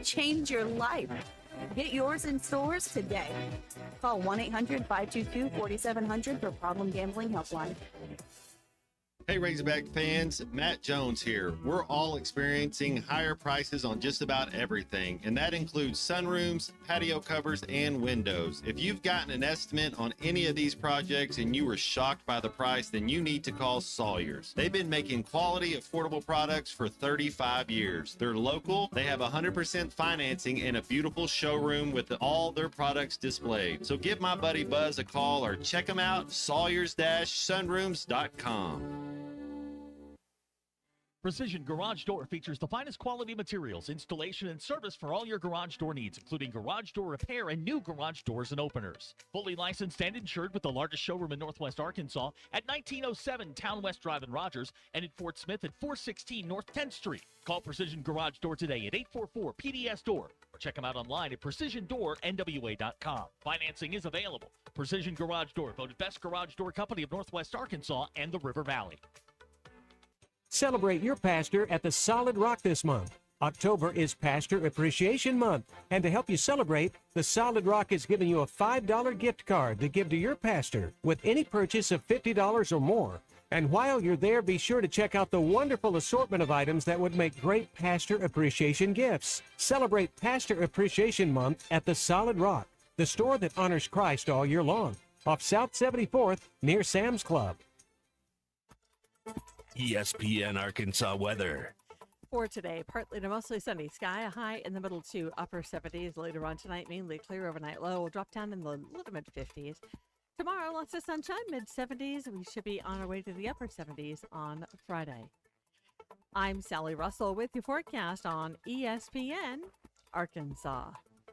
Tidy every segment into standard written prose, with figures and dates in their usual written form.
could change your life. Get yours in stores today. Call 1-800-522-4700 for Problem Gambling Helpline. Hey Razorback fans, Matt Jones here. We're all experiencing higher prices on just about everything, and that includes sunrooms, patio covers, and windows. If you've gotten an estimate on any of these projects and you were shocked by the price, then you need to call Sawyers. They've been making quality, affordable products for 35 years. They're local, they have 100% financing, and a beautiful showroom with all their products displayed. So give my buddy Buzz a call or check them out, sawyers-sunrooms.com. Precision Garage Door features the finest quality materials, installation, and service for all your garage door needs, including garage door repair and new garage doors and openers. Fully licensed and insured with the largest showroom in Northwest Arkansas at 1907 Town West Drive in Rogers and in Fort Smith at 416 North 10th Street. Call Precision Garage Door today at 844-PDS-DOOR or check them out online at precisiondoornwa.com. Financing is available. Precision Garage Door, voted best garage door company of Northwest Arkansas and the River Valley. Celebrate your pastor at the Solid Rock this month. October is Pastor Appreciation Month, and to help you celebrate, the Solid Rock is giving you a $5 gift card to give to your pastor with any purchase of $50 or more. And while you're there, be sure to check out the wonderful assortment of items that would make great pastor appreciation gifts. Celebrate Pastor Appreciation Month at the Solid Rock, the store that honors Christ all year long, off South 74th near Sam's Club. ESPN Arkansas weather. For today, partly to mostly sunny sky, a high in the middle to upper 70s. Later on tonight, mainly clear overnight low. Will drop down in the low to mid 50s. Tomorrow, lots of sunshine, mid 70s. We should be on our way to the upper 70s on Friday. I'm Sally Russell with your forecast on ESPN Arkansas.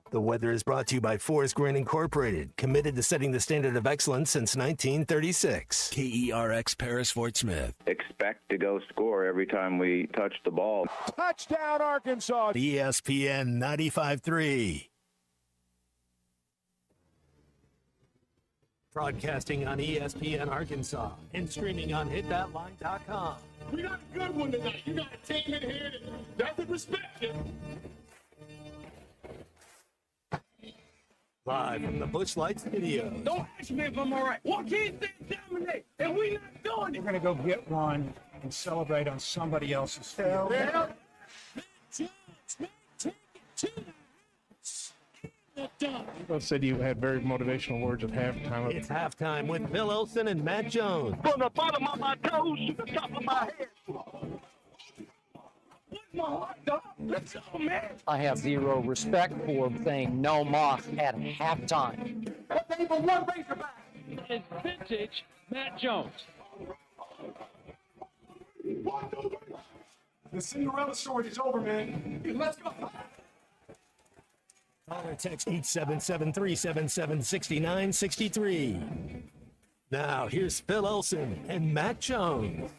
The weather is brought to you by Forest Grain Incorporated, committed to setting the standard of excellence since 1936. KERX Paris Fort Smith. Expect to go score every time we touch the ball. Touchdown, Arkansas. ESPN 95.3. Broadcasting on ESPN Arkansas and streaming on hitthatline.com. We got a good one tonight. You got a team in here that doesn't respect you. Live from the Busch Light Studio. Don't ask me if I'm all right. What can't they dominate? And we not doing it. We're going to go get one and celebrate on somebody else's field. Yeah. Both said you had very motivational words at halftime. It's halftime with Phil Olsen and Matt Jones. From the bottom of my toes to the top of my head. My hot dog. Let's go, man. I have zero respect for saying no moss at halftime. But they were one Razorback. It's vintage Matt Jones. The Cinderella story is over, man. Let's go. Call or text 877-377-6963. Now, here's Phil Olsen and Matt Jones.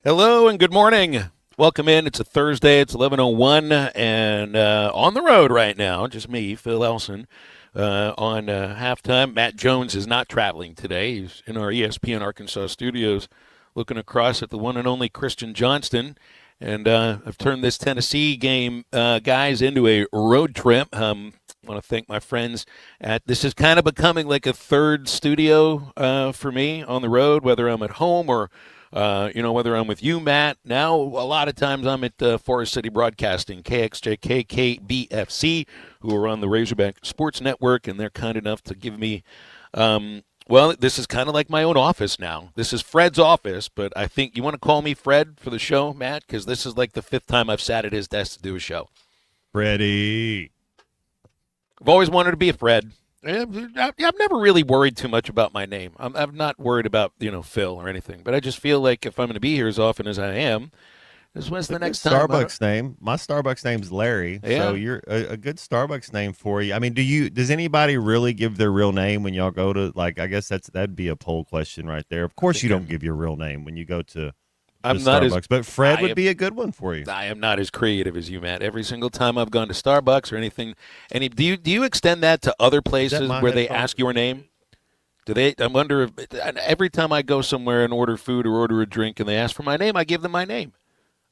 Hello and good morning. Welcome in. It's a Thursday. It's 11:01 and on the road right now. Just me, Phil Elson, on halftime. Matt Jones is not traveling today. He's in our ESPN Arkansas studios looking across at the one and only Christian Johnston. And I've turned this Tennessee game, guys, into a road trip. I want to thank my friends this is kind of becoming like a third studio for me on the road, whether I'm at home or whether I'm with you, Matt. Now, a lot of times I'm at Forest City Broadcasting, KXJK, KBFC, who are on the Razorback Sports Network, and they're kind enough to give me, this is kind of like my own office now. This is Fred's office, but I think you want to call me Fred for the show, Matt, because this is like the fifth time I've sat at his desk to do a show. Freddie. I've always wanted to be a Fred. I've never really worried too much about my name. I'm not worried about, Phil or anything. But I just feel like if I'm going to be here as often as I am, when's the next time? Starbucks name. My Starbucks name's Larry. Yeah. So you're a good Starbucks name for you. I mean, does anybody really give their real name when y'all go to, I guess that'd be a poll question right there. Of course you don't give your real name when you go to Starbucks, but Fred would be a good one for you. I am not as creative as you, Matt. Every single time I've gone to Starbucks or anything, do you extend that to other places where they ask your name? Do they? I wonder if every time I go somewhere and order food or order a drink and they ask for my name, I give them my name.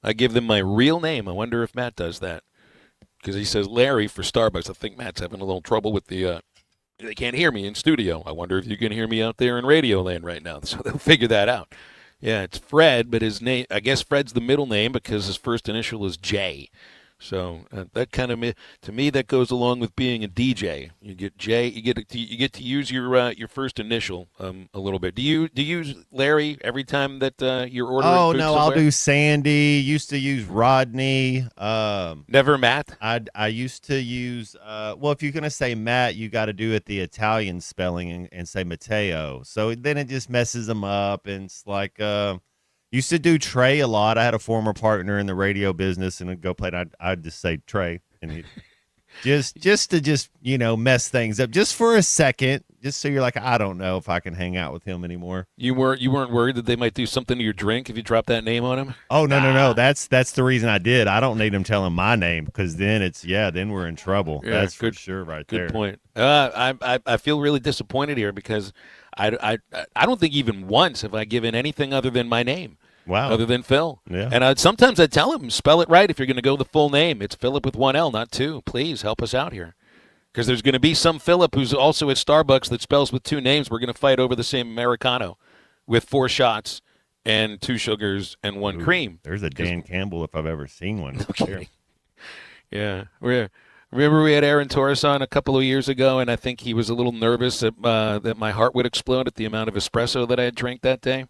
I give them my real name. I wonder if Matt does that. Because he says Larry for Starbucks. I think Matt's having a little trouble with the they can't hear me in studio. I wonder if you can hear me out there in Radio Land right now. So they'll figure that out. Yeah, it's Fred, but his name, I guess Fred's the middle name because his first initial is J. So that kind of, to me, that goes along with being a DJ. You get J, you get to use your first initial a little bit. Do you use Larry every time that you're ordering? Oh food no, somewhere? I'll do Sandy. Used to use Rodney. Never Matt. I used to use. Well, if you're gonna say Matt, you got to do it the Italian spelling and say Matteo. So then it just messes them up, and it's like. Used to do Trey a lot. I had a former partner in the radio business, and I'd go play. And I'd just say Trey, and he just to mess things up just for a second, just so you're like, I don't know if I can hang out with him anymore. You weren't worried that they might do something to your drink if you drop that name on him? Oh no. That's the reason I did. I don't need him telling my name because then then we're in trouble. Yeah, that's for sure right there. Good point. I feel really disappointed here because I don't think even once have I given anything other than my name. Wow. Other than Phil. Yeah. And sometimes I tell him, spell it right if you're going to go the full name. It's Philip with one L, not two. Please help us out here. Because there's going to be some Philip who's also at Starbucks that spells with two names. We're going to fight over the same Americano with 4 shots and 2 sugars and 1 cream. There's a Dan Campbell if I've ever seen one. Okay. Yeah. Remember we had Aaron Torres on a couple of years ago, and I think he was a little nervous that my heart would explode at the amount of espresso that I had drank that day.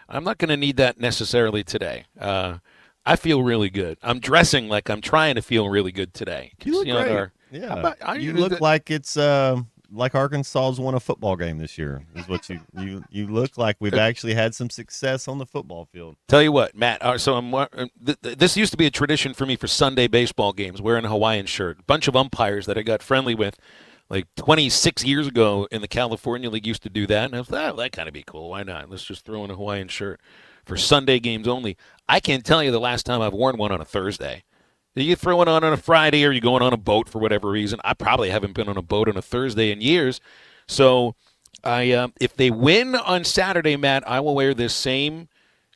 I'm not going to need that necessarily today. I feel really good. I'm dressing like I'm trying to feel really good today. You look great. You look like it's like Arkansas's won a football game this year. Is what you look like. We've actually had some success on the football field. Tell you what, Matt. This used to be a tradition for me for Sunday baseball games, wearing a Hawaiian shirt. A bunch of umpires that I got friendly with. Like 26 years ago in the California League used to do that. And I was like, that kind of be cool. Why not? Let's just throw in a Hawaiian shirt for Sunday games only. I can't tell you the last time I've worn one on a Thursday. You throw it on a Friday or you're going on a boat for whatever reason. I probably haven't been on a boat on a Thursday in years. So if they win on Saturday, Matt, I will wear this same,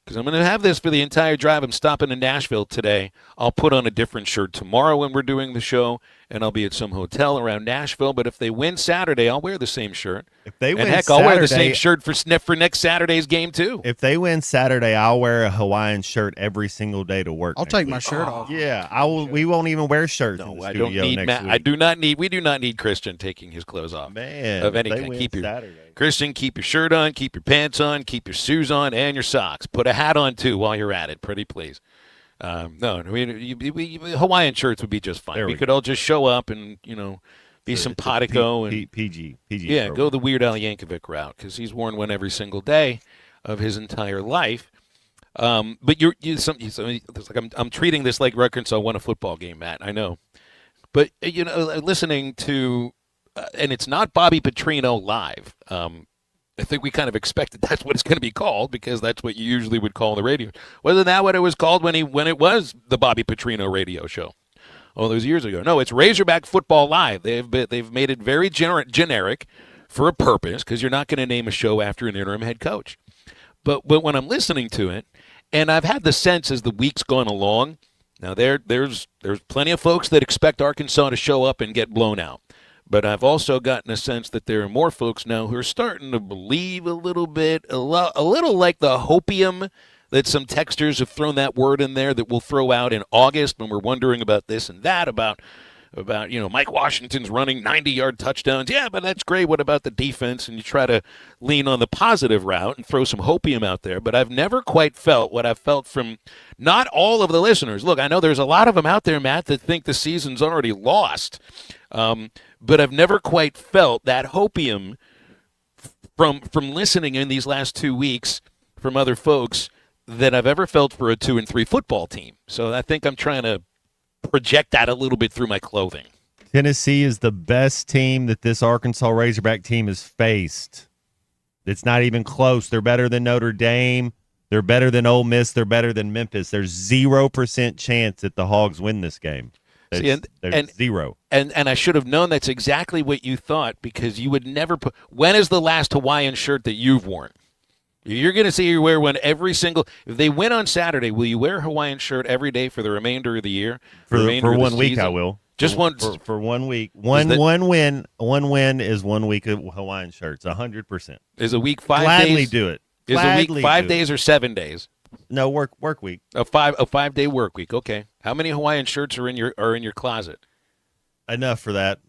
because I'm going to have this for the entire drive. I'm stopping in Nashville today. I'll put on a different shirt tomorrow when we're doing the show, and I'll be at some hotel around Nashville. But if they win Saturday, I'll wear the same shirt. If they win I'll wear the same shirt for next Saturday's game, too. If they win Saturday, I'll wear a Hawaiian shirt every single day to work. I'll take my shirt off. Yeah, I will. We won't even wear shirts. No, in the I don't studio need next Matt. week. We do not need Christian taking his clothes off. Man, of any if they kind. win Keep your Saturday. Christian, keep your shirt on, keep your pants on, keep your shoes on, and your socks. Put a hat on too while you're at it. Pretty please. No, Hawaiian shirts would be just fine. We could all just show up and be simpatico and PG. Yeah, go the Weird Al Yankovic route because he's worn one every single day of his entire life. But it's like I'm treating this like Arkansas won a football game, Matt. I know, but listening to and it's not Bobby Petrino live. I think we kind of expected that's what it's going to be called because that's what you usually would call the radio. Wasn't that what it was called when it was the Bobby Petrino radio show all those years ago? No, it's Razorback Football Live. They've made it very generic for a purpose because you're not going to name a show after an interim head coach. But when I'm listening to it, and I've had the sense as the week's gone along, now there's plenty of folks that expect Arkansas to show up and get blown out. But I've also gotten a sense that there are more folks now who are starting to believe a little bit, a little like the hopium that some texters have thrown that word in there that we'll throw out in August when we're wondering about this and that, about Mike Washington's running 90-yard touchdowns. Yeah, but that's great. What about the defense? And you try to lean on the positive route and throw some hopium out there. But I've never quite felt what I've felt from not all of the listeners. Look, I know there's a lot of them out there, Matt, that think the season's already lost. But I've never quite felt that hopium from listening in these last 2 weeks from other folks that I've ever felt for a 2-3 football team. So I think I'm trying to project that a little bit through my clothing. Tennessee is the best team that this Arkansas Razorback team has faced. It's not even close. They're better than Notre Dame. They're better than Ole Miss. They're better than Memphis. There's 0% chance that the Hogs win this game. See, There's zero. And I should have known that's exactly what you thought, because you would never put. When is the last Hawaiian shirt that you've worn? You're going to see you wear one every single. If they win on Saturday, will you wear a Hawaiian shirt every day for the remainder of the year? For remainder of the 1 week, season? I will. Just one for 1 week. One win is 1 week of Hawaiian shirts. 100%. Is a week 5 Gladly days? do it. Is a week 5 days or 7 days? No, work week. A 5-day work week. Okay. How many Hawaiian shirts are in your closet? Enough for that.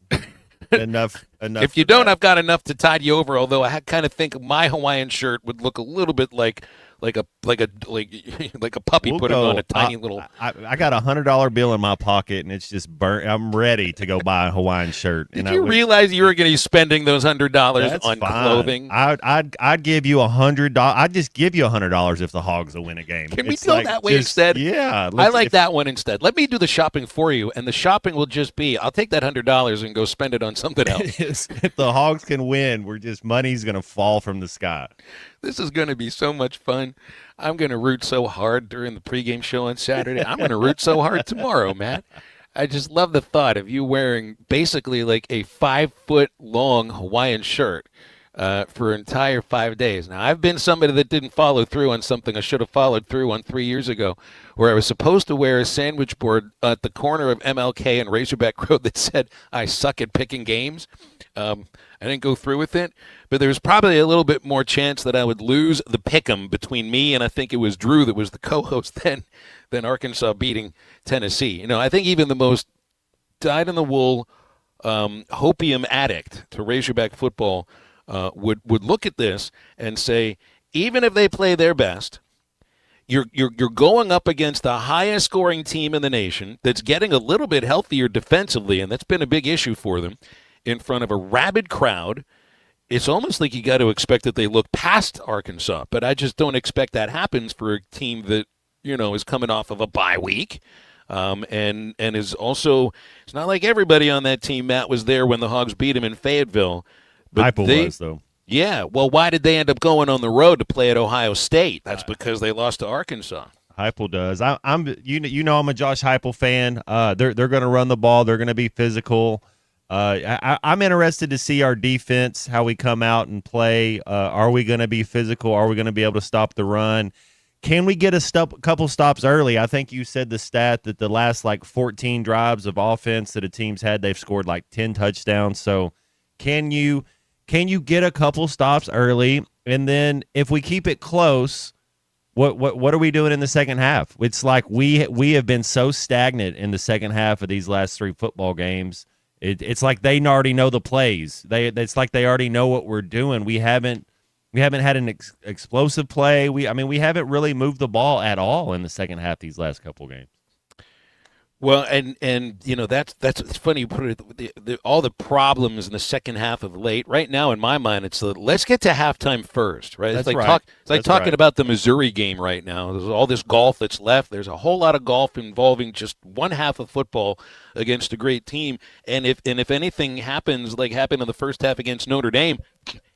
enough. If you don't, I've got enough to tide you over. Although I kind of think my Hawaiian shirt would look a little bit like a puppy We'll putting go. on a tiny little. I got $100 bill in my pocket, and it's just burnt. I'm ready to go buy a Hawaiian shirt. Did you realize you were going to be spending those $100 on fine. clothing? I'd give you $100. I'd just give you $100 if the Hogs will win a game. Can we go that way instead? Yeah, I like that one instead. Let me do the shopping for you, and the shopping will just be, I'll take that $100 and go spend it on something else. If the Hogs can win, money's going to fall from the sky. This is going to be so much fun. I'm going to root so hard during the pregame show on Saturday. I'm going to root so hard tomorrow, Matt. I just love the thought of you wearing basically like a 5-foot-long Hawaiian shirt for an entire 5 days. Now, I've been somebody that didn't follow through on something I should have followed through on 3 years ago, where I was supposed to wear a sandwich board at the corner of MLK and Razorback Road that said, "I suck at picking games." I didn't go through with it, but there was probably a little bit more chance that I would lose the pick'em between me and I think it was Drew that was the co-host than Arkansas beating Tennessee. I think even the most dyed-in-the-wool hopium addict to Razorback football would look at this and say, even if they play their best, you're going up against the highest scoring team in the nation that's getting a little bit healthier defensively, and that's been a big issue for them, in front of a rabid crowd. It's almost like you got to expect that they look past Arkansas, but I just don't expect that happens for a team that, is coming off of a bye week. And is also, it's not like everybody on that team, Matt, was there when the Hogs beat him in Fayetteville. But Heupel was, though. Yeah, well, why did they end up going on the road to play at Ohio State? That's because they lost to Arkansas. Heupel does. I'm a Josh Heupel fan. They're going to run the ball. They're going to be physical. I'm interested to see our defense, how we come out and play. Are we going to be physical? Are we going to be able to stop the run? Can we get a couple stops early? I think you said the stat that the last 14 drives of offense that a team's had, they've scored 10 touchdowns. So can you get a couple stops early? And then if we keep it close, what are we doing in the second half? It's like we have been so stagnant in the second half of these last 3 football games. It's like they already know the plays. It's like they already know what we're doing. We haven't had an explosive play. We haven't really moved the ball at all in the second half these last couple games. Well, and that's it's funny you put it, all the problems in the second half of late. Right now, in my mind, it's let's get to halftime first, right? That's it's like right. It's like talking about the Missouri game right now. There's all this golf that's left. There's a whole lot of golf involving just one half of football against a great team. And if anything happens like happened in the first half against Notre Dame,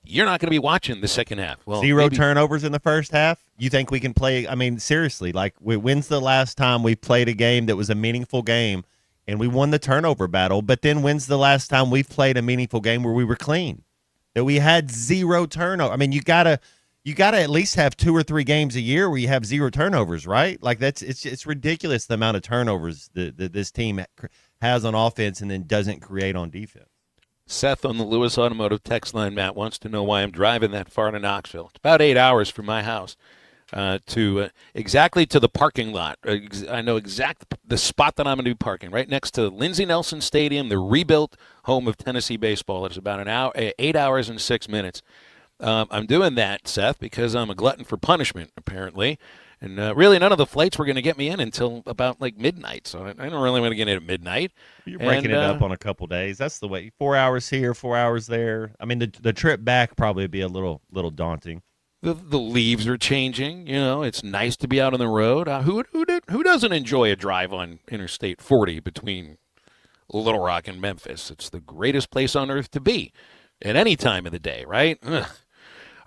you're not going to be watching the second half. Well, Zero turnovers in the first half? You think we can play? I mean, seriously, when's the last time we played a game that was a meaningful game and we won the turnover battle? But then when's the last time we've played a meaningful game where we were clean, that we had zero turnover? I mean, you gotta at least have 2 or 3 games a year where you have 0 turnovers, right? It's ridiculous the amount of turnovers that this team has on offense and then doesn't create on defense. Seth on the Lewis Automotive text line, Matt, wants to know why I'm driving that far to Knoxville. It's about 8 hours from my house exactly to the parking lot. I know exactly the spot that I'm going to be parking, right next to Lindsey Nelson Stadium, the rebuilt home of Tennessee baseball. It's about 8 hours and 6 minutes. I'm doing that, Seth, because I'm a glutton for punishment, apparently. And really, none of the flights were going to get me in until about midnight. So I don't really want to get in at midnight. You're breaking it up on a couple days. That's the way. 4 hours here, 4 hours there. I mean, the trip back probably would be a little daunting. The leaves are changing. It's nice to be out on the road. Who doesn't enjoy a drive on Interstate 40 between Little Rock and Memphis? It's the greatest place on earth to be at any time of the day, right? Ugh.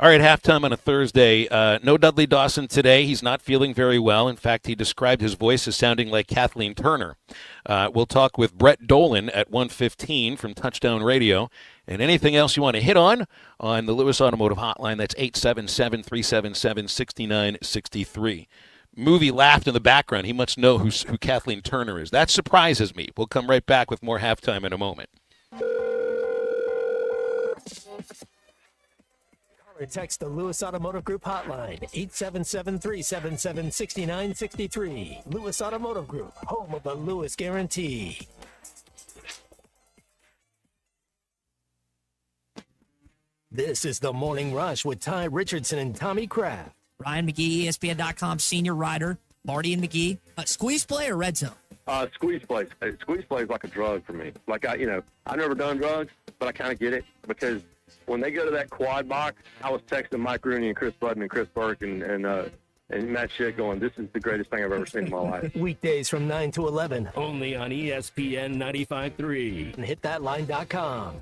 All right, halftime on a Thursday. No Dudley Dawson today. He's not feeling very well. In fact, he described his voice as sounding like Kathleen Turner. We'll talk with Brett Dolan at 1:15 from Touchdown Radio. And anything else you want to hit on the Lewis Automotive Hotline, that's 877-377-6963. Movie laughed in the background. He must know who Kathleen Turner is. That surprises me. We'll come right back with more halftime in a moment. Or text the Lewis Automotive Group hotline, 877-377-6963. Lewis Automotive Group, home of the Lewis Guarantee. This is the Morning Rush with Ty Richardson and Tommy Kraft. Ryan McGee, ESPN.com senior writer. Marty and McGee. Squeeze play or red zone? Squeeze play. Squeeze play is like a drug for me. Like, I've never done drugs, but I kind of get it because when they go to that quad box, I was texting Mike Rooney and Chris Budden and Chris Burke and Matt Schick going, this is the greatest thing I've ever seen in my life. Weekdays from 9 to 11, only on ESPN 95.3 and hitthatline.com.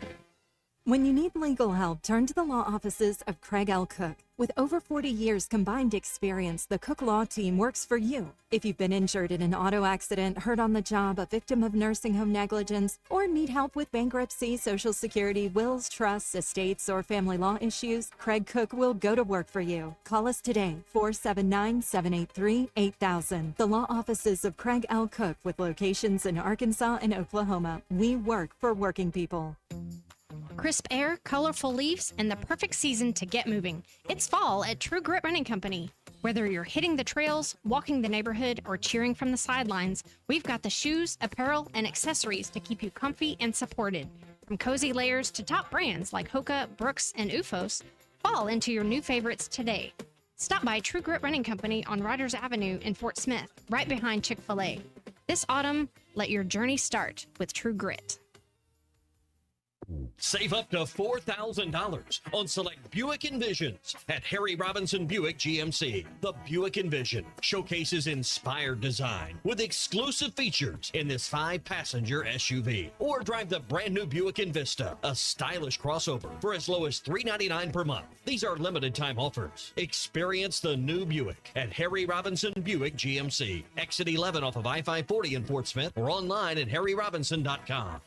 When you need legal help, turn to the law offices of Craig L. Cook. With over 40 years combined experience, the Cook Law Team works for you. If you've been injured in an auto accident, hurt on the job, a victim of nursing home negligence, or need help with bankruptcy, Social Security, wills, trusts, estates, or family law issues, Craig Cook will go to work for you. Call us today, 479-783-8000. The law offices of Craig L. Cook with locations in Arkansas and Oklahoma. We work for working people. Crisp air, colorful leaves, and the perfect season to get moving. It's fall at True Grit Running Company. Whether you're hitting the trails, walking the neighborhood, or cheering from the sidelines, we've got the shoes, apparel, and accessories to keep you comfy and supported. From cozy layers to top brands like Hoka, Brooks, and OOFOS, fall into your new favorites today. Stop by True Grit Running Company on Riders Avenue in Fort Smith, right behind Chick-fil-A. This autumn, let your journey start with True Grit. Save up to $4,000 on select Buick Envisions at Harry Robinson Buick GMC. The Buick Envision showcases inspired design with exclusive features in this 5-passenger SUV. Or drive the brand new Buick Envista, a stylish crossover for as low as $399 per month. These are limited time offers. Experience the new Buick at Harry Robinson Buick GMC. Exit 11 off of I-540 in Fort Smith or online at harryrobinson.com.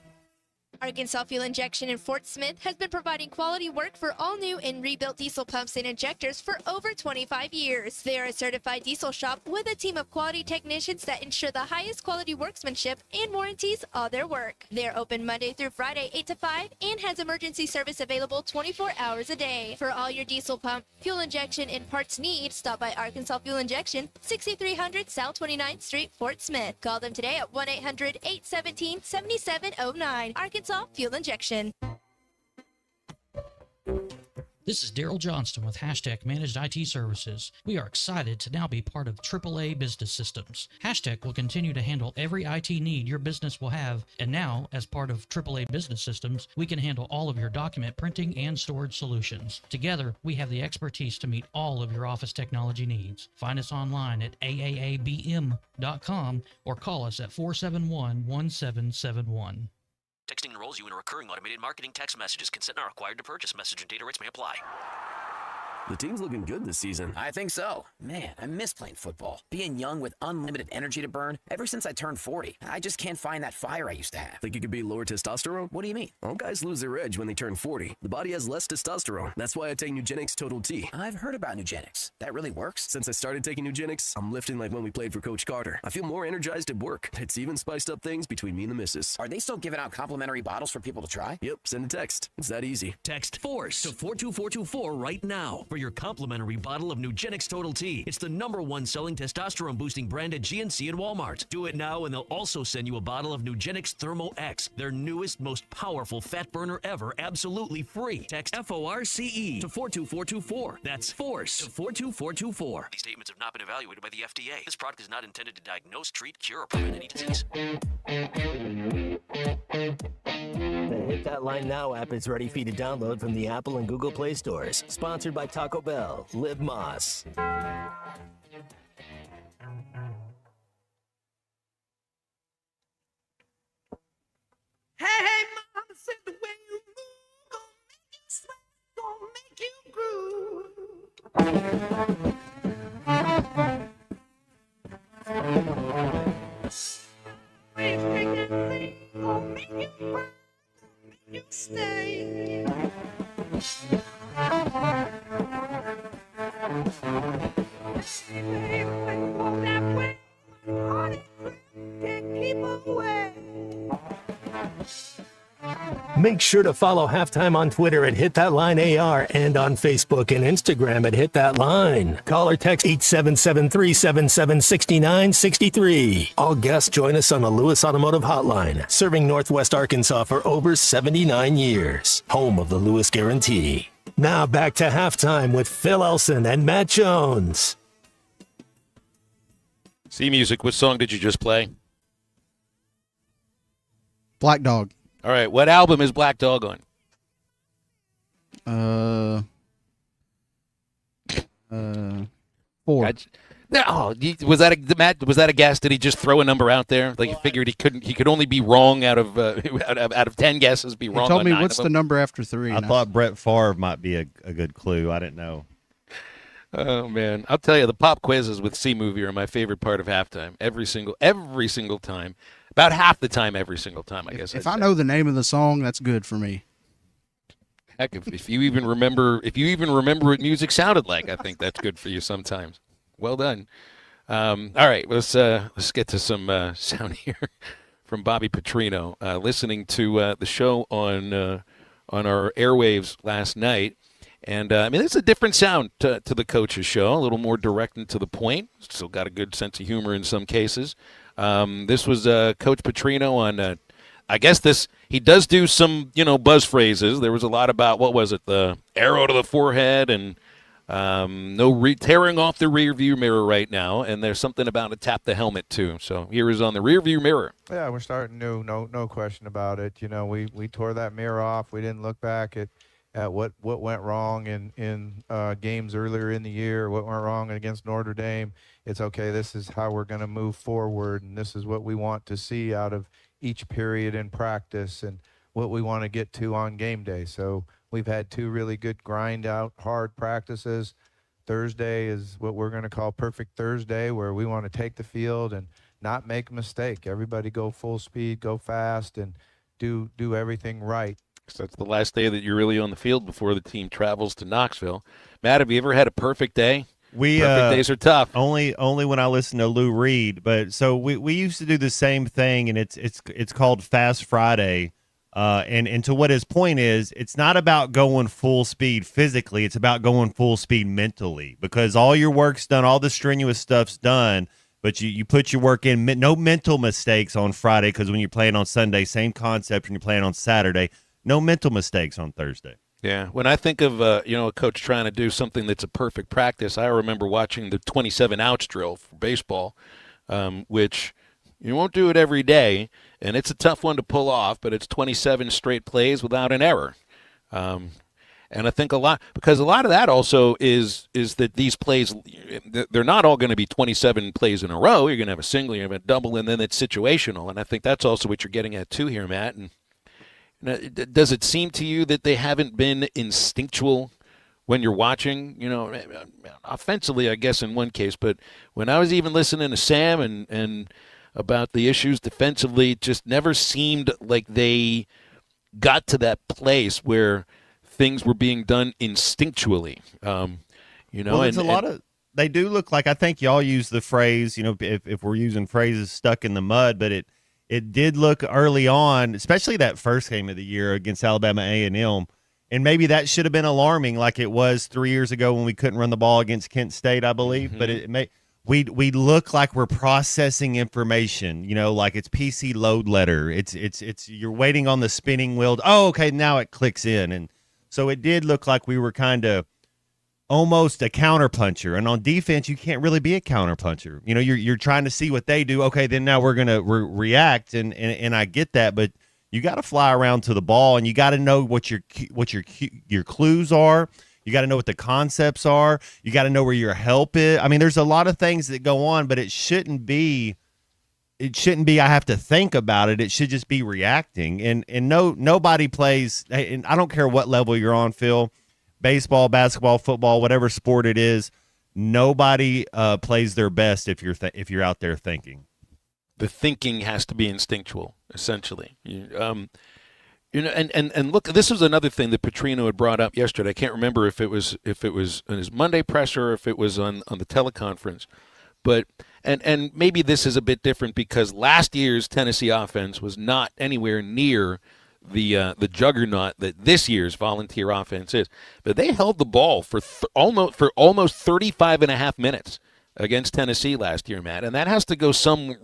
Arkansas Fuel Injection in Fort Smith has been providing quality work for all new and rebuilt diesel pumps and injectors for over 25 years. They are a certified diesel shop with a team of quality technicians that ensure the highest quality workmanship and warranties all their work. They are open Monday through Friday 8 to 5 and has emergency service available 24 hours a day. For all your diesel pump, fuel injection, and parts needs, stop by Arkansas Fuel Injection, 6300 South 29th Street, Fort Smith. Call them today at 1-800-817-7709. Arkansas Fuel Injection. This is Daryl Johnston with Hashtag Managed IT Services. We are excited to now be part of AAA Business Systems. Hashtag will continue to handle every IT need your business will have, and now, as part of AAA Business Systems, we can handle all of your document printing and storage solutions. Together, we have the expertise to meet all of your office technology needs. Find us online at aaabm.com or call us at 471-1771. Texting enrolls you in a recurring automated marketing text messages. Consent not required to purchase. Message and data rates may apply. The team's looking good this season. I think so. Man, I miss playing football. Being young with unlimited energy to burn. Ever since I turned 40, I just can't find that fire I used to have. Think you could be lower testosterone? What do you mean? All guys lose their edge when they turn 40. The body has less testosterone. That's why I take Nugenix Total T. I've heard about Nugenix. That really works? Since I started taking Nugenix, I'm lifting like when we played for Coach Carter. I feel more energized at work. It's even spiced up things between me and the missus. Are they still giving out complimentary bottles for people to try? Yep, send a text. It's that easy. Text FORCE to 42424 right now for your complimentary bottle of Nugenix Total T. It's the #1 selling testosterone boosting brand at GNC and Walmart. Do it now and they'll also send you a bottle of Nugenix Thermo X, their newest, most powerful fat burner ever, absolutely free. Text FORCE to 42424. That's FORCE to 42424. These statements have not been evaluated by the FDA. This product is not intended to diagnose, treat, cure, or prevent any disease. The Hit That Line Now app is ready for you to download from the Apple and Google Play stores. Sponsored by Taco Bell. Live Moss. Hey, mama said the way you move gon' make you sweat, gon' make you groove. Make sure to follow Halftime on Twitter at HitThatLineAR and on Facebook and Instagram at HitThatLine. Call or text 877-377-6963. All guests join us on the Lewis Automotive Hotline, serving Northwest Arkansas for over 79 years. Home of the Lewis Guarantee. Now back to Halftime with Phil Elson and Matt Jones. C-Music, what song did you just play? Black Dog. All right, what album is Black Dog on? 4. Was that a guess? Did he just throw a number out there? Like he figured he could only be wrong out of 10 guesses, be wrong. He told on me 9 what's of the them? number after 3. I thought Brett Favre might be a good clue. I didn't know. Oh man, I'll tell you, the pop quizzes with C-Movie are my favorite part of halftime. Every single time, about half the time, every single time. I guess. If I know the name of the song, that's good for me. Heck, if you even remember what music sounded like, I think that's good for you sometimes. Well done. All right, let's get to some sound here from Bobby Petrino. Listening to the show on our airwaves last night. And, I mean, it's a different sound to the coach's show, a little more direct and to the point. Still got a good sense of humor in some cases. This was Coach Petrino on, I guess he does do some, buzz phrases. There was a lot about, what was it, the arrow to the forehead and tearing off the rear view mirror right now. And there's something about a tap the helmet, too. So here is on the rear view mirror. Yeah, we're starting new, no question about it. We tore that mirror off. We didn't look back at what went wrong in games earlier in the year, what went wrong against Notre Dame. It's okay, this is how we're going to move forward, and this is what we want to see out of each period in practice and what we want to get to on game day. So we've had 2 really good grind-out, hard practices. Thursday is what we're going to call Perfect Thursday, where we want to take the field and not make a mistake. Everybody go full speed, go fast, and do everything right. So that's the last day that you're really on the field before the team travels to Knoxville. Matt, have you ever had a perfect day? Perfect days are tough. Only when I listen to Lou Reed. But so we used to do the same thing, and it's called Fast Friday. And to what his point is, it's not about going full speed physically. It's about going full speed mentally, because all your work's done, all the strenuous stuff's done. But you put your work in. No mental mistakes on Friday, because when you're playing on Sunday, same concept when you're playing on Saturday. No mental mistakes on Thursday. Yeah, when I think of a coach trying to do something that's a perfect practice, I remember watching the 27-outs drill for baseball, which you won't do it every day, and it's a tough one to pull off, but it's 27 straight plays without an error. And I think because a lot of that also is that these plays, they're not all going to be 27 plays in a row. You're going to have a single, you're going to have a double, and then it's situational. And I think that's also what you're getting at too here, Matt. And does it seem to you that they haven't been instinctual when you're watching? Offensively, I guess in one case, but when I was even listening to Sam and about the issues defensively, it just never seemed like they got to that place where things were being done instinctually. Well, it's a lot of. They do look like, I think y'all use the phrase, if we're using phrases, stuck in the mud, but it did look early on, especially that first game of the year against Alabama A&M, and maybe that should have been alarming, like it was 3 years ago when we couldn't run the ball against Kent State, I believe. Mm-hmm. But we look like we're processing information, like it's PC load letter. It's you're waiting on the spinning wheel. Oh, okay, now it clicks in, and so it did look like we were kind of almost a counterpuncher, and on defense you can't really be a counterpuncher. You're trying to see what they do. Okay, then now we're gonna react, and I get that, but you got to fly around to the ball, and you got to know what your clues are. You got to know what the concepts are. You got to know where your help is. I mean, there's a lot of things that go on, but it shouldn't be. I have to think about it. It should just be reacting, and nobody plays. And I don't care what level you're on, Phil. Baseball, basketball, football, whatever sport it is, nobody plays their best if you're out there thinking. The thinking has to be instinctual, essentially. And look, this was another thing that Petrino had brought up yesterday. I can't remember if it was on his Monday presser or if it was on the teleconference, but and maybe this is a bit different because last year's Tennessee offense was not anywhere near the juggernaut that this year's Volunteer offense is. But they held the ball for almost 35 and a half minutes against Tennessee last year, Matt, and that has to go some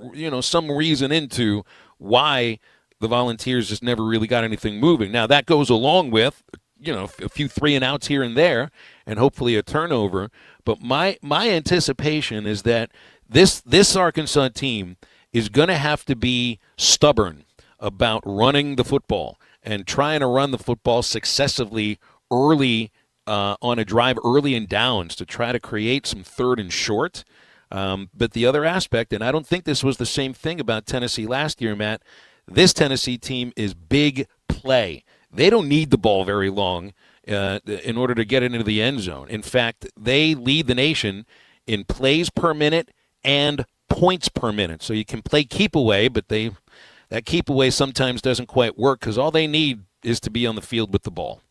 reason into why the Volunteers just never really got anything moving. Now that goes along with a few 3 and outs here and there, and hopefully a turnover. But my anticipation is that this Arkansas team is going to have to be stubborn about running the football and trying to run the football successively early on a drive, early in downs, to try to create some 3rd and short. But the other aspect, and I don't think this was the same thing about Tennessee last year, Matt, this Tennessee team is big play. They don't need the ball very long in order to get into the end zone. In fact, they lead the nation in plays per minute and points per minute. So you can play keep away, but that keep away sometimes doesn't quite work because all they need is to be on the field with the ball.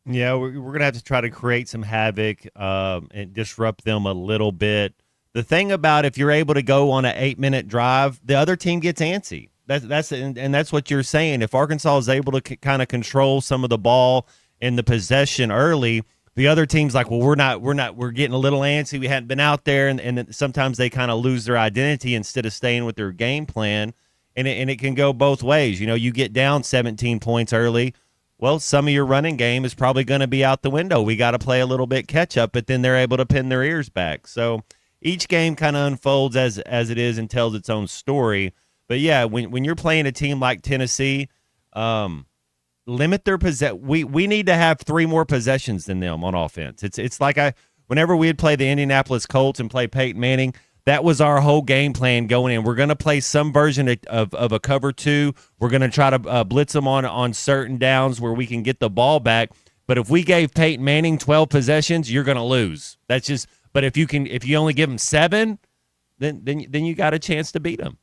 Yeah, we're going to have to try to create some havoc and disrupt them a little bit. The thing about if you're able to go on an 8-minute drive, the other team gets antsy. That's what you're saying. If Arkansas is able to kind of control some of the ball and the possession early, the other team's like, well, we're getting a little antsy. We hadn't been out there, and then sometimes they kind of lose their identity instead of staying with their game plan. And it can go both ways. You get down 17 points early. Well, some of your running game is probably going to be out the window. We got to play a little bit catch up, but then they're able to pin their ears back. So each game kind of unfolds as it is and tells its own story. But yeah, when you're playing a team like Tennessee, limit their we need to have 3 more possessions than them on offense. It's like whenever we'd play the Indianapolis Colts and play Peyton Manning, that was our whole game plan going in. We're going to play some version of a cover 2. We're going to try to blitz them on certain downs where we can get the ball back. But if we gave Peyton Manning 12 possessions, you're going to lose. That's just. But if you only give them 7, then you got a chance to beat them.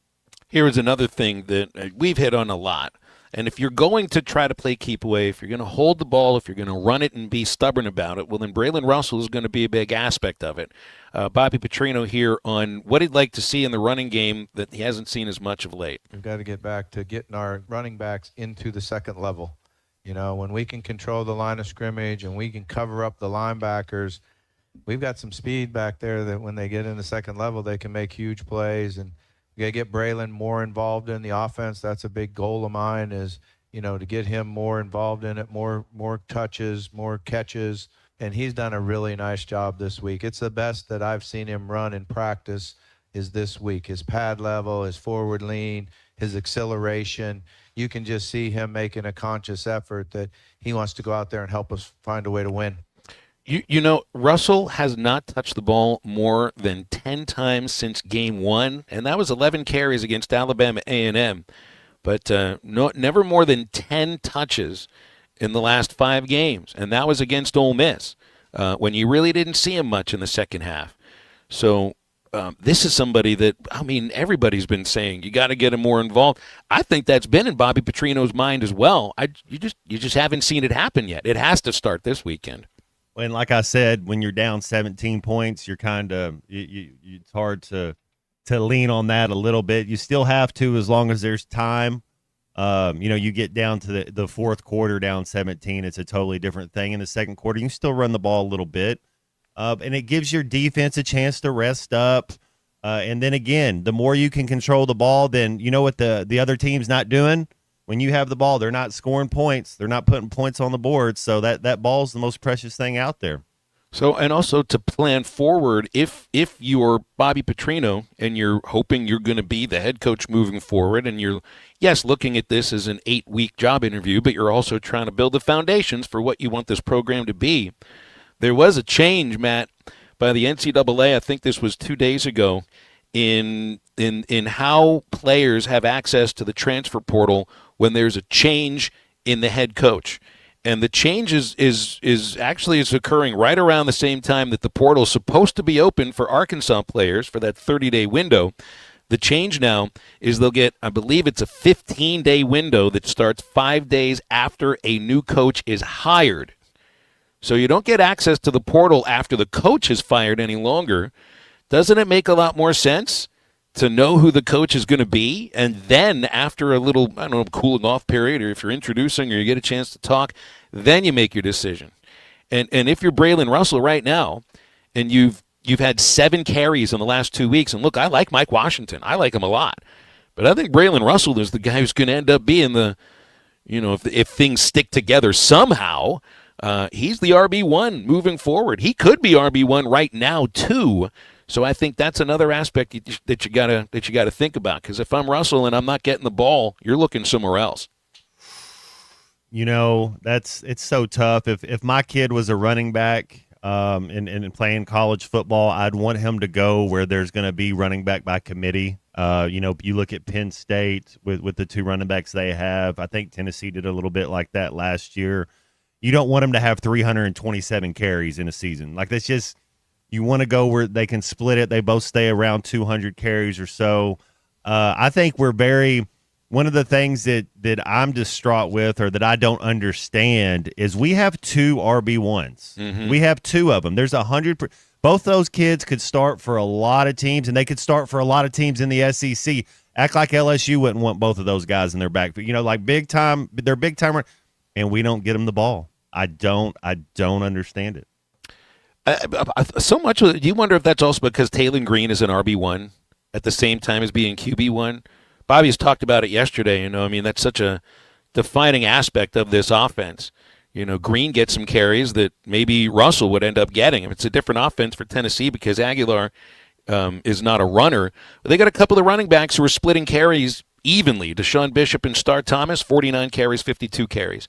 Here is another thing that we've hit on a lot. And if you're going to try to play keep away, if you're going to hold the ball, if you're going to run it and be stubborn about it, well, then Braylon Russell is going to be a big aspect of it. Bobby Petrino here on what he'd like to see in the running game that he hasn't seen as much of late. We've got to get back to getting our running backs into the second level. When we can control the line of scrimmage and we can cover up the linebackers, we've got some speed back there that when they get in the second level, they can make huge plays. And we got to get Braylon more involved in the offense. That's a big goal of mine is, to get him more involved in it, more touches, more catches. And he's done a really nice job this week. It's the best that I've seen him run in practice is this week. His pad level, his forward lean, his acceleration. You can just see him making a conscious effort that he wants to go out there and help us find a way to win. Russell has not touched the ball more than 10 times since game 1, and that was 11 carries against Alabama A&M. But never more than 10 touches in the last 5 games, and that was against Ole Miss when you really didn't see him much in the second half. So this is somebody that, everybody's been saying you got to get him more involved. I think that's been in Bobby Petrino's mind as well. You just haven't seen it happen yet. It has to start this weekend. And like I said, when you're down 17 points, you're kind of it's hard to lean on that a little bit. You still have to as long as there's time. You get down to the fourth quarter down 17. It's a totally different thing. In the second quarter, you can still run the ball a little bit. And it gives your defense a chance to rest up. And then again, the more you can control the ball, then you know what the other team's not doing? When you have the ball, they're not scoring points. They're not putting points on the board. So that ball's the most precious thing out there. So, and also to plan forward, if you're Bobby Petrino and you're hoping you're going to be the head coach moving forward, and you're, yes, looking at this as an 8-week job interview, but you're also trying to build the foundations for what you want this program to be. There was a change, Matt, by the NCAA, I think this was 2 days ago, in how players have access to the transfer portal when there's a change in the head coach. And the change is actually occurring right around the same time that the portal is supposed to be open for Arkansas players for that 30-day window. The change now is they'll get, I believe it's a 15-day window that starts 5 days after a new coach is hired. So you don't get access to the portal after the coach is fired any longer. Doesn't it make a lot more sense to know who the coach is going to be, and then after a little, I don't know, cooling off period, or if you're introducing or you get a chance to talk, then you make your decision. And if you're Braylon Russell right now, and you've had 7 carries in the last 2 weeks, and look, I like Mike Washington. I like him a lot. But I think Braylon Russell is the guy who's going to end up being the, if things stick together somehow, he's the RB1 moving forward. He could be RB1 right now too. So I think that's another aspect that you gotta think about. Because if I'm Russell and I'm not getting the ball, you're looking somewhere else. It's so tough. If my kid was a running back and playing college football, I'd want him to go where there's going to be running back by committee. You look at Penn State with the 2 running backs they have. I think Tennessee did a little bit like that last year. You don't want them to have 327 carries in a season. Like, that's just, you want to go where they can split it. They both stay around 200 carries or so. I think one of the things that I'm distraught with, or that I don't understand, is we have 2 RB1s. Mm-hmm. We have 2 of them. There's 100. Both those kids could start for a lot of teams, and they could start for a lot of teams in the SEC. Act like LSU wouldn't want both of those guys in their back. But, like big time, they're big timer, and we don't get them the ball. I don't understand it. So much of it, you wonder if that's also because Taylon Green is an RB1 at the same time as being QB1. Bobby's talked about it yesterday. That's such a defining aspect of this offense. Green gets some carries that maybe Russell would end up getting. It's a different offense for Tennessee because Aguilar is not a runner. But they got a couple of running backs who are splitting carries evenly. Deshaun Bishop and Star Thomas, 49 carries, 52 carries.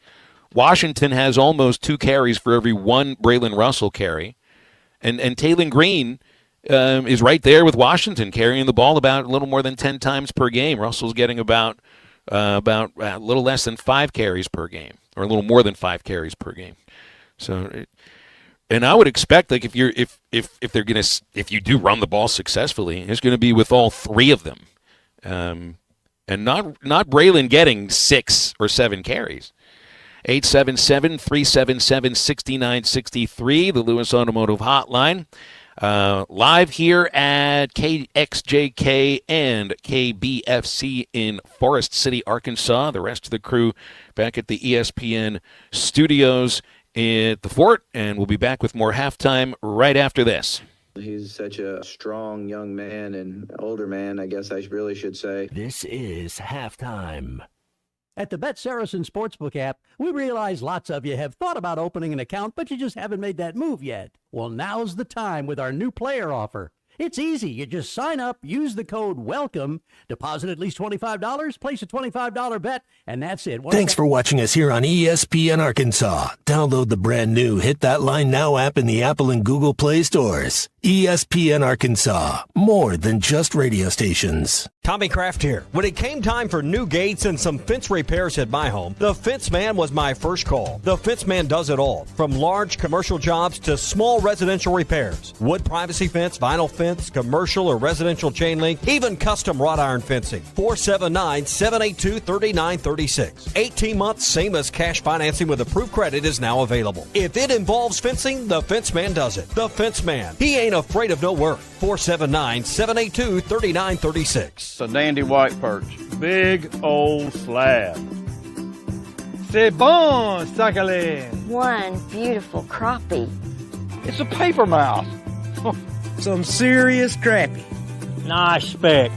Washington has almost 2 carries for every 1 Braylon Russell carry. And Taylon Green is right there with Washington, carrying the ball about a little more than 10 times per game. Russell's getting about a little less than 5 carries per game, or a little more than 5 carries per game. So, and I would expect, like, if you do run the ball successfully, it's going to be with all 3 of them, and not Braylon getting 6 or 7 carries. 877-377-6963, the Lewis Automotive Hotline. Live here at KXJK and KBFC in Forest City, Arkansas. The rest of the crew back at the ESPN studios at the Fort, and we'll be back with more halftime right after this. He's such a strong young man and older man, I guess I really should say. This is halftime. At the Bet Saracen Sportsbook app, we realize lots of you have thought about opening an account, but you just haven't made that move yet. Well, now's the time with our new player offer. It's easy. You just sign up, use the code WELCOME, deposit at least $25, place a $25 bet, and that's it. Thanks for watching us here on ESPN Arkansas. Download the brand new Hit That Line Now app in the Apple and Google Play stores. ESPN Arkansas, more than just radio stations. Tommy Kraft here. When it came time for new gates and some fence repairs at my home, the Fence Man was my first call. The Fence Man does it all, from large commercial jobs to small residential repairs. Wood privacy fence, vinyl fence, commercial or residential chain link, even custom wrought iron fencing. 479-782-3936. 18 months, same as cash financing with approved credit is now available. If it involves fencing, the Fence Man does it. The Fence Man. He ain't afraid of no work. 479-782-3936. It's a dandy white perch. Big old slab. C'est bon, Sakale. One beautiful crappie. It's a paper mouth. Some serious crappie. Nice speck.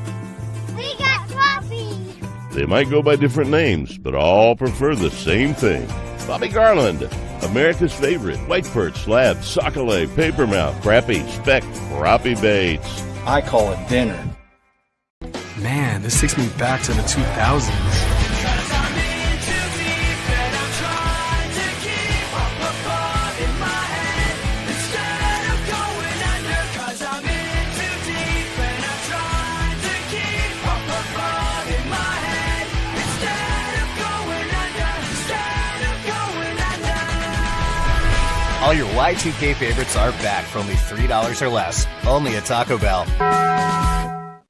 We got crappies. They might go by different names, but all prefer the same thing. Bobby Garland, America's favorite white perch, slab, sockeye, papermouth, crappie, speck, crappie baits. I call it dinner. Man, this takes me back to the 2000s. All your Y2K favorites are back for only $3 or less. Only at Taco Bell.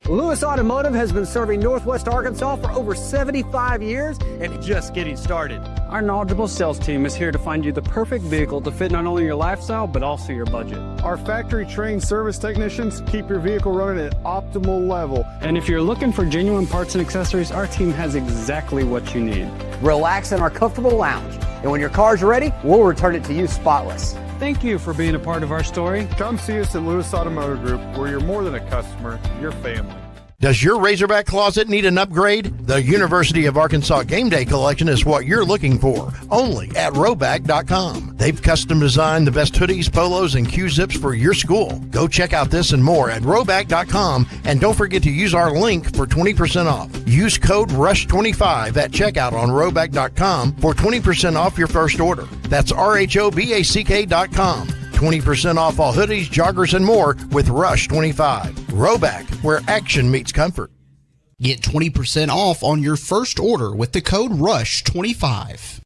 Lewis Automotive has been serving Northwest Arkansas for over 75 years and just getting started. Our knowledgeable sales team is here to find you the perfect vehicle to fit not only your lifestyle, but also your budget. Our factory-trained service technicians keep your vehicle running at optimal level. And if you're looking for genuine parts and accessories, our team has exactly what you need. Relax in our comfortable lounge. And when your car's ready, we'll return it to you spotless. Thank you for being a part of our story. Come see us at Lewis Automotive Group, where you're more than a customer, you're family. Does your Razorback closet need an upgrade? The University of Arkansas Game Day Collection is what you're looking for, only at Roback.com. They've custom designed the best hoodies, polos, and Q-zips for your school. Go check out this and more at Roback.com, and don't forget to use our link for 20% off. Use code RUSH25 at checkout on Roback.com for 20% off your first order. That's RHOBACK.com. 20% off all hoodies, joggers, and more with Rush 25. Roback, where action meets comfort. Get 20% off on your first order with the code RUSH25.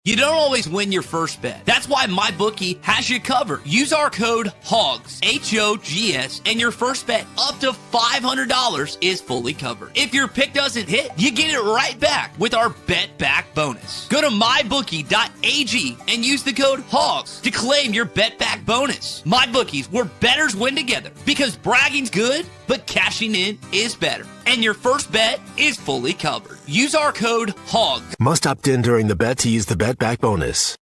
You don't always win your first bet. That's why MyBookie has you covered. Use our code HOGS, H-O-G-S, and your first bet up to $500 is fully covered. If your pick doesn't hit, you get it right back with our Bet Back bonus. Go to MyBookie.ag and use the code HOGS to claim your Bet Back bonus. MyBookie's, where bettors win together, because bragging's good, but cashing in is better. And your first bet is fully covered. Use our code HOGS. Must opt in during the bet to use the Bet Back bonus.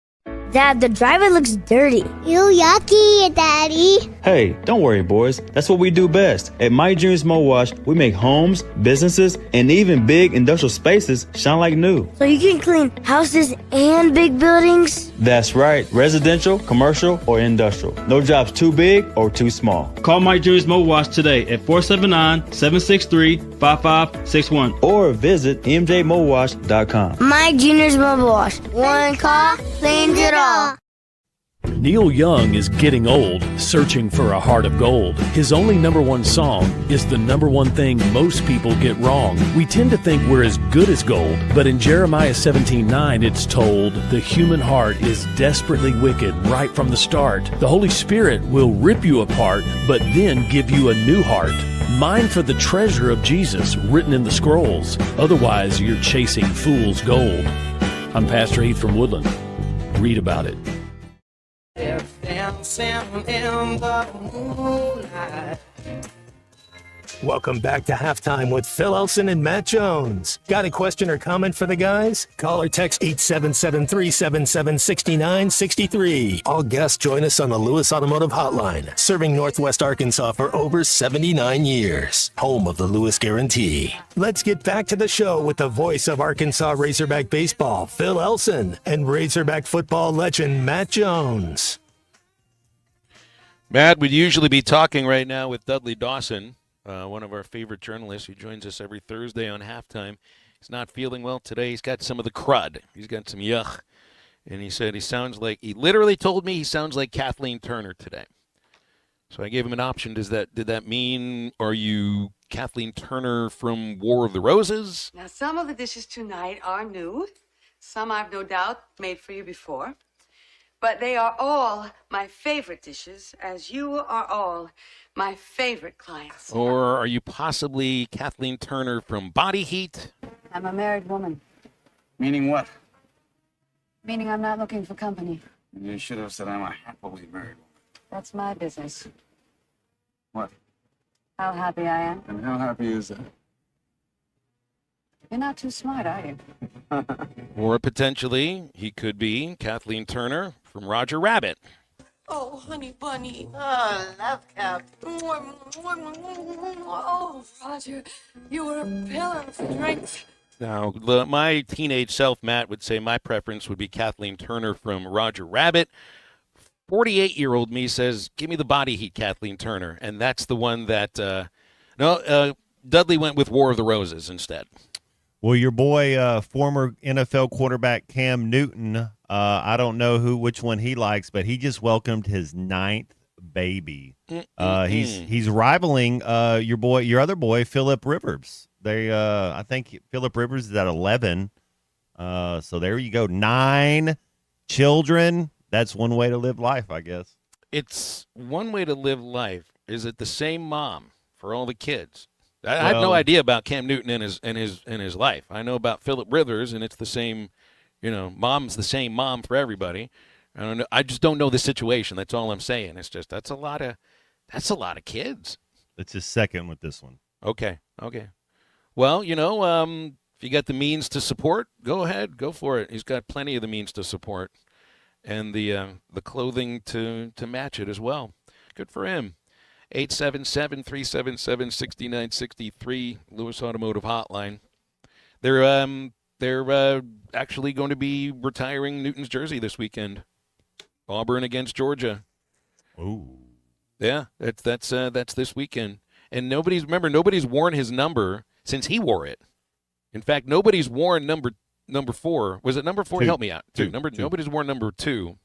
Dad, the driver looks dirty. You yucky, Daddy. Hey, don't worry, boys. That's what we do best. At My Dreams Mo Wash, we make homes, businesses, and even big industrial spaces shine like new. So you can clean houses and big buildings? That's right. Residential, commercial, or industrial. No job's too big or too small. Call My Dreams Mo Wash today at 479-763-5561 or visit mjmowash.com. My Junior's Mobile Wash. One call, cleans it all. Neil Young is getting old, searching for a heart of gold. His only number one song is the number one thing most people get wrong. We tend to think we're as good as gold, but in Jeremiah 17:9 it's told, the human heart is desperately wicked right from the start. The Holy Spirit will rip you apart, but then give you a new heart. Mine for the treasure of Jesus written in the scrolls. Otherwise, you're chasing fool's gold. I'm Pastor Heath from Woodland. Read about it. They're dancing in the moonlight. Welcome back to Halftime with Phil Elson and Matt Jones. Got a question or comment for the guys? Call or text 877-377-6963. All guests join us on the Lewis Automotive Hotline, serving Northwest Arkansas for over 79 years. Home of the Lewis Guarantee. Let's get back to the show with the voice of Arkansas Razorback baseball, Phil Elson, and Razorback football legend, Matt Jones. Matt would usually be talking right now with Dudley Dawson, one of our favorite journalists who joins us every Thursday on Halftime. He's not feeling well today. He's got some of the crud. He's got some yuck. And he said he literally told me he sounds like Kathleen Turner today. So I gave him an option. Did that mean, are you Kathleen Turner from War of the Roses? Now, some of the dishes tonight are new. Some I've no doubt made for you before. But they are all my favorite dishes, as you are all my favorite clients. Or are you possibly Kathleen Turner from Body Heat? I'm a married woman, Meaning what? meaning I'm not looking for company. You should have said I'm a happily married woman. That's my business. What? How happy I am. And how happy is that? You're not too smart, are you? Or potentially, he could be Kathleen Turner from Roger Rabbit. Oh, honey bunny. Oh, love cap. Oh, Roger, you were a pillar of strength. Now, my teenage self, Matt, would say my preference would be Kathleen Turner from Roger Rabbit. 48-year-old me says, give me the Body Heat Kathleen Turner. And that's the one that, Dudley went with War of the Roses instead. Well, your boy, former NFL quarterback Cam Newton, I don't know which one he likes, but he just welcomed his 9th baby. He's rivaling your other boy, Phillip Rivers. I think Phillip Rivers is at 11. So there you go, 9 children. That's one way to live life, I guess. It's one way to live life. Is it the same mom for all the kids? I have no idea about Cam Newton and his life. I know about Phillip Rivers, and it's the same mom's the same mom for everybody. I don't know. I just don't know the situation. That's all I'm saying. It's just that's a lot of kids. It's his second with this one. Okay. Well, if you got the means to support, go ahead, go for it. He's got plenty of the means to support, and the clothing to match it as well. Good for him. 877-377-6963, Lewis Automotive Hotline. They're actually going to be retiring Newton's jersey this weekend. Auburn against Georgia. Ooh. Yeah, that's this weekend. And nobody's worn his number since he wore it. In fact, nobody's worn number 4. Was it number 4? 2. Help me out. 2. Nobody's worn number 2.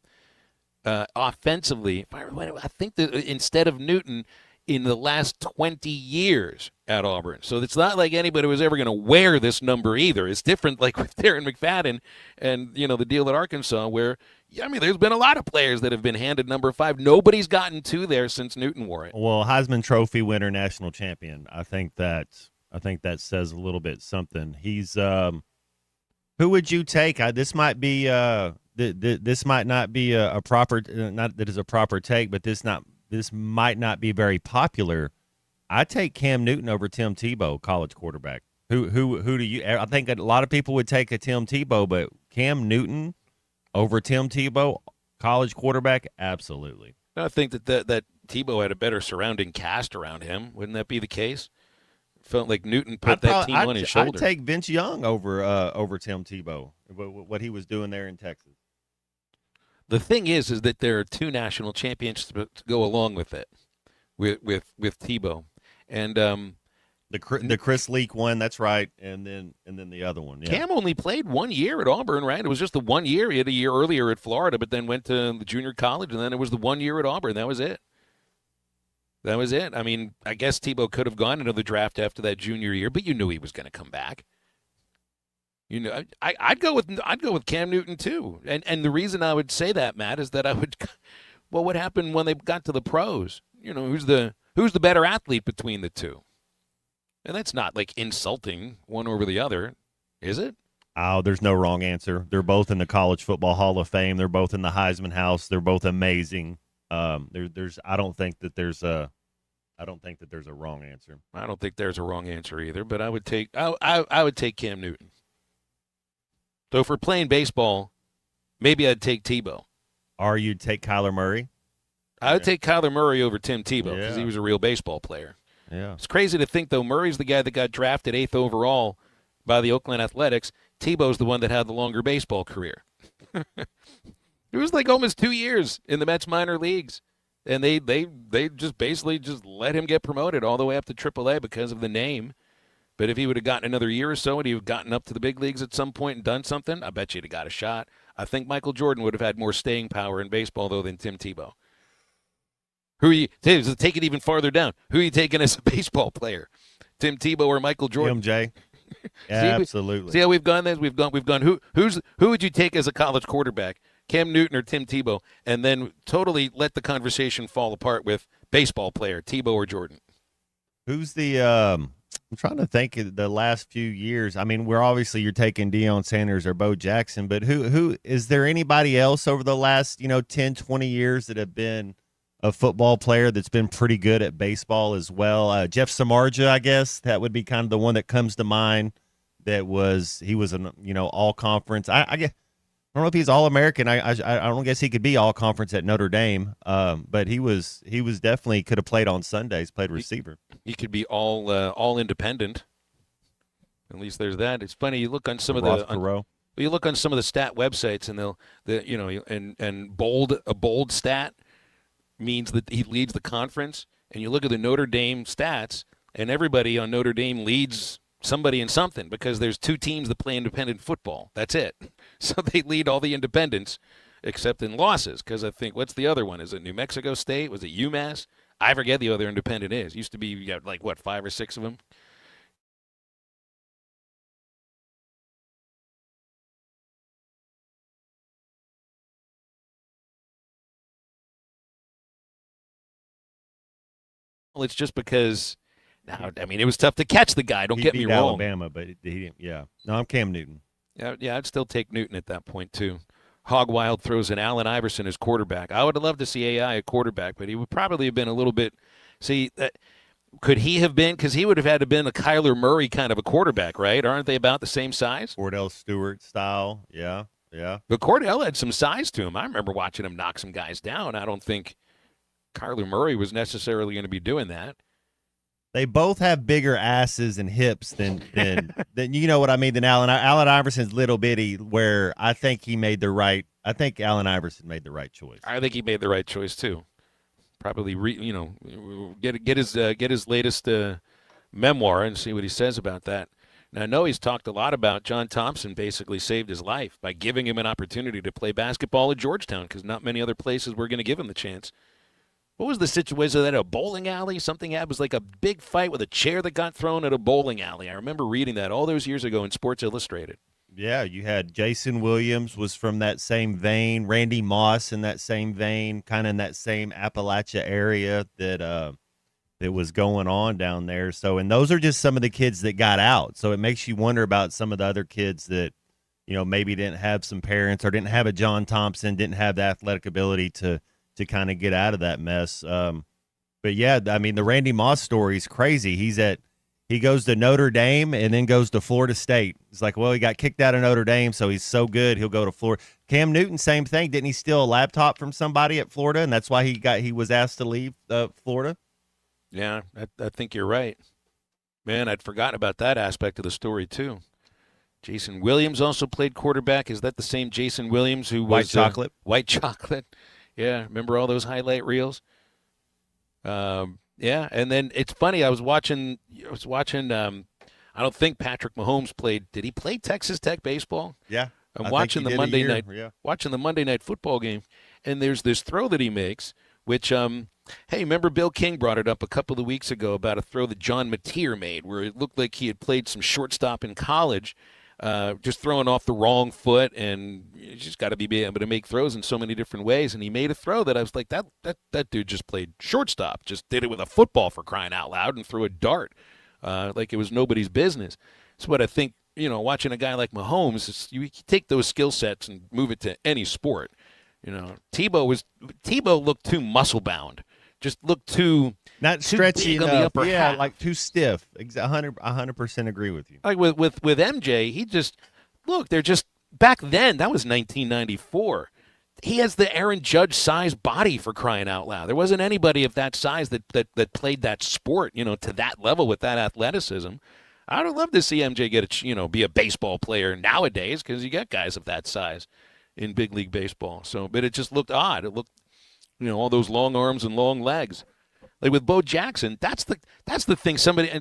Offensively, I think that instead of Newton in the last 20 years at Auburn. So it's not like anybody was ever going to wear this number either. It's different like with Darren McFadden and, the deal at Arkansas where, there's been a lot of players that have been handed number 5. Nobody's gotten 2 there since Newton wore it. Well, Heisman Trophy winner, national champion. I think that says a little bit something. He's who would you take? This might be this might not be a proper not that is a proper take, but this might not be very popular. I take Cam Newton over Tim Tebow, college quarterback. Who do you? I think a lot of people would take a Tim Tebow, but Cam Newton over Tim Tebow, college quarterback, absolutely. I think that Tebow had a better surrounding cast around him. Wouldn't that be the case? Felt like Newton put that team on his shoulder. I'd take Vince Young over Tim Tebow. What he was doing there in Texas. The thing is that there are 2 national championships to go along with it, with Tebow, and the Chris Leak one. That's right, and then the other one. Yeah. Cam only played 1 year at Auburn, right? It was just the 1 year. He had a year earlier at Florida, but then went to the junior college, and then it was the 1 year at Auburn. That was it. I mean, I guess Tebow could have gone into the draft after that junior year, but you knew he was going to come back. I'd go with Cam Newton too, and the reason I would say that, Matt, is that what happened when they got to the pros? Who's the better athlete between the 2? And that's not like insulting one over the other, is it? Oh, there's no wrong answer. They're both in the College Football Hall of Fame. They're both in the Heisman House. They're both amazing. I don't think that there's a wrong answer. I don't think there's a wrong answer either. But I would take Cam Newton. So if we're playing baseball, maybe I'd take Tebow. Or you'd take Kyler Murray? I would take Kyler Murray over Tim Tebow because he was a real baseball player. Yeah. It's crazy to think, though, Murray's the guy that got drafted 8th overall by the Oakland Athletics. Tebow's the one that had the longer baseball career. It was like almost 2 years in the Mets minor leagues. And they just basically just let him get promoted all the way up to AAA because of the name. But if he would have gotten another year or so and he would have gotten up to the big leagues at some point and done something, I bet you'd have got a shot. I think Michael Jordan would have had more staying power in baseball, though, than Tim Tebow. Take it even farther down. Who are you taking as a baseball player? Tim Tebow or Michael Jordan? MJ. Absolutely. See how we've gone this? We've gone who would you take as a college quarterback? Cam Newton or Tim Tebow? And then totally let the conversation fall apart with baseball player, Tebow or Jordan. Who's the I'm trying to think of the last few years. I mean, you're taking Deion Sanders or Bo Jackson, but who is there anybody else over the last, 10, 20 years that have been a football player that's been pretty good at baseball as well? Jeff Samardzija, I guess that would be kind of the one that comes to mind. He was an all conference. I guess I don't know if he's all American. I don't guess he could be all conference at Notre Dame. But he was definitely could have played on Sundays, played receiver. He could be all independent. At least there's that. It's funny, you look on some of the you look on some of the stat websites and and bold stat means that he leads the conference, and you look at the Notre Dame stats and everybody on Notre Dame leads somebody in something because there's 2 teams that play independent football. That's it. So they lead all the independents except in losses because I think, what's the other one? Is it New Mexico State? Was it UMass? I forget the other independent is. Used to be 5 or 6 of them. Well, it's just because it was tough to catch the guy. Don't get me wrong. Alabama, but he didn't. Yeah. No, I'm Cam Newton. Yeah, I'd still take Newton at that point, too. Hog Wild throws in Allen Iverson as quarterback. I would have loved to see AI at quarterback, but he would probably have been a little bit – see, could he have been – because he would have had to been a Kyler Murray kind of a quarterback, right? Aren't they about the same size? Cordell Stewart style, yeah. But Cordell had some size to him. I remember watching him knock some guys down. I don't think Kyler Murray was necessarily going to be doing that. They both have bigger asses and hips than you know what I mean, than Allen. Allen Iverson's little bitty, where I think Allen Iverson made the right choice. I think he made the right choice too. Probably get his latest memoir and see what he says about that. Now, I know he's talked a lot about John Thompson basically saved his life by giving him an opportunity to play basketball at Georgetown because not many other places were going to give him the chance. What was the situation at a bowling alley? Something happened. It was like a big fight with a chair that got thrown at a bowling alley. I remember reading that all those years ago in Sports Illustrated. Yeah, you had Jason Williams was from that same vein, Randy Moss in that same vein, kind of in that same Appalachia area that was going on down there. So, and those are just some of the kids that got out. So it makes you wonder about some of the other kids that, maybe didn't have some parents or didn't have a John Thompson, didn't have the athletic ability to kind of get out of that mess. But yeah, I mean, the Randy Moss story is crazy. He goes to Notre Dame and then goes to Florida State. It's like, well, he got kicked out of Notre Dame, so he's so good he'll go to Florida. Cam Newton, same thing. Didn't he steal a laptop from somebody at Florida, and that's why he was asked to leave Florida? Yeah, I think you're right. Man, I'd forgotten about that aspect of the story too. Jason Williams also played quarterback. Is that the same Jason Williams who was White Chocolate? White Chocolate. Yeah, remember all those highlight reels? Yeah, and then it's funny. I was watching. I don't think Patrick Mahomes played. Did he play Texas Tech baseball? Yeah, I'm watching the Monday night football game, and there's this throw that he makes, which hey, remember Bill King brought it up a couple of weeks ago about a throw that John Mateer made, where it looked like he had played some shortstop in college. Just throwing off the wrong foot, and you just got to be able to make throws in so many different ways. And he made a throw that I was like, that dude just played shortstop, just did it with a football for crying out loud, and threw a dart like it was nobody's business. That's what I think. Watching a guy like Mahomes, you take those skill sets and move it to any sport. Tebow looked too muscle bound. Just looked too stretchy on the upper half. like too stiff. 100% agree with you. Like with MJ, he just they're just back then. That was 1994. He has the Aaron Judge size body, for crying out loud. There wasn't anybody of that size that played that sport, to that level with that athleticism. I would love to see MJ be a baseball player nowadays because you got guys of that size in big league baseball. So, but it just looked odd. It looked. All those long arms and long legs. Like with Bo Jackson, that's the thing. Somebody,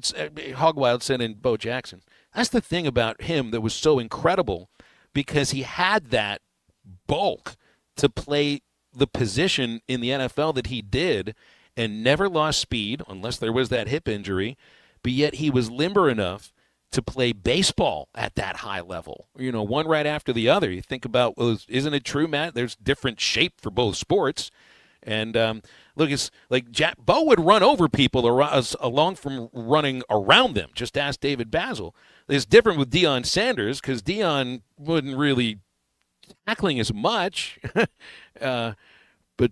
Hog Wild said in Bo Jackson, that's the thing about him that was so incredible, because he had that bulk to play the position in the NFL that he did and never lost speed unless there was that hip injury, but yet he was limber enough to play baseball at that high level, one right after the other. You think about, isn't it true, Matt? There's different shape for both sports. And look, it's like Bo would run over people along from running around them. Just ask David Basil. It's different with Deion Sanders because Deion wasn't really tackling as much. But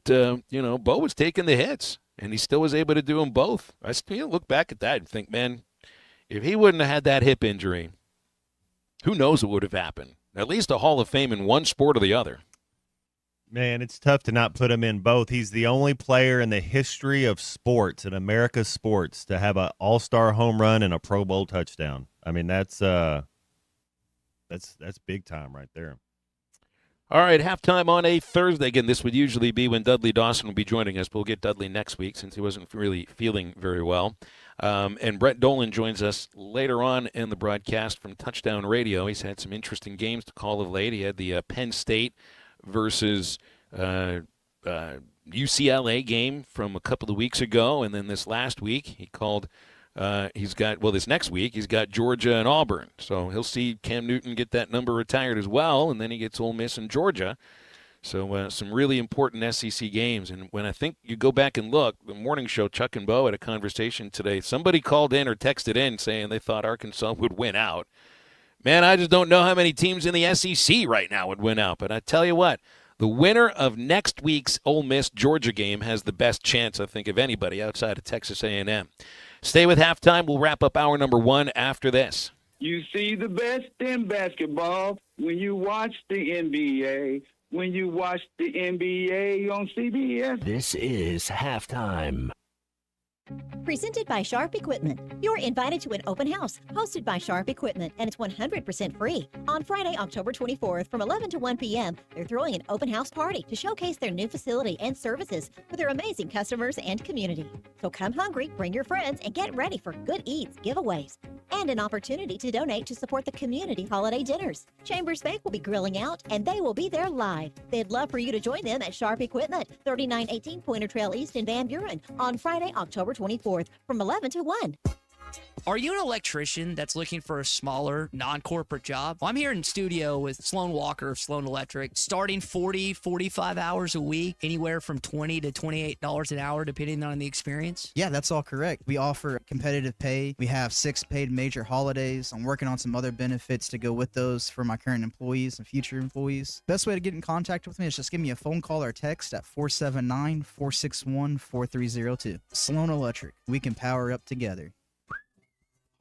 Bo was taking the hits, and he still was able to do them both. I still look back at that and think, man, if he wouldn't have had that hip injury, who knows what would have happened? At least a Hall of Fame in one sport or the other. Man, it's tough to not put him in both. He's the only player in the history of sports, in America's sports, to have an all-star home run and a Pro Bowl touchdown. I mean, that's big time right there. All right, halftime on a Thursday. Again, this would usually be when Dudley Dawson will be joining us, but we'll get Dudley next week since he wasn't really feeling very well. And Brett Dolan joins us later on in the broadcast from Touchdown Radio. He's had some interesting games to call of late. He had the Penn State versus UCLA game from a couple of weeks ago, and then this last week he called this next week he's got Georgia and Auburn, so he'll see Cam Newton get that number retired as well, and then he gets Ole Miss and Georgia. So some really important SEC games. And when I think you go back and look, the morning show, Chuck and Bo had a conversation today. Somebody called in or texted in saying they thought Arkansas would win out. Man, I just don't know how many teams in the SEC right now would win out. But I tell you what, the winner of next week's Ole Miss-Georgia game has the best chance, I think, of anybody outside of Texas A&M. Stay with Halftime. We'll wrap up hour number 1 after this. You see the best in basketball when you watch the NBA. When you watch the NBA on CBS. This is Halftime. Presented by Sharp Equipment. You're invited to an open house hosted by Sharp Equipment, and it's 100% free. On Friday, October 24th from 11 to 1 p.m., they're throwing an open house party to showcase their new facility and services for their amazing customers and community. So come hungry, bring your friends, and get ready for good eats, giveaways, and an opportunity to donate to support the community holiday dinners. Chambers Bank will be grilling out, and they will be there live. They'd love for you to join them at Sharp Equipment, 3918 Pointer Trail East in Van Buren, on Friday, October 24th from 11 to 1. Are you an electrician that's looking for a smaller, non-corporate job? Well, I'm here in studio with Sloan Walker of Sloan Electric, starting 40, 45 hours a week, anywhere from $20 to $28 an hour, depending on the experience. Yeah, that's all correct. We offer competitive pay. We have 6 paid major holidays. I'm working on some other benefits to go with those for my current employees and future employees. Best way to get in contact with me is just give me a phone call or text at 479-461-4302. Sloan Electric. We can power up together.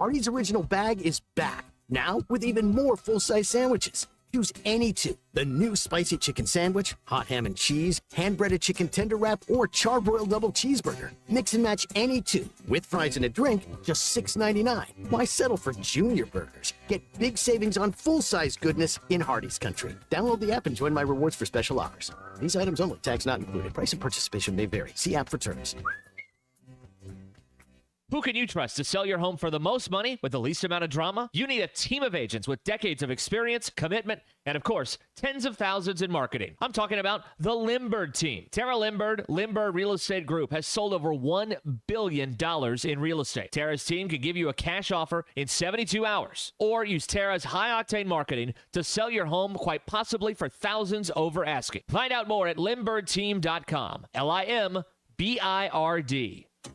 Hardee's Original Bag is back, now with even more full-size sandwiches. Choose any two. The new spicy chicken sandwich, hot ham and cheese, hand-breaded chicken tender wrap, or charbroiled double cheeseburger. Mix and match any two, with fries and a drink, just $6.99. Why settle for junior burgers? Get big savings on full-size goodness in Hardee's country. Download the app and join my rewards for special offers. These items only, tax not included. Price and participation may vary. See app for terms. Who can you trust to sell your home for the most money with the least amount of drama? You need a team of agents with decades of experience, commitment, and of course, tens of thousands in marketing. I'm talking about the Limbird team. Tara Limbird, Limbird Real Estate Group, has sold over $1 billion in real estate. Tara's team can give you a cash offer in 72 hours, or use Tara's high-octane marketing to sell your home quite possibly for thousands over asking. Find out more at LimbirdTeam.com. LIMBIRD.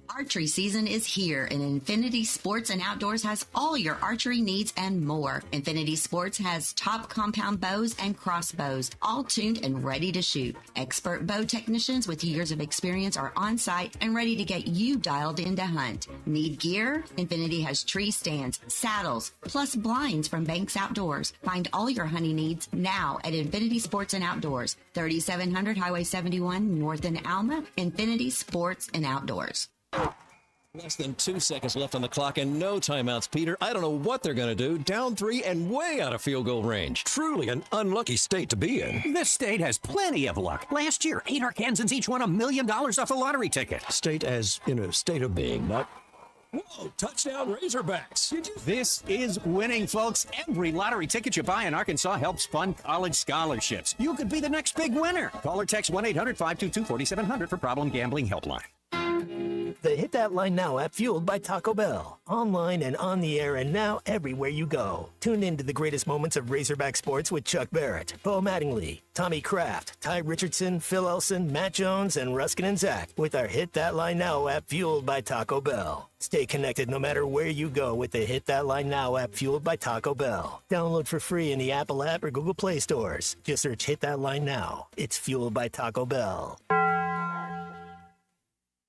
Archery season is here, and Infinity Sports and Outdoors has all your archery needs and more. Infinity Sports has top compound bows and crossbows, all tuned and ready to shoot. Expert bow technicians with years of experience are on site and ready to get you dialed in to hunt. Need gear? Infinity has tree stands, saddles, plus blinds from Banks Outdoors. Find all your hunting needs now at Infinity Sports and Outdoors, 3700 Highway 71 North in Alma. Infinity Sports and Outdoors. Less than 2 seconds left on the clock and no timeouts, Peter. I don't know what they're going to do. Down 3 and way out of field goal range. Truly an unlucky state to be in. This state has plenty of luck. Last year, 8 Arkansans each won $1 million off a lottery ticket. State as in a state of being, not... Whoa, touchdown Razorbacks. This is winning, folks. Every lottery ticket you buy in Arkansas helps fund college scholarships. You could be the next big winner. Call or text 1-800-522-4700 for Problem Gambling Helpline. The Hit That Line Now app, fueled by Taco Bell. Online and on the air and now everywhere you go. Tune in to the greatest moments of Razorback sports with Chuck Barrett, Bo Mattingly, Tommy Kraft, Ty Richardson, Phil Elson, Matt Jones, and Ruskin and Zach with our Hit That Line Now app, fueled by Taco Bell. Stay connected no matter where you go with the Hit That Line Now app, fueled by Taco Bell. Download for free in the Apple app or Google Play stores. Just search Hit That Line Now. It's fueled by Taco Bell.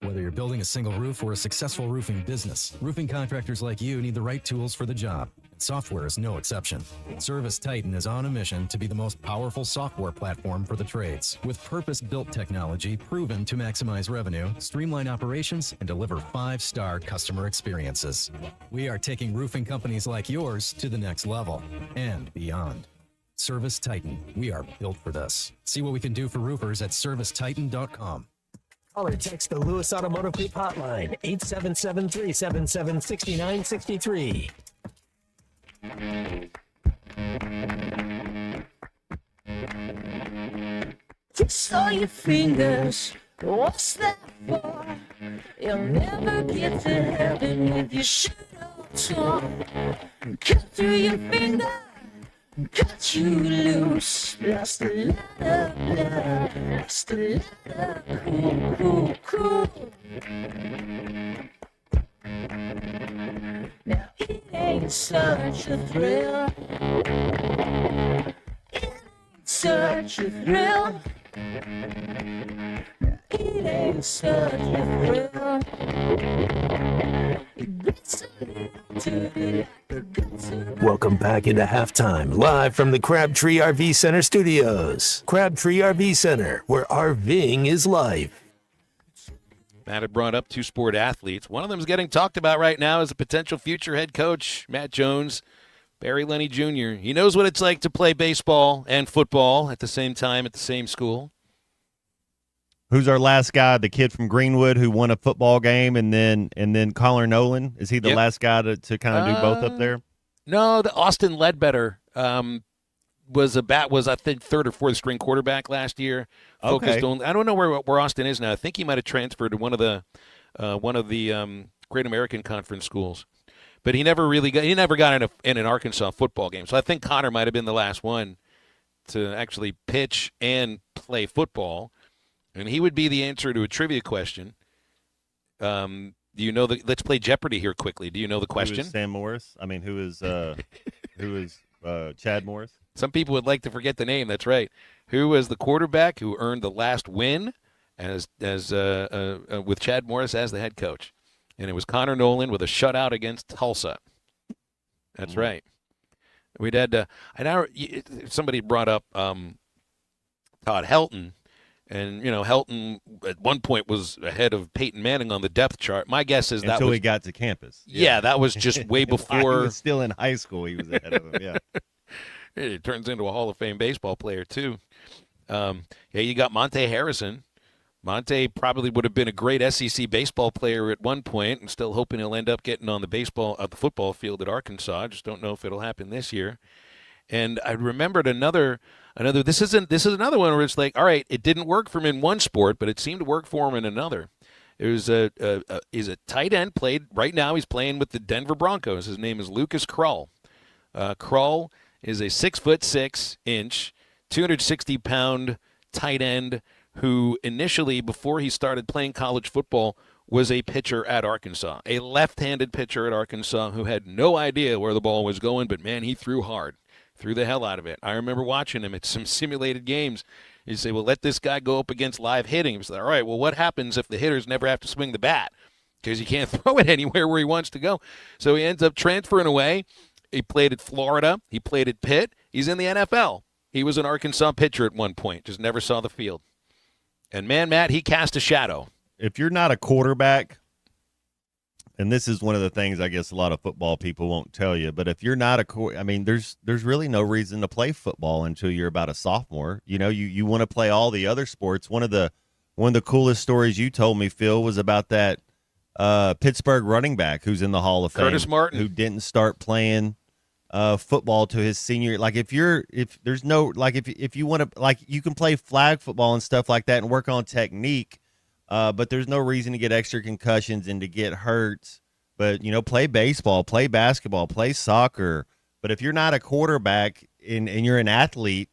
Whether you're building a single roof or a successful roofing business, roofing contractors like you need the right tools for the job. And software is no exception. Service Titan is on a mission to be the most powerful software platform for the trades, with purpose-built technology proven to maximize revenue, streamline operations, and deliver 5-star customer experiences. We are taking roofing companies like yours to the next level and beyond. Service Titan. We are built for this. See what we can do for roofers at servicetitan.com. Call or text the Lewis Automotive Group hotline, 877-377-6963. Kiss all your fingers, what's that for? You'll never get to heaven with your shirt on. Cut through your finger, cut you loose. Lost a lot of blood, lost a lot of cool. Now he ain't ain't such a thrill. It ain't such a thrill. It ain't such a thrill. Welcome back into halftime, live from the Crabtree RV Center studios. Crabtree RV Center, where RVing is life. Matt had brought up two sport athletes. One of them is getting talked about right now as a potential future head coach, Matt Jones. Barry Lenny Jr. He knows what it's like to play baseball and football at the same time at the same school. Who's our last guy? The kid from Greenwood who won a football game, and then Colin Nolan. Is he the last guy to kind of do both up there? No, the Austin Ledbetter was I think third or fourth string quarterback last year. Focused on. I don't know where Austin is now. I think he might have transferred to one of the Great American Conference schools, but he never got in an Arkansas football game. So I think Connor might have been the last one to actually pitch and play football. And he would be the answer to a trivia question. Do you know let's play Jeopardy here quickly. Do you know the question? Who is Sam Morris? I mean, who is Chad Morris? Some people would like to forget the name. That's right. Who was the quarterback who earned the last win with Chad Morris as the head coach? And it was Connor Nolan with a shutout against Tulsa. That's right. We'd had somebody brought up Todd Helton. And, Helton at one point was ahead of Peyton Manning on the depth chart. My guess is until he got to campus. Yeah, that was just way before. He was still in high school. He was ahead of him, yeah. It turns into a Hall of Fame baseball player, too. You got Monte Harrison. Monte probably would have been a great SEC baseball player at one point, and still hoping he'll end up getting on the football field at Arkansas. I just don't know if it'll happen this year. And I remembered another. This is another one where it's like, all right, it didn't work for him in one sport, but it seemed to work for him in another. It was he's a tight end. Played right now. He's playing with the Denver Broncos. His name is Lucas Krull. Krull is a 6'6", 260-pound tight end who initially, before he started playing college football, was a pitcher at Arkansas, a left-handed pitcher at Arkansas who had no idea where the ball was going, but man, he threw hard. Threw the hell out of it. I remember watching him at some simulated games. You say, well, let this guy go up against live hitting. He's like, all right, well, what happens if the hitters never have to swing the bat? Because he can't throw it anywhere where he wants to go. So he ends up transferring away. He played at Florida. He played at Pitt. He's in the NFL. He was an Arkansas pitcher at one point, just never saw the field. And, man, Matt, he cast a shadow. If you're not a quarterback, and this is one of the things I guess a lot of football people won't tell you, but if you're not there's really no reason to play football until you're about a sophomore. You want to play all the other sports. One of the coolest stories you told me, Phil, was about that Pittsburgh running back who's in the Hall of Fame, Curtis Martin, who didn't start playing football to his senior year. Like if you want to, you can play flag football and stuff like that and work on technique. But there's no reason to get extra concussions and to get hurt. But, play baseball, play basketball, play soccer. But if you're not a quarterback and you're an athlete,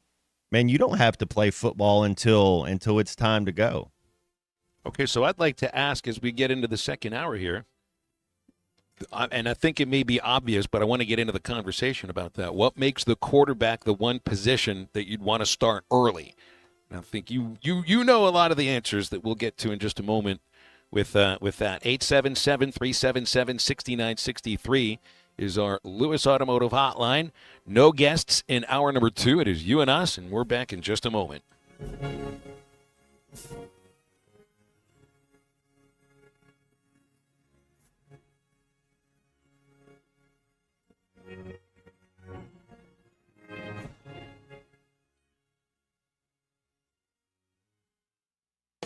man, you don't have to play football until it's time to go. Okay, so I'd like to ask as we get into the second hour here, and I think it may be obvious, but I want to get into the conversation about that. What makes the quarterback the one position that you'd want to start early? I think you know a lot of the answers that we'll get to in just a moment with that. 877-377-6963 is our Lewis Automotive Hotline. No guests in hour number 2. It is you and us, and we're back in just a moment.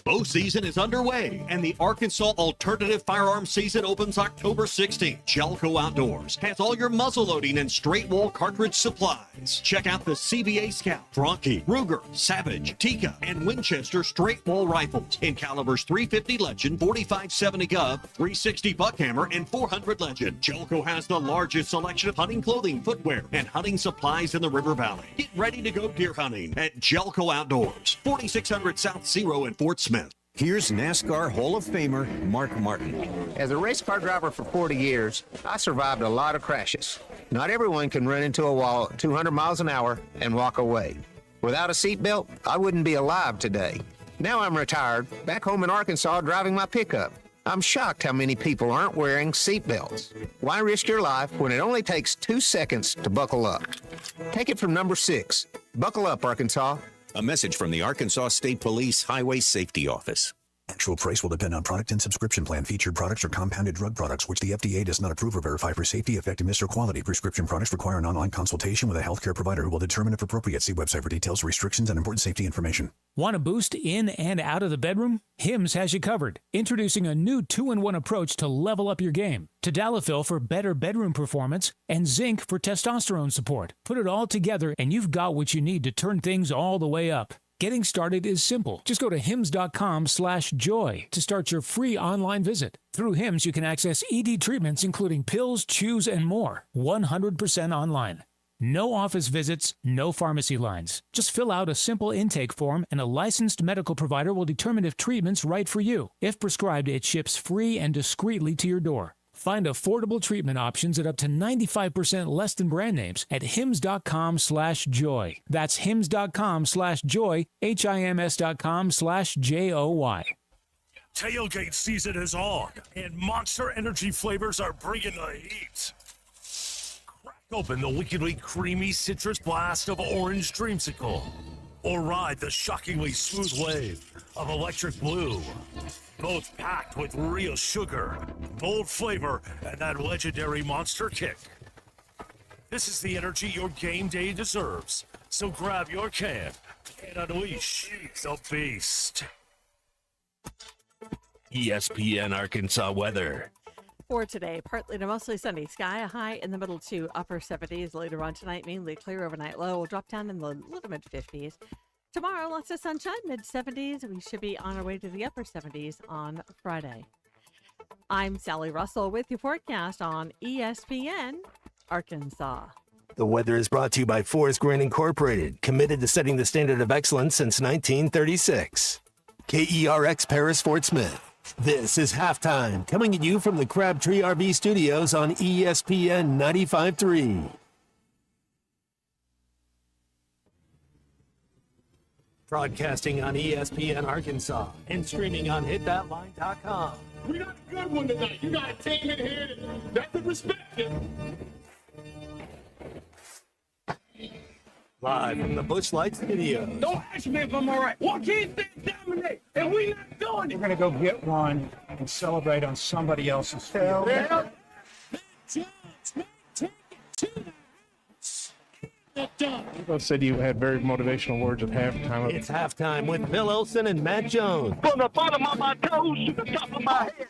Bow season is underway, and the Arkansas Alternative Firearms season opens October 16th. Jelco Outdoors has all your muzzleloading and straight wall cartridge supplies. Check out the CBA Scout, Franke, Ruger, Savage, Tikka, and Winchester straight wall rifles in calibers 350 Legend, 45-70 Gov, 360 Buckhammer, and 400 Legend. Jelco has the largest selection of hunting clothing, footwear, and hunting supplies in the River Valley. Get ready to go deer hunting at Jelco Outdoors, 4600 South Zero in Fort Smith. Here's NASCAR Hall of Famer Mark Martin. As a race car driver for 40 years, I survived a lot of crashes. Not everyone can run into a wall at 200 miles an hour and walk away. Without a seatbelt, I wouldn't be alive today. Now I'm retired, back home in Arkansas driving my pickup. I'm shocked how many people aren't wearing seatbelts. Why risk your life when it only takes 2 seconds to buckle up? Take it from number 6. Buckle up, Arkansas. A message from the Arkansas State Police Highway Safety Office. Actual price will depend on product and subscription plan. Featured products are compounded drug products, which the FDA does not approve or verify for safety, effectiveness, or quality. Prescription products require an online consultation with a healthcare provider who will determine if appropriate. See website for details, restrictions, and important safety information. Want a boost in and out of the bedroom? Hims has you covered. Introducing a new 2-in-1 approach to level up your game. Tadalafil for better bedroom performance and zinc for testosterone support. Put it all together and you've got what you need to turn things all the way up. Getting started is simple. Just go to hims.com/joy to start your free online visit. Through Hims, you can access ED treatments including pills, chews, and more. 100% online. No office visits, no pharmacy lines. Just fill out a simple intake form and a licensed medical provider will determine if treatment's right for you. If prescribed, it ships free and discreetly to your door. Find affordable treatment options at up to 95% less than brand names at hims.com/joy. That's hims.com/joy, HIMS.com/JOY. Tailgate season is on, and Monster Energy flavors are bringing the heat. Crack open the wickedly creamy citrus blast of Orange Dreamsicle, or ride the shockingly smooth wave of Electric Blue. Both packed with real sugar, bold flavor, and that legendary monster kick. This is the energy your game day deserves. So grab your can and unleash the beast. ESPN Arkansas weather. For today, partly to mostly sunny sky, a high in the middle to upper 70s. Later on tonight, mainly clear overnight low. Will drop down in the little mid 50s. Tomorrow, lots of sunshine, mid-70s. We should be on our way to the upper 70s on Friday. I'm Sally Russell with your forecast on ESPN Arkansas. The weather is brought to you by Forest Grain Incorporated, committed to setting the standard of excellence since 1936. KERX Paris Fort Smith. This is Halftime, coming at you from the Crabtree RV Studios on ESPN 95.3. Broadcasting on ESPN Arkansas and streaming on hitthatline.com. We got a good one tonight. You got a team in here that could respect you. Live from the Busch Lights Studio. Don't ask me if I'm all right. Why can't they dominate? And we not doing it. We're going to go get one and celebrate on somebody else's field. Yeah. Both said you had very motivational words at halftime. It's Halftime with Bill Olson and Matt Jones. From the bottom of my toes to the top of my head.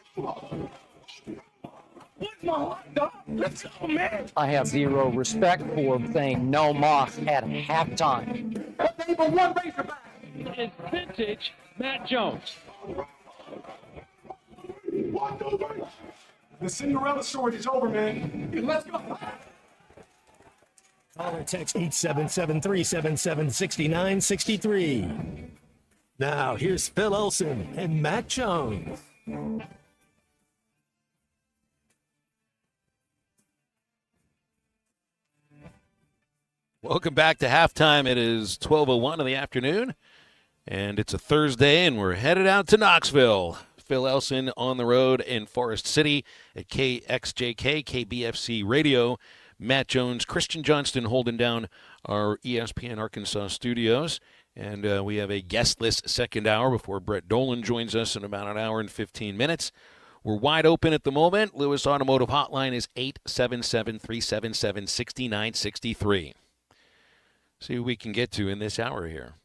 What's my hot dog? Let's go, man. I have zero respect for saying no moss at halftime. But they even one Razorback. It's vintage Matt Jones. The Cinderella story is over, man. Let's go. Call or text 877-377-6963. Now, here's Phil Olson and Matt Jones. Welcome back to Halftime. It is 12:01 in the afternoon, and it's a Thursday, and we're headed out to Knoxville. Phil Elson on the road in Forest City at KXJK, KBFC Radio. Matt Jones, Christian Johnston holding down our ESPN Arkansas studios. And we have a guestless second hour before Brett Dolan joins us in about an hour and 15 minutes. We're wide open at the moment. Lewis Automotive Hotline is 877-377-6963. See what we can get to in this hour here.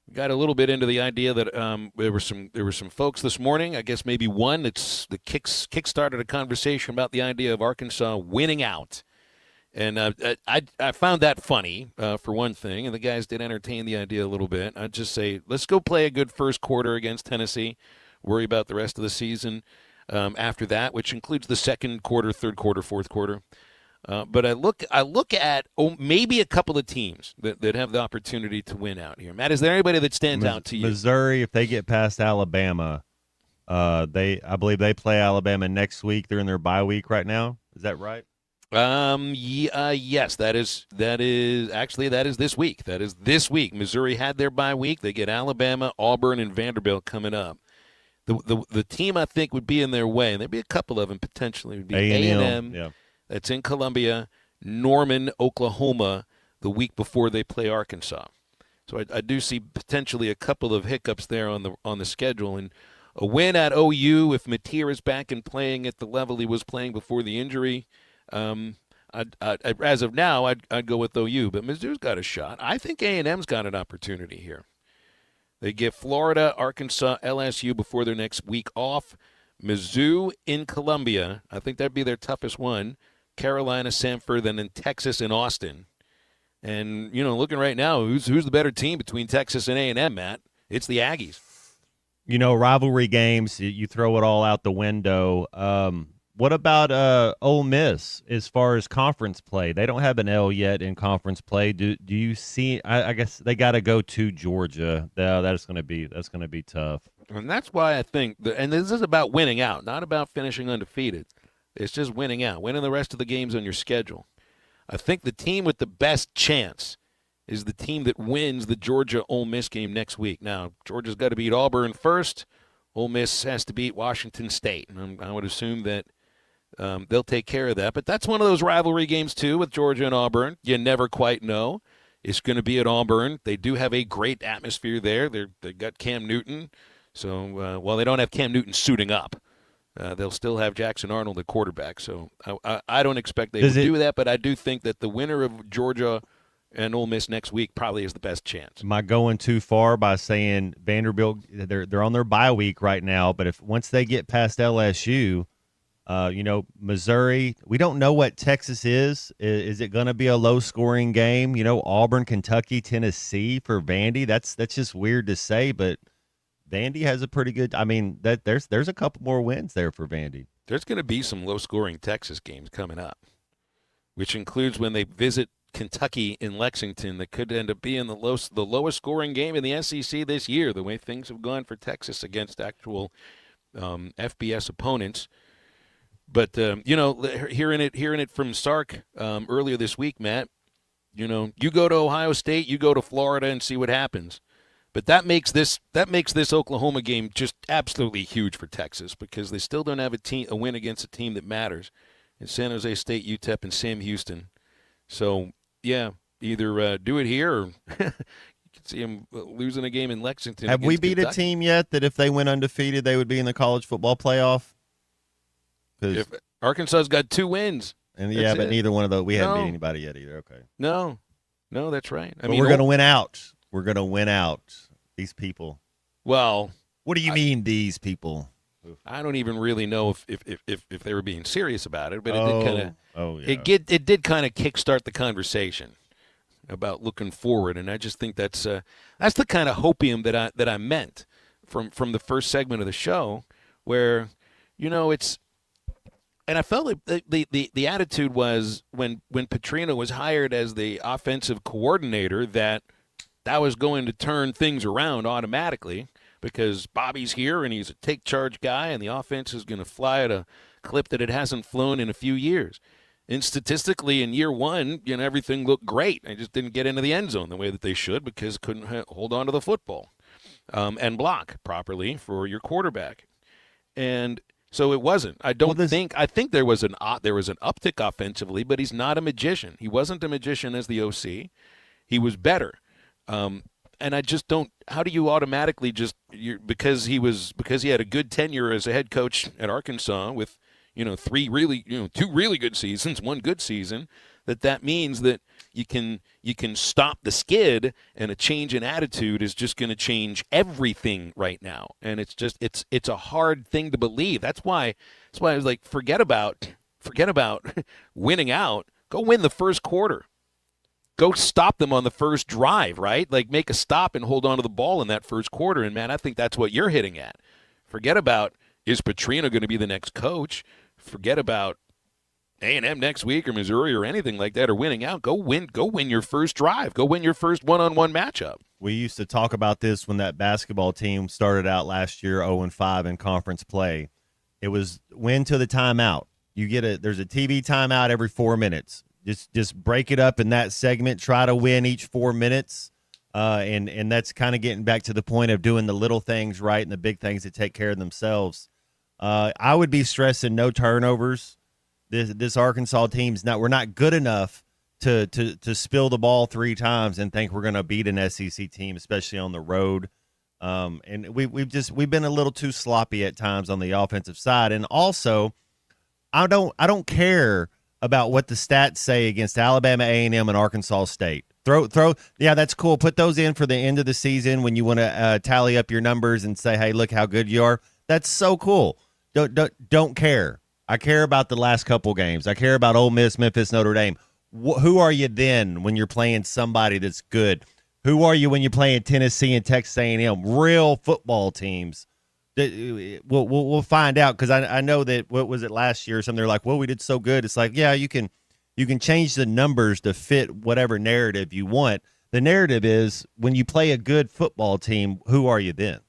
We got a little bit into the idea that there were some folks this morning, I guess maybe one that's the kick-started a conversation about the idea of Arkansas winning out. And I found that funny, for one thing, and the guys did entertain the idea a little bit. I'd just say, let's go play a good first quarter against Tennessee, worry about the rest of the season after that, which includes the second quarter, third quarter, fourth quarter. But I look at maybe a couple of teams that have the opportunity to win out here. Matt, is there anybody that stands out to you? Missouri, if they get past Alabama, I believe they play Alabama next week. They're in their bye week right now. Is that right? Yes, that is this week. That is this week. Missouri had their bye week. They get Alabama, Auburn, and Vanderbilt coming up. The team I think would be in their way, and there'd be a couple of them potentially. Would be A&M. Yeah. That's in Columbia. Norman, Oklahoma, the week before they play Arkansas. So I do see potentially a couple of hiccups there on the schedule, and a win at OU if Mateer is back and playing at the level he was playing before the injury. As of now, I'd go with OU, but Mizzou's got a shot. I think A&M's got an opportunity here. They get Florida, Arkansas, LSU before their next week off. Mizzou in Columbia, I think that'd be their toughest one. Carolina, Samford, then in Texas and Austin. And, looking right now, who's the better team between Texas and A&M, Matt? It's the Aggies. Rivalry games, you throw it all out the window. What about Ole Miss as far as conference play? They don't have an L yet in conference play. Do you see? I guess they got to go to Georgia. That's going to be tough. And that's why I think and this is about winning out, not about finishing undefeated. It's just winning out, winning the rest of the games on your schedule. I think the team with the best chance is the team that wins the Georgia-Ole Miss game next week. Now, Georgia's got to beat Auburn first. Ole Miss has to beat Washington State. And I would assume that they'll take care of that. But that's one of those rivalry games, too, with Georgia and Auburn. You never quite know. It's going to be at Auburn. They do have a great atmosphere there. They've got Cam Newton. So while they don't have Cam Newton suiting up, they'll still have Jackson Arnold at quarterback. So I don't expect they will do that, but I do think that the winner of Georgia and Ole Miss next week probably is the best chance. Am I going too far by saying Vanderbilt, they're on their bye week right now, but once they get past LSU, Missouri, we don't know what Texas is. Is it going to be a low-scoring game? Auburn, Kentucky, Tennessee for Vandy. That's just weird to say, but Vandy has a pretty good. There's a couple more wins there for Vandy. There's going to be some low-scoring Texas games coming up, which includes when they visit Kentucky in Lexington. That could end up being the lowest-scoring game in the SEC this year. The way things have gone for Texas against actual FBS opponents. But hearing it from Sark earlier this week, Matt, you go to Ohio State, you go to Florida, and see what happens. But that makes this Oklahoma game just absolutely huge for Texas because they still don't have a win against a team that matters. In San Jose State, UTEP, and Sam Houston. So yeah, either do it here or you can see them losing a game in Lexington. Have we beat Kentucky. A team yet that if they went undefeated, they would be in the college football playoff? If Arkansas's got 2 wins. But neither one of those, we haven't beat anybody yet either. Okay. No, that's right. But we're going to win out. We're going to win out. These people. Well, what do you mean these people? I don't even really know if they were being serious about it, but it did kind of kickstart the conversation about looking forward, and I just think that's the kind of hopium that I meant from the first segment of the show, where it's. And I felt like the attitude was when Petrino was hired as the offensive coordinator that was going to turn things around automatically because Bobby's here and he's a take-charge guy and the offense is going to fly at a clip that it hasn't flown in a few years. And statistically, in year one, everything looked great. They just didn't get into the end zone the way that they should because couldn't hold on to the football and block properly for your quarterback. And so it wasn't. I think there was an uptick offensively, but he's not a magician. He wasn't a magician as the OC. He was better. And I just don't. How do you automatically because he had a good tenure as a head coach at Arkansas with 2 really good seasons, 1 good season, that means that you can stop the skid and a change in attitude is just going to change everything right now. And it's a hard thing to believe. That's why I was like, forget about winning out. Go win the first quarter. Go stop them on the first drive, right? Like make a stop and hold on to the ball in that first quarter. And man, I think that's what you're hitting at. Forget about, is Petrino going to be the next coach? Forget about A&M next week or Missouri or anything like that or winning out. Go win your first drive. Go win your first one-on-one matchup. We used to talk about this when that basketball team started out last year 0-5 in conference play. It was win to the timeout. there's a TV timeout every 4 minutes. Just break it up in that segment. Try to win each 4 minutes. And that's kind of getting back to the point of doing the little things right and the big things that take care of themselves. I would be stressing no turnovers. This Arkansas team's we're not good enough to spill the ball 3 times and think we're going to beat an SEC team, especially on the road. And we've been a little too sloppy at times on the offensive side. And also, I don't care about what the stats say against Alabama A&M and Arkansas State. Yeah, that's cool. Put those in for the end of the season when you want to tally up your numbers and say, hey, look how good you are. That's so cool. Don't care. I care about the last couple games. I care about Ole Miss, Memphis, Notre Dame. Who are you then when you're playing somebody that's good? Who are you when you're playing Tennessee and Texas A&M? Real football teams. We'll find out, because I know that, what was it, last year or something, they're like, well, we did so good. It's like, yeah, you can change the numbers to fit whatever narrative you want. The narrative is, when you play a good football team, who are you then?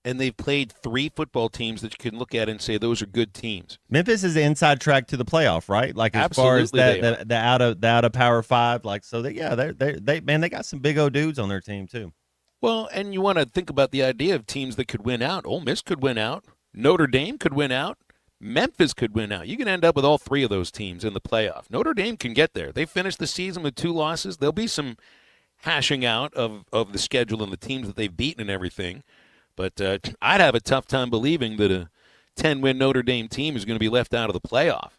And they've played 3 football teams that you can look at and say those are good teams. Memphis is the inside track to the playoff, right? Like, as Absolutely far as the out of Power 5, like, so they got some big old dudes on their team too. Well, and you want to think about the idea of teams that could win out. Ole Miss could win out. Notre Dame could win out. Memphis could win out. You can end up with all 3 of those teams in the playoff. Notre Dame can get there. They finished the season with 2 losses. There'll be some hashing out of the schedule and the teams that they've beaten and everything. But I'd have a tough time believing that a 10-win Notre Dame team is going to be left out of the playoff.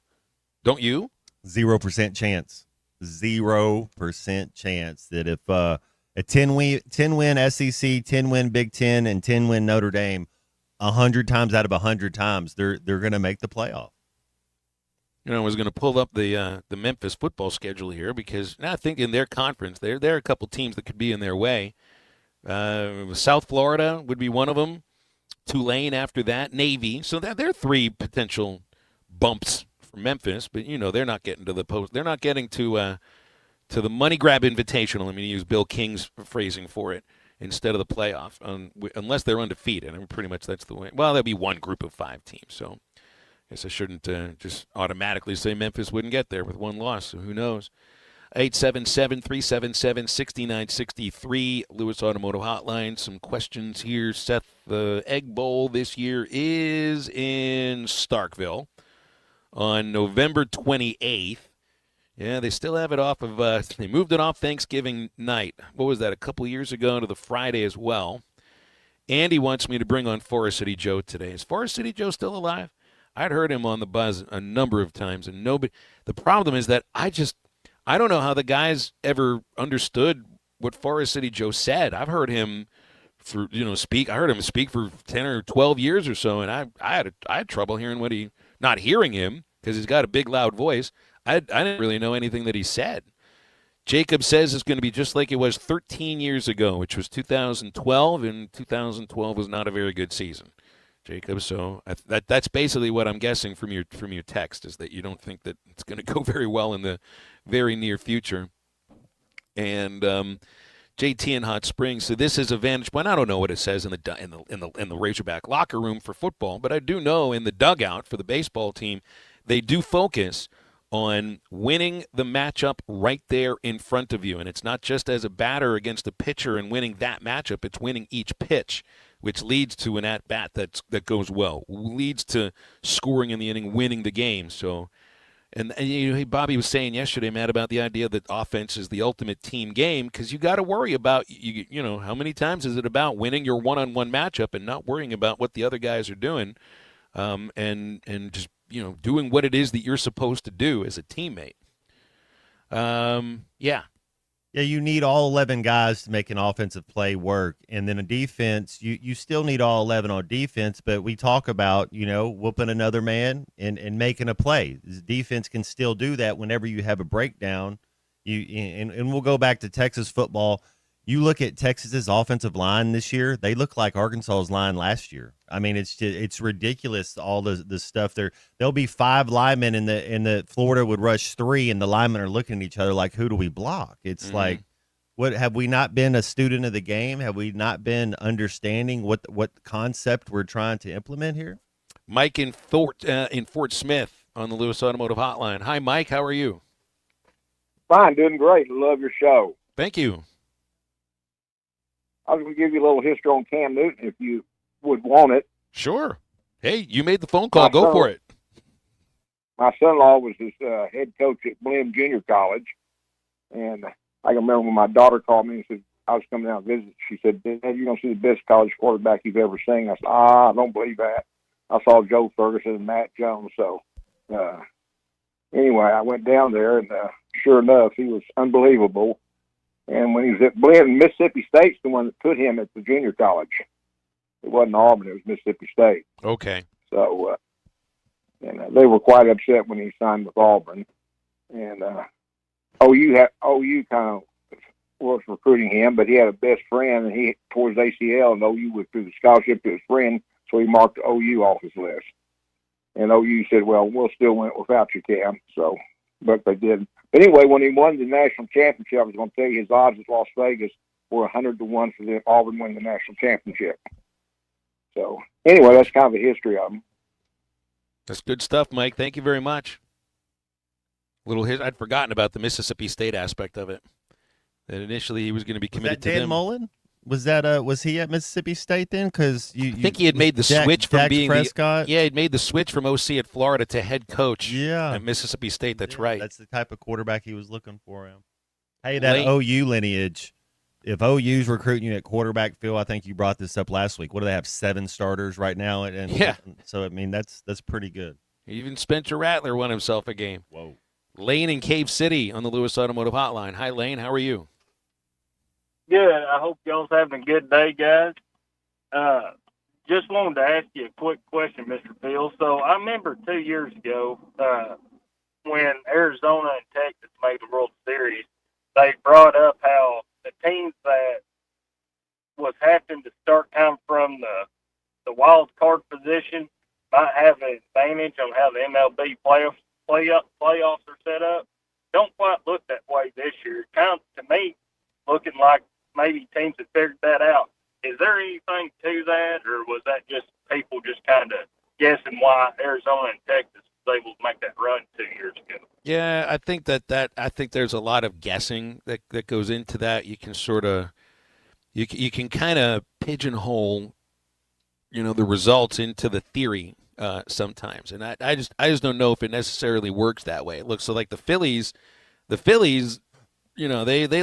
Don't you? 0% chance. 0% chance that if a 10-win SEC, 10-win Big Ten, and 10-win Notre Dame, 100 times out of 100 times, they're going to make the playoff. I was going to pull up the Memphis football schedule here, because I think in their conference, there are a couple teams that could be in their way. South Florida would be one of them. Tulane after that. Navy. So there are 3 potential bumps for Memphis, but they're not getting to the post. They're not getting to the money grab invitational. I'm going to use Bill King's phrasing for it instead of the playoff, unless they're undefeated. I mean, pretty much that's the way. Well, there'll be one group of 5 teams. So I guess I shouldn't just automatically say Memphis wouldn't get there with 1 loss. So who knows? 877-377-6963, Lewis Automotive Hotline. Some questions here. Seth, the Egg Bowl this year is in Starkville on November 28th. Yeah, they still have it off of they moved it off Thanksgiving night. What was that, a couple years ago, to the Friday as well. Andy wants me to bring on Forest City Joe today. Is Forest City Joe still alive? I'd heard him on the buzz a number of times, and nobody. The problem is that I don't know how the guys ever understood what Forest City Joe said. I've heard him speak. I heard him speak for 10 or 12 years or so, and I had trouble hearing not hearing him, because he's got a big, loud voice. I didn't really know anything that he said. Jacob says it's going to be just like it was 13 years ago, which was 2012, and 2012 was not a very good season, Jacob. So that's basically what I'm guessing from your text, is that you don't think that it's going to go very well in the very near future. And JT in Hot Springs, so this is a vantage point. I don't know what it says in the Razorback locker room for football, but I do know in the dugout for the baseball team, they do focus on winning the matchup right there in front of you. And it's not just as a batter against a pitcher and winning that matchup, it's winning each pitch, which leads to an at-bat that goes well, leads to scoring in the inning, winning the game. So, and Bobby was saying yesterday, Matt, about the idea that offense is the ultimate team game, because you got to worry about, how many times is it about winning your one-on-one matchup and not worrying about what the other guys are doing, and just, doing what it is that you're supposed to do as a teammate. Yeah, you need all 11 guys to make an offensive play work. And then a defense, you still need all 11 on defense, but we talk about, whooping another man and making a play. The defense can still do that whenever you have a breakdown. And we'll go back to Texas football. You look at Texas's offensive line this year, they look like Arkansas's line last year. I mean, it's ridiculous, all the stuff there. There'll be 5 linemen in the Florida would rush 3, and the linemen are looking at each other like, who do we block? It's like, what, have we not been a student of the game? Have we not been understanding what concept we're trying to implement here? Mike in Fort Smith on the Lewis Automotive Hotline. Hi, Mike. How are you? Fine, doing great. Love your show. Thank you. I was going to give you a little history on Cam Newton if you would want it. Sure. Hey, you made the phone call. Go for it. My son-in-law was his head coach at Blim Junior College, and I can remember when my daughter called me and said, I was coming down to visit. She said, Dad, you're going to see the best college quarterback you've ever seen. I said, I don't believe that. I saw Joe Ferguson and Matt Jones. So anyway, I went down there, and sure enough, he was unbelievable. And when he was at Blim, Mississippi State's the one that put him at the junior college. It wasn't Auburn, it was Mississippi State. Okay. So and they were quite upset when he signed with Auburn. And OU kind of was recruiting him, but he had a best friend, and he tore his ACL, and OU withdrew the scholarship to his friend, so he marked OU off his list. And OU said, well, we'll still win it without you, Cam. So, but they didn't. But anyway, when he won the national championship, I was going to tell you his odds at Las Vegas were 100-1 for the Auburn winning the national championship. So anyway, that's kind of the history of him. That's good stuff, Mike. Thank you very much. I'd forgotten about the Mississippi State aspect of it. That initially he was going to be committed to Dan them. Mullen? Was he at Mississippi State then? Because I think he had made the switch from being Prescott. he'd made the switch from OC at Florida to head coach at Mississippi State. That's right. That's the type of quarterback he was looking for him. Hey, that OU lineage. If OU's recruiting you at quarterback, Phil, I think you brought this up last week. What do they have, 7 starters right now? And so I mean that's pretty good. Even Spencer Rattler won himself a game. Whoa. Lane in Cave City on the Lewis Automotive Hotline. Hi, Lane. How are you? Good. I hope y'all's having a good day, guys. Just wanted to ask you a quick question, Mr. Phil. So I remember 2 years ago when Arizona and Texas made the World Series, they brought up how the teams that was having to start kind of from the wild card position might have an advantage on how the MLB playoffs are set up. Don't quite look that way this year. Kind of, to me, looking like maybe teams have figured that out. Is there anything to that, or was that just people just kind of guessing why Arizona and Texas was able to make that run 2 years ago? Yeah, I think I think there's a lot of guessing that goes into that. You can sort of you can kind of pigeonhole, the results into the theory sometimes, and I just don't know if it necessarily works that way. It looks like the Phillies. They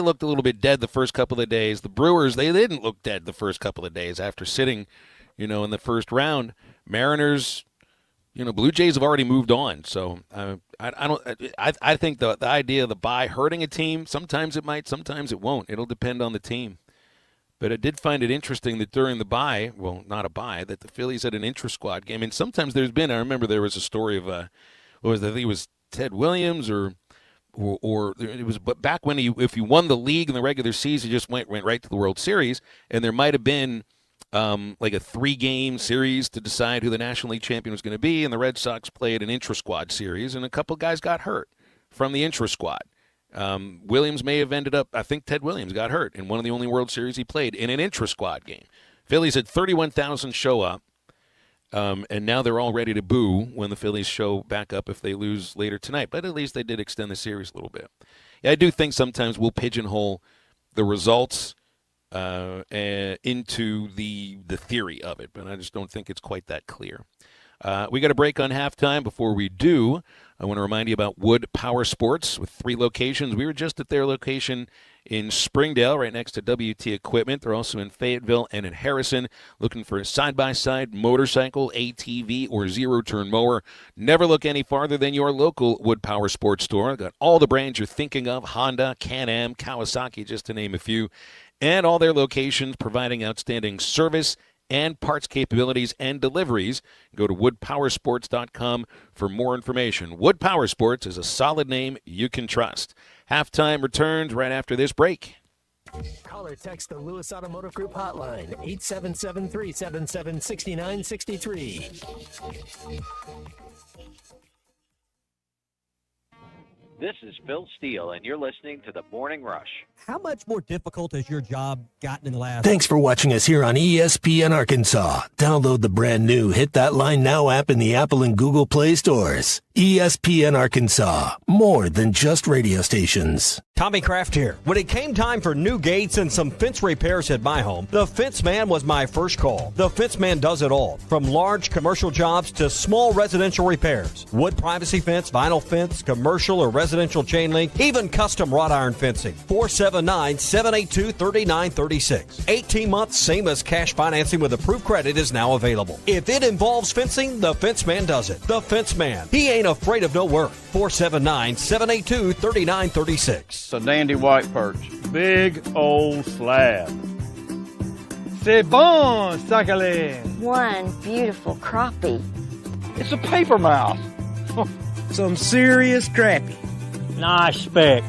looked a little bit dead the first couple of days. The Brewers, they didn't look dead the first couple of days after sitting, in the first round. Mariners, Blue Jays have already moved on. So I think the idea of the bye hurting a team, sometimes it might, sometimes it won't. It'll depend on the team. But I did find it interesting that during the bye, well, not a bye, that the Phillies had an intra-squad game. And sometimes I remember there was a story of, I think it was Ted Williams or it was back when if you won the league in the regular season, you just went right to the World Series, and there might have been like a 3-game series to decide who the National League champion was going to be, and the Red Sox played an intra-squad series, and a couple guys got hurt from the intra-squad. Williams may have ended up, I think Ted Williams got hurt in one of the only World Series he played in an intra-squad game. Phillies had 31,000 show up. And now they're all ready to boo when the Phillies show back up if they lose later tonight. But at least they did extend the series a little bit. Yeah, I do think sometimes we'll pigeonhole the results into the theory of it, but I just don't think it's quite that clear. We got a break on halftime. Before we do, I want to remind you about Wood Power Sports with 3 locations. We were just at their location in Springdale, right next to WT Equipment. They're also in Fayetteville and in Harrison. Looking for a side-by-side motorcycle, ATV, or zero-turn mower? Never look any farther than your local Wood Power Sports store. Got all the brands you're thinking of: Honda, Can-Am, Kawasaki, just to name a few. And all their locations providing outstanding service and parts capabilities and deliveries. Go to woodpowersports.com for more information. Wood Power Sports is a solid name you can trust. Halftime returns right after this break. Call or text the Lewis Automotive Group hotline, 877-377-6963. This is Phil Steele, and you're listening to The Morning Rush. How much more difficult has your job gotten in the last... Thanks for watching us here on ESPN Arkansas. Download the brand new Hit That Line Now app in the Apple and Google Play stores. ESPN Arkansas, more than just radio stations. Tommy Kraft here. When it came time for new gates and some fence repairs at my home, the Fence Man was my first call. The Fence Man does it all, from large commercial jobs to small residential repairs. Wood privacy fence, vinyl fence, commercial or residential chain link, even custom wrought iron fencing. 479-782-3936. 18 months, same as cash financing with approved credit is now available. If it involves fencing, the Fence Man does it. The Fence Man. He ain't afraid of no work. 479-782-3936. It's a dandy white perch. Big old slab. C'est bon, sacalé. One beautiful crappie. It's a paper mouse. Some serious crappie. Nice speck.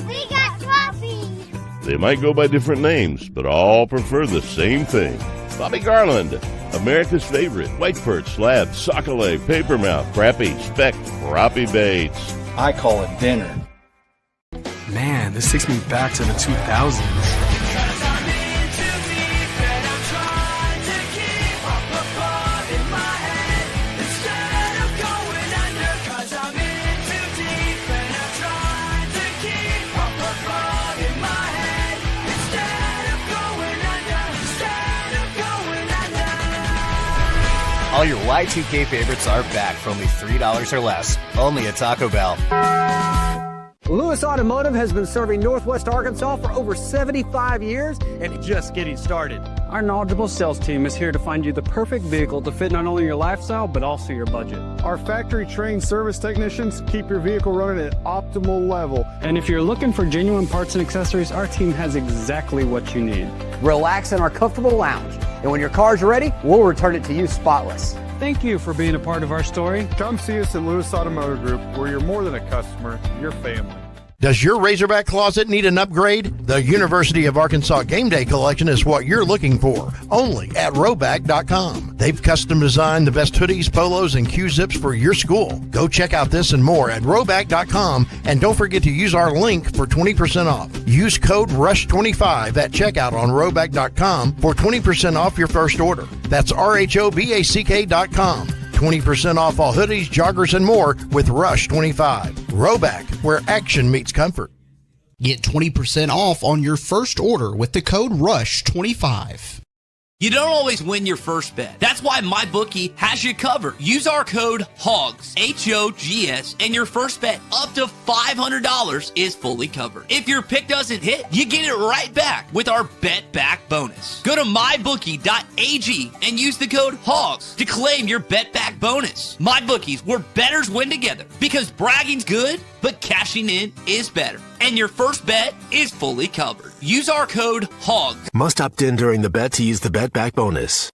We got crappie. They might go by different names, but all prefer the same thing. Bobby Garland, America's favorite white perch, slab, sockeye, papermouth, crappie, speck, crappie baits. I call it dinner. Man, this takes me back to the 2000s. All your Y2K favorites are back for only $3 or less. Only at Taco Bell. Lewis Automotive has been serving Northwest Arkansas for over 75 years and just getting started. Our knowledgeable sales team is here to find you the perfect vehicle to fit not only your lifestyle, but also your budget. Our factory-trained service technicians keep your vehicle running at optimal level. And if you're looking for genuine parts and accessories, our team has exactly what you need. Relax in our comfortable lounge. And when your car's ready, we'll return it to you spotless. Thank you for being a part of our story. Come see us at Lewis Automotive Group, where you're more than a customer, you're family. Does your Razorback closet need an upgrade? The University of Arkansas Game Day Collection is what you're looking for, only at Roback.com. They've custom designed the best hoodies, polos, and Q-zips for your school. Go check out this and more at Roback.com, and don't forget to use our link for 20% off. Use code RUSH25 at checkout on Roback.com for 20% off your first order. That's RHOBACK.com. 20% off all hoodies, joggers, and more with Rush 25. Roback, where action meets comfort. Get 20% off on your first order with the code RUSH25. You don't always win your first bet. That's why MyBookie has you covered. Use our code HOGS, H-O-G-S, and your first bet up to $500 is fully covered. If your pick doesn't hit, you get it right back with our Bet Back bonus. Go to mybookie.ag and use the code HOGS to claim your Bet Back bonus. MyBookie's, where bettors win together, because bragging's good, but cashing in is better. And your first bet is fully covered. Use our code HOGS. Must opt in during the bet to use the Bet Back bonus.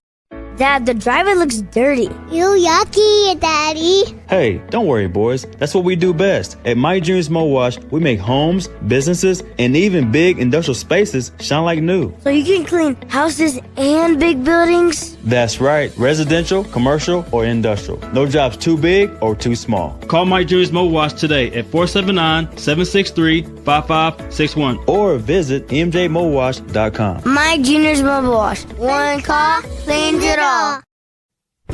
Dad, the driver looks dirty. Ew, yucky, Daddy. Hey, don't worry, boys. That's what we do best. At My Dreams Mo Wash, we make homes, businesses, and even big industrial spaces shine like new. So you can clean houses and big buildings? That's right. Residential, commercial, or industrial. No job's too big or too small. Call My Dreams Mo Wash today at 479-763-5561 or visit mjmowash.com. My Junior's Mobile Wash. One call cleans it all.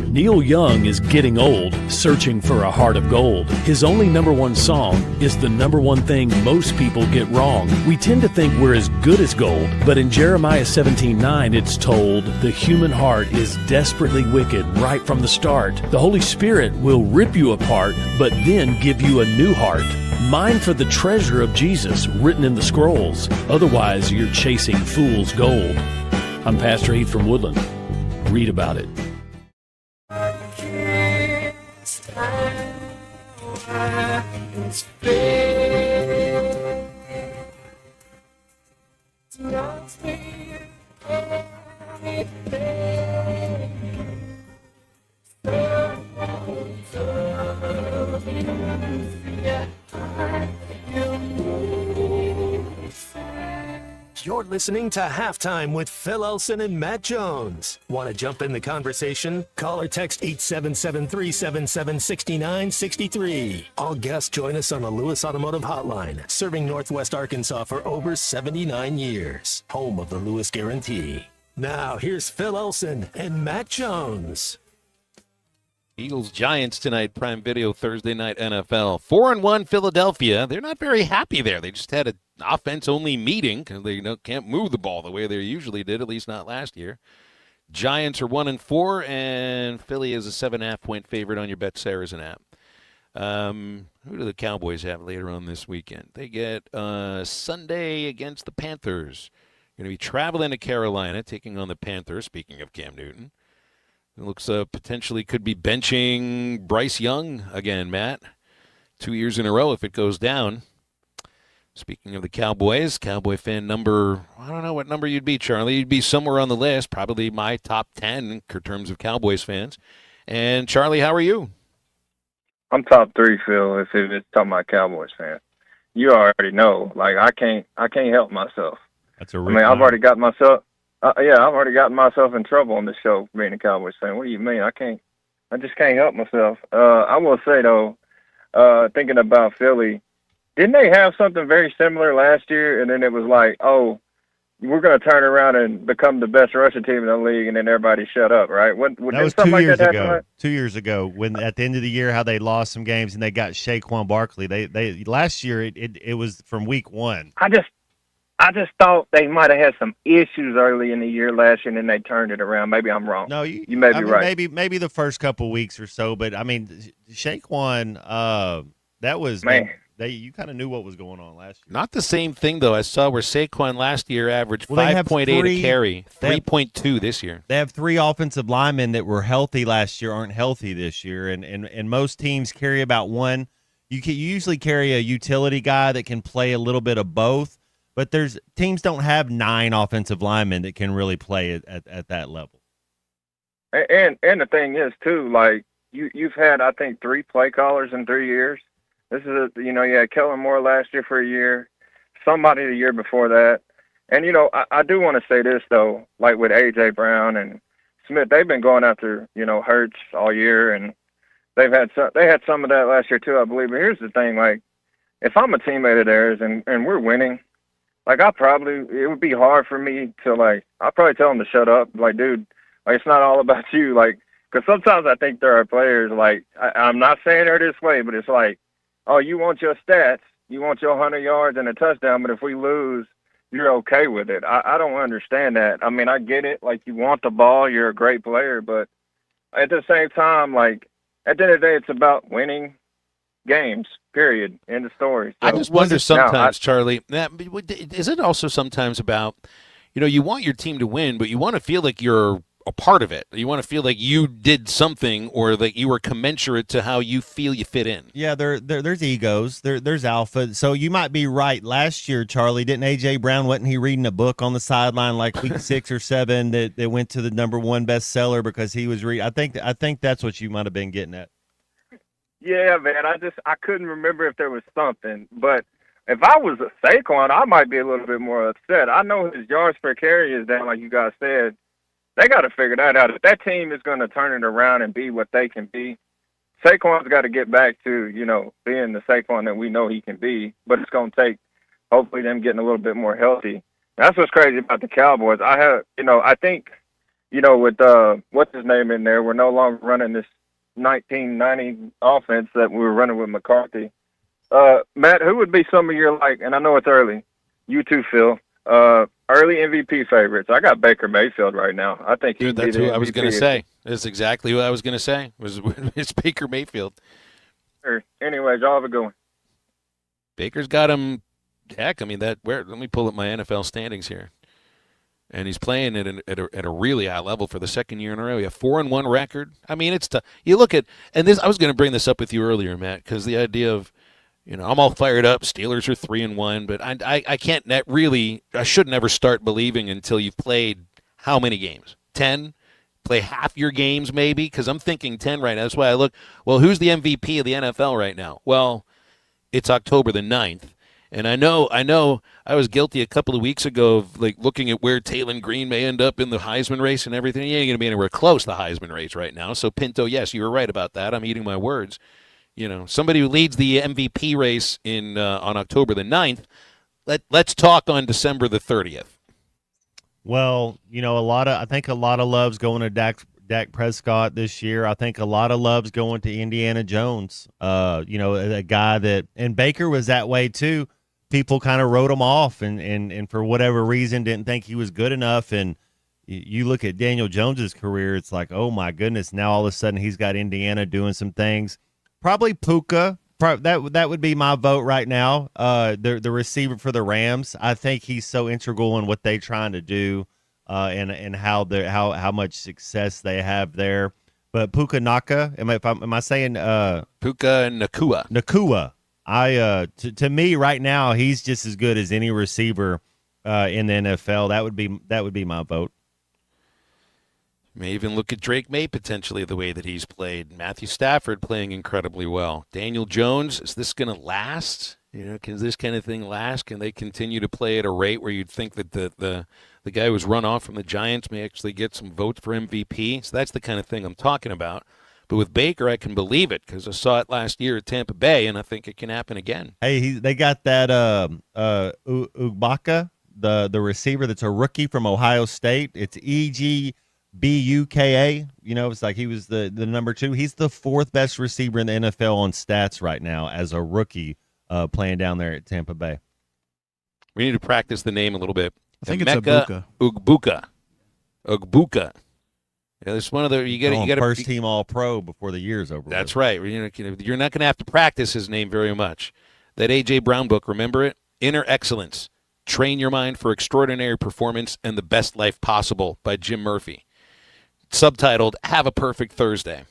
Neil Young is getting old, searching for a heart of gold. His only #1 song is the #1 thing most people get wrong. We tend to think we're as good as gold, but in Jeremiah 17:9 it's told, the human heart is desperately wicked right from the start. The Holy Spirit will rip you apart, but then give you a new heart. Mine for the treasure of Jesus written in the scrolls. Otherwise, you're chasing fool's gold. I'm Pastor Heath from Woodland. Read about it. You're listening to Halftime with Phil Elson and Matt Jones. Want to jump in the conversation? Call or text 877-377-6963. All guests join us on the Lewis Automotive Hotline, serving Northwest Arkansas for over 79 years. Home of the Lewis Guarantee. Now, here's Phil Elson and Matt Jones. Eagles-Giants tonight, Prime Video, Thursday Night NFL. 4-1 Philadelphia. They're not very happy there. They just had an offense-only meeting because they can't move the ball the way they usually did, at least not last year. Giants are 1-4, and Philly is a 7.5-point favorite on your BetSaracen app. Who do the Cowboys have later on this weekend? They get Sunday against the Panthers. Going to be traveling to Carolina, taking on the Panthers, speaking of Cam Newton. It looks potentially could be benching Bryce Young again, Matt. 2 years in a row if it goes down. Speaking of the Cowboys, Cowboy fan number, I don't know what number you'd be, Charlie. You'd be somewhere on the list, probably my top 10 in terms of Cowboys fans. And Charlie, how are you? I'm top 3, Phil, if it's talking about Cowboys fans. You already know. Like, I can't help myself. That's a I've already got myself. I've already gotten myself in trouble on the show being a Cowboys fan. What do you mean? I just can't help myself. I will say though, thinking about Philly, didn't they have something very similar last year? And then it was like, oh, we're going to turn around and become the best rushing team in the league, and then everybody shut up, right? That was 2 years ago. 2 years ago, when at the end of the year, how they lost some games and they got Saquon Barkley. They last year it was from week 1. I just thought they might have had some issues early in the year last year, and then they turned it around. Maybe I'm wrong. No, you may be right. Maybe the first couple weeks or so, but I mean, Saquon, that was man. You kind of knew what was going on last year. Not the same thing though. I saw where Saquon last year averaged 5.8 a carry, 3.2 this year. They have 3 offensive linemen that were healthy last year, aren't healthy this year, and most teams carry about one. You usually carry a utility guy that can play a little bit of both. But teams don't have 9 offensive linemen that can really play at that level. And the thing is too, like you've had I think 3 play callers in 3 years. This is you had Kellen Moore last year for a year, somebody the year before that, and I do want to say this though, like with AJ Brown and Smith, they've been going after Hurts all year, and they had some of that last year too, I believe. But here's the thing, like if I'm a teammate of theirs and we're winning. Like, it would be hard for me to, I'd probably tell them to shut up. Like, dude, it's not all about you. Like, because sometimes I think there are players, I'm not saying they're this way, but it's like, oh, you want your stats, you want your 100 yards and a touchdown, but if we lose, you're okay with it. I don't understand that. I mean, I get it. Like, you want the ball, you're a great player, but at the same time, at the end of the day, it's about winning games, period. End of story. So, I just wonder sometimes, Charlie, is it also sometimes about, you want your team to win, but you want to feel like you're a part of it. You want to feel like you did something or that you were commensurate to how you feel you fit in. Yeah, there's egos. There's alpha. So you might be right. Last year, Charlie, didn't A.J. Brown, wasn't he reading a book on the sideline like week 6 or 7 that went to the #1 bestseller because he was reading? I think that's what you might have been getting at. Yeah, man, I couldn't remember if there was something, but if I was a Saquon, I might be a little bit more upset. I know his yards per carry is down, like you guys said. They got to figure that out. If that team is going to turn it around and be what they can be, Saquon's got to get back to, being the Saquon that we know he can be, but it's going to take, hopefully, them getting a little bit more healthy. That's what's crazy about the Cowboys. I think, with what's his name in there, we're no longer running this 1990 offense that we were running with McCarthy. Matt, who would be some of your, and I know it's early, you too, Phil, early MVP favorites? I got Baker Mayfield right now. I think he'd be the MVP. That's who I was going to say. That's exactly what I was going to say. It's Baker Mayfield. Anyways, y'all have a good one. Baker's got him. Heck, I mean let me pull up my NFL standings here. And he's playing at a really high level for the second year in a row. He has 4-1 record. I mean, it's tough. You look at, and this, I was going to bring this up with you earlier, Matt, because the idea of, I'm all fired up. Steelers are 3-1, but I can't really. I should never start believing until you've played how many games? 10. Play half your games maybe, because I'm thinking 10 right now. That's why I look. Well, who's the MVP of the NFL right now? Well, it's October the 9th. And I know I was guilty a couple of weeks ago of like looking at where Taylor Green may end up in the Heisman race and everything. He ain't going to be anywhere close to the Heisman race right now. So Pinto, yes, you were right about that. I'm eating my words. Somebody who leads the MVP race on October the 9th, let's talk on December the 30th. Well, I think a lot of love's going to Dak Prescott this year. I think a lot of love's going to Indiana Jones. A guy that, and Baker was that way too. People kind of wrote him off and for whatever reason didn't think he was good enough. And you look at Daniel Jones's career, it's like, oh my goodness, now all of a sudden he's got Indiana doing some things. Probably Puka. That would be my vote right now. The receiver for the Rams. I think he's so integral in what they're trying to do, and how much success they have there. But Puka Nacua, am I saying Puka Nacua? Nacua. To me right now, he's just as good as any receiver in the NFL. That would be my vote. May even look at Drake May potentially the way that he's played. Matthew Stafford playing incredibly well. Daniel Jones, is this going to last? Can this kind of thing last? Can they continue to play at a rate where you'd think that the guy who was run off from the Giants may actually get some votes for MVP? So that's the kind of thing I'm talking about. But with Baker, I can believe it because I saw it last year at Tampa Bay, and I think it can happen again. Hey, they got that Ugbaka, the receiver that's a rookie from Ohio State. It's Egbuka. It's like he was the number 2. He's the 4th best receiver in the NFL on stats right now as a rookie playing down there at Tampa Bay. We need to practice the name a little bit. I think it's Ugbaka. Ugbaka. It's one of the you got first team All Pro before the year's over. That's right. You're not going to have to practice his name very much. That A.J. Brown book, remember it? Inner Excellence. Train your mind for extraordinary performance and the best life possible by Jim Murphy. Subtitled, Have a Perfect Thursday.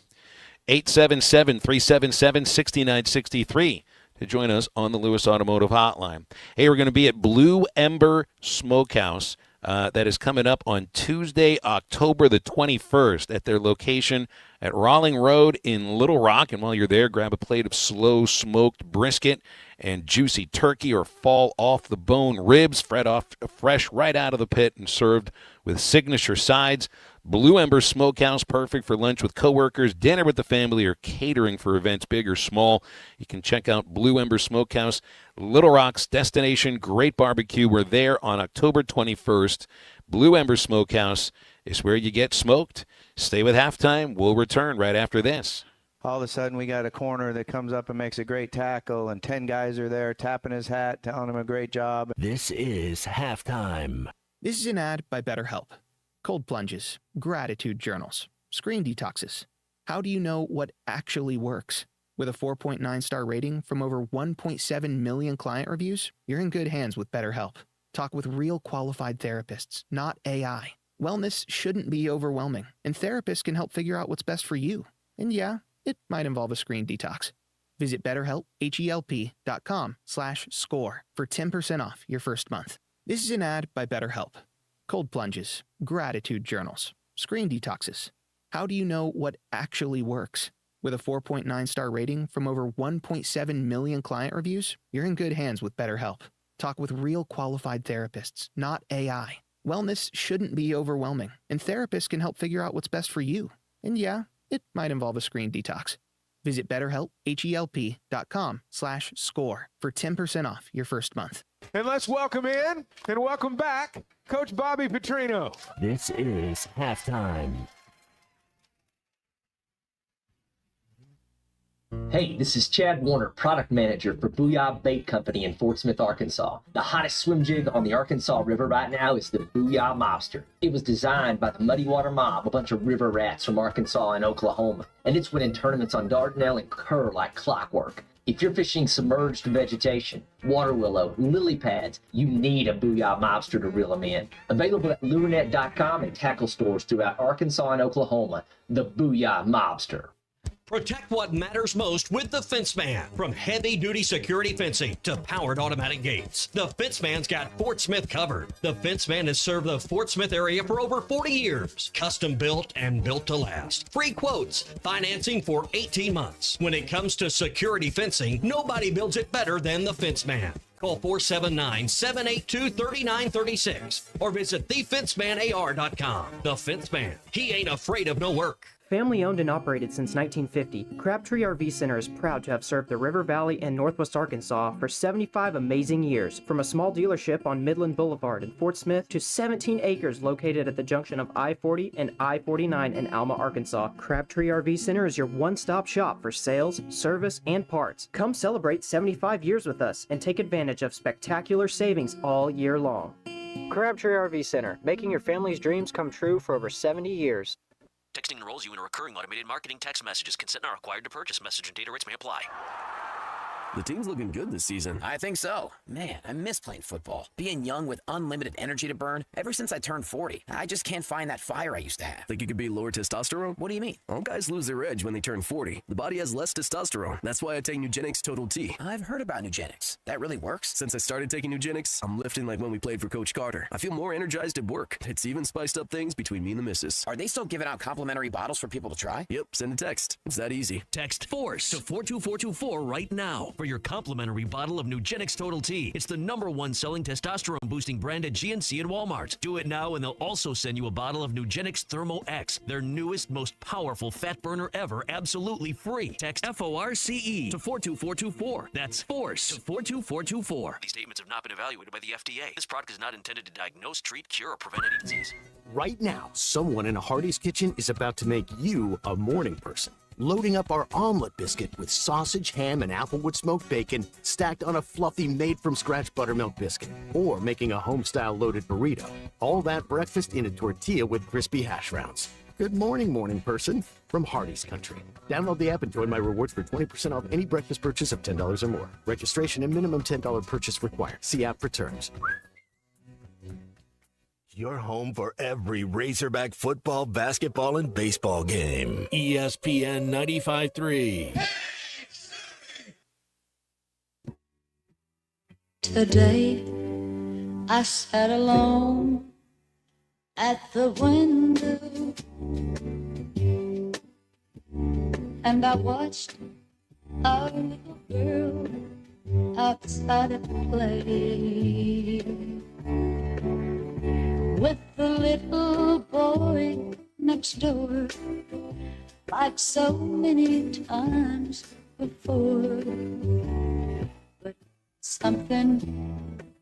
877-377-6963 to join us on the Lewis Automotive Hotline. Hey, we're going to be at Blue Ember Smokehouse. That is coming up on Tuesday, October the 21st at their location at Rawling Road in Little Rock. And while you're there, grab a plate of slow smoked brisket and juicy turkey or fall off the bone ribs, fresh right out of the pit and served with signature sides. Blue Ember Smokehouse, perfect for lunch with coworkers, dinner with the family, or catering for events big or small. You can check out Blue Ember Smokehouse, Little Rock's destination, great barbecue. We're there on October 21st. Blue Ember Smokehouse is where you get smoked. Stay with Halftime. We'll return right after this. All of a sudden, we got a corner that comes up and makes a great tackle, and 10 guys are there tapping his hat, telling him a great job. This is Halftime. This is an ad by BetterHelp. Cold plunges, gratitude journals, screen detoxes. How do you know what actually works? With a 4.9-star rating from over 1.7 million client reviews, you're in good hands with BetterHelp. Talk with real qualified therapists, not AI. Wellness shouldn't be overwhelming, and therapists can help figure out what's best for you. And yeah, it might involve a screen detox. Visit BetterHelp.com/score for 10% off your first month. This is an ad by BetterHelp. Cold plunges, gratitude journals, screen detoxes. How do you know what actually works? With a 4.9-star rating from over 1.7 million client reviews, you're in good hands with BetterHelp. Talk with real qualified therapists, not AI. Wellness shouldn't be overwhelming, and therapists can help figure out what's best for you. And yeah, it might involve a screen detox. Visit BetterHelp.com/score for 10% off your first month. And let's welcome in and welcome back Coach Bobby Petrino. This is Halftime. Hey, this is Chad Warner, product manager for Booyah Bait Company in Fort Smith, Arkansas. The hottest swim jig on the Arkansas River right now is the Booyah Mobster. It was designed by the Muddy Water Mob, a bunch of river rats from Arkansas and Oklahoma, and it's winning tournaments on Dardanelle and Kerr like clockwork. If you're fishing submerged vegetation, water willow, lily pads, you need a Booyah Mobster to reel them in. Available at lurenet.com and tackle stores throughout Arkansas and Oklahoma, the Booyah Mobster. Protect what matters most with the Fence Man. From heavy-duty security fencing to powered automatic gates, the Fence Man's got Fort Smith covered. The Fence Man has served the Fort Smith area for over 40 years. Custom built and built to last. Free quotes, financing for 18 months. When it comes to security fencing, nobody builds it better than the Fence Man. Call 479-782-3936 or visit thefencemanAR.com. The Fence Man. He ain't afraid of no work. Family owned and operated since 1950, Crabtree RV Center is proud to have served the River Valley and Northwest Arkansas for 75 amazing years. From a small dealership on Midland Boulevard in Fort Smith to 17 acres located at the junction of I-40 and I-49 in Alma, Arkansas, Crabtree RV Center is your one-stop shop for sales, service, and parts. Come celebrate 75 years with us and take advantage of spectacular savings all year long. Crabtree RV Center, making your family's dreams come true for over 70 years. Texting enrolls you in a recurring automated marketing text messages. Consent not required to purchase. Message and data rates may apply. The team's looking good this season. I think so. Man, I miss playing football. Being young with unlimited energy to burn. Ever since I turned 40, I just can't find that fire I used to have. Think you could be lower testosterone? What do you mean? All guys lose their edge when they turn 40. The body has less testosterone. That's why I take Nugenix Total T. I've heard about Nugenix. That really works? Since I started taking Nugenix, I'm lifting like when we played for Coach Carter. I feel more energized at work. It's even spiced up things between me and the missus. Are they still giving out complimentary bottles for people to try? Yep, send a text. It's that easy. Text FORCE to 42424 right now for your complimentary bottle of Nugenix Total T. It's the #1 selling testosterone-boosting brand at GNC and Walmart. Do it now and they'll also send you a bottle of Nugenix Thermo X, their newest, most powerful fat burner ever, absolutely free. Text FORCE to 42424. That's FORCE to 42424. These statements have not been evaluated by the FDA. This product is not intended to diagnose, treat, cure, or prevent any disease. Right now, someone in a Hardee's kitchen is about to make you a morning person. Loading up our omelet biscuit with sausage, ham, and applewood smoked bacon stacked on a fluffy made-from-scratch buttermilk biscuit. Or making a home-style loaded burrito. All that breakfast in a tortilla with crispy hash browns. Good morning, morning person, from Hardee's Country. Download the app and join my rewards for 20% off any breakfast purchase of $10 or more. Registration and minimum $10 purchase required. See app for terms. Your home for every Razorback football, basketball, and baseball game. ESPN 95.3. Today, I sat alone at the window and I watched our little girl outside at play with the little boy next door, like so many times before. But something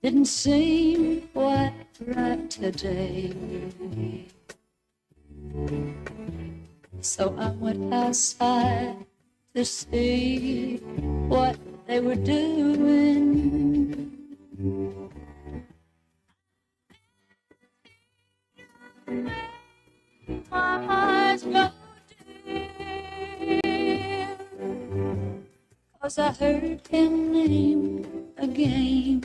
didn't seem quite right today. So I went outside to see what they were doing. My eyes go dim, 'cause I heard him name again,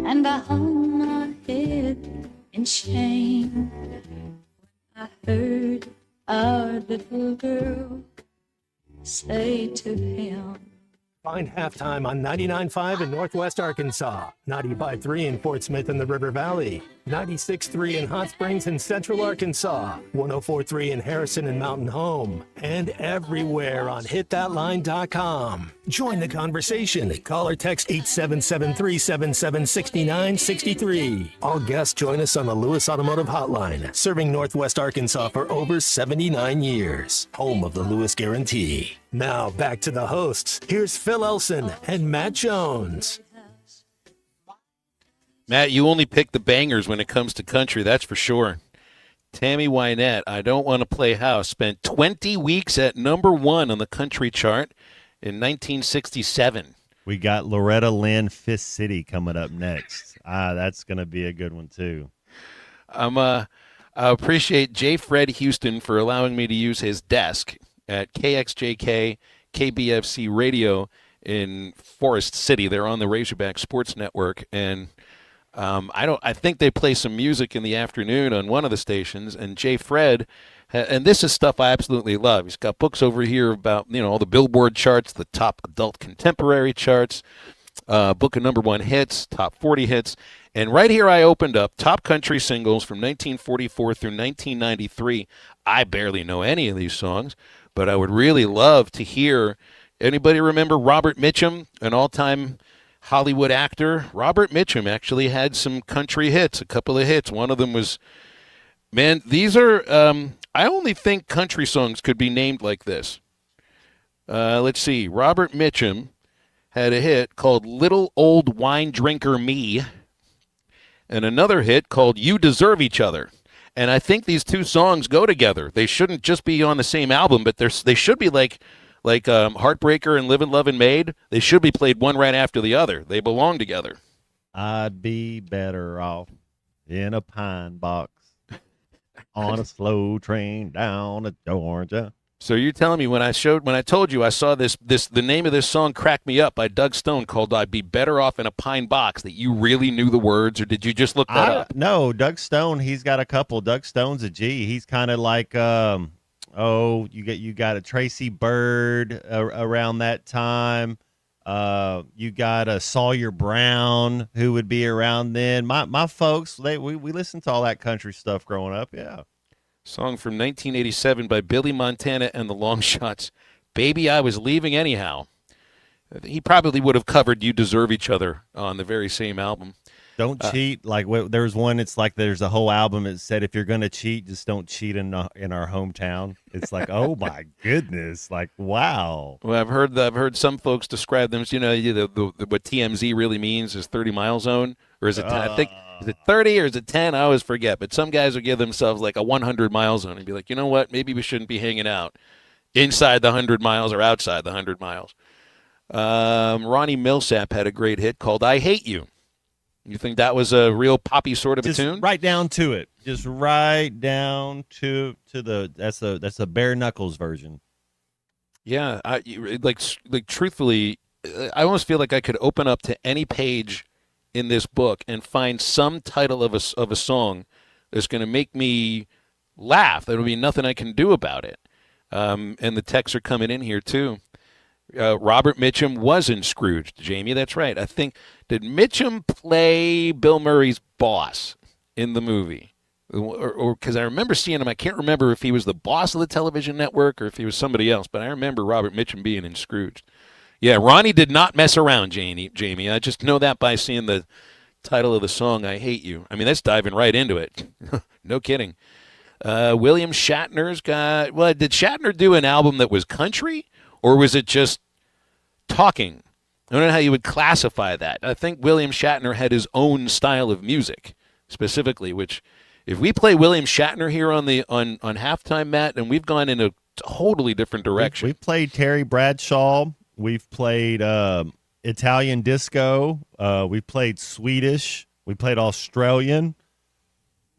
and I hung my head in shame when I heard our little girl say to him. Find Halftime on 99.5 in Northwest Arkansas, 95.3 in Fort Smith and the River Valley, 96.3 in Hot Springs and Central Arkansas, 104.3 in Harrison and Mountain Home, and everywhere on hitthatline.com. Join the conversation. Call or text 877-377-6963. All guests join us on the Lewis Automotive Hotline, serving Northwest Arkansas for over 79 years. Home of the Lewis Guarantee. Now back to the hosts. Here's Phil Elson and Matt Jones. Matt, you only pick the bangers when it comes to country, that's for sure. Tammy Wynette, I Don't Want to Play House, spent 20 weeks at #1 on the country chart in 1967. We got Loretta Lynn, Fist City coming up next. That's going to be a good one, too. I appreciate J. Fred Houston for allowing me to use his desk at KXJK KBFC Radio in Forest City. They're on the Razorback Sports Network, and I think they play some music in the afternoon on one of the stations. And J. Fred, and this is stuff I absolutely love. He's got books over here about all the Billboard charts, the top adult contemporary charts, book of #1 hits, top 40 hits. And right here I opened up top country singles from 1944 through 1993. I barely know any of these songs, but I would really love to hear. Anybody remember Robert Mitchum, an all-time Hollywood actor Robert Mitchum actually had some country hits, a couple of hits. One of them was, man, these are, I only think country songs could be named like this. Let's see. Robert Mitchum had a hit called Little Old Wine Drinker Me, and another hit called You Deserve Each Other. And I think these two songs go together. They shouldn't just be on the same album, but they should be like Heartbreaker and Livin' Lovin' Maid. They should be played one right after the other. They belong together. I'd be better off in a pine box on a slow train down to Georgia. So you're telling me when I told you I saw the name of this song Crack Me Up by Doug Stone called I'd Be Better Off in a Pine Box, that you really knew the words, or did you just look that up? No, Doug Stone, he's got a couple. Doug Stone's a G. He's kind of like, you got a Tracy Bird around that time. You got a Sawyer Brown who would be around then. My folks, we listened to all that country stuff growing up, yeah. Song from 1987 by Billy Montana and the Long Shots. Baby, I Was Leaving Anyhow. He probably would have covered You Deserve Each Other on the very same album. Don't cheat. Like there's one, it's like there's a whole album that said, if you're going to cheat, just don't cheat in our hometown. It's like, oh my goodness. Like, wow. Well, I've heard some folks describe them as, what TMZ really means is 30 mile zone, or is it 10? I think, is it 30 or is it 10? I always forget. But some guys will give themselves like a 100 mile zone and be like, you know what? Maybe we shouldn't be hanging out inside the 100 miles or outside the 100 miles. Ronnie Millsap had a great hit called I Hate You. You think that was a real poppy sort of a tune? Right down to it. Just right down to that's a bare knuckles version. Yeah, like truthfully, I almost feel like I could open up to any page in this book and find some title of a song that's going to make me laugh. There'll be nothing I can do about it. And the texts are coming in here too. Robert Mitchum was in Scrooged, Jamie. That's right. I think, did Mitchum play Bill Murray's boss in the movie? Or because I remember seeing him, I can't remember if he was the boss of the television network or if he was somebody else, but I remember Robert Mitchum being in Scrooged. Yeah, Ronnie did not mess around, Jamie. I just know that by seeing the title of the song, I Hate You. I mean, that's diving right into it. No kidding. William Shatner's got, well, did Shatner do an album that was country? Or was it just talking? I don't know how you would classify that. I think William Shatner had his own style of music, specifically, which if we play William Shatner here on halftime, Matt, and we've gone in a totally different direction. We played Terry Bradshaw. We've played Italian disco. We played Swedish. We played Australian,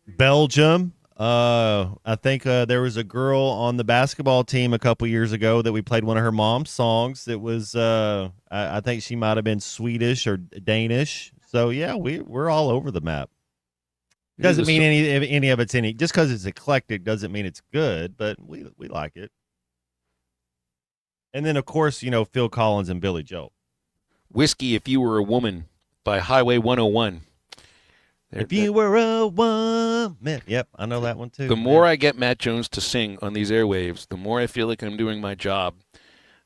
Belgium. I think there was a girl on the basketball team a couple years ago that we played one of her mom's songs. That was I think she might have been Swedish or Danish. So yeah, we're all over the map. Doesn't mean any of it's just because it's eclectic doesn't mean it's good, but we like it. And then of course, Phil Collins and Billy Joel. Whiskey If You Were a Woman by Highway 101. If you were a woman. Yep, I know that one too. The more I get Matt Jones to sing on these airwaves, the more I feel like I'm doing my job.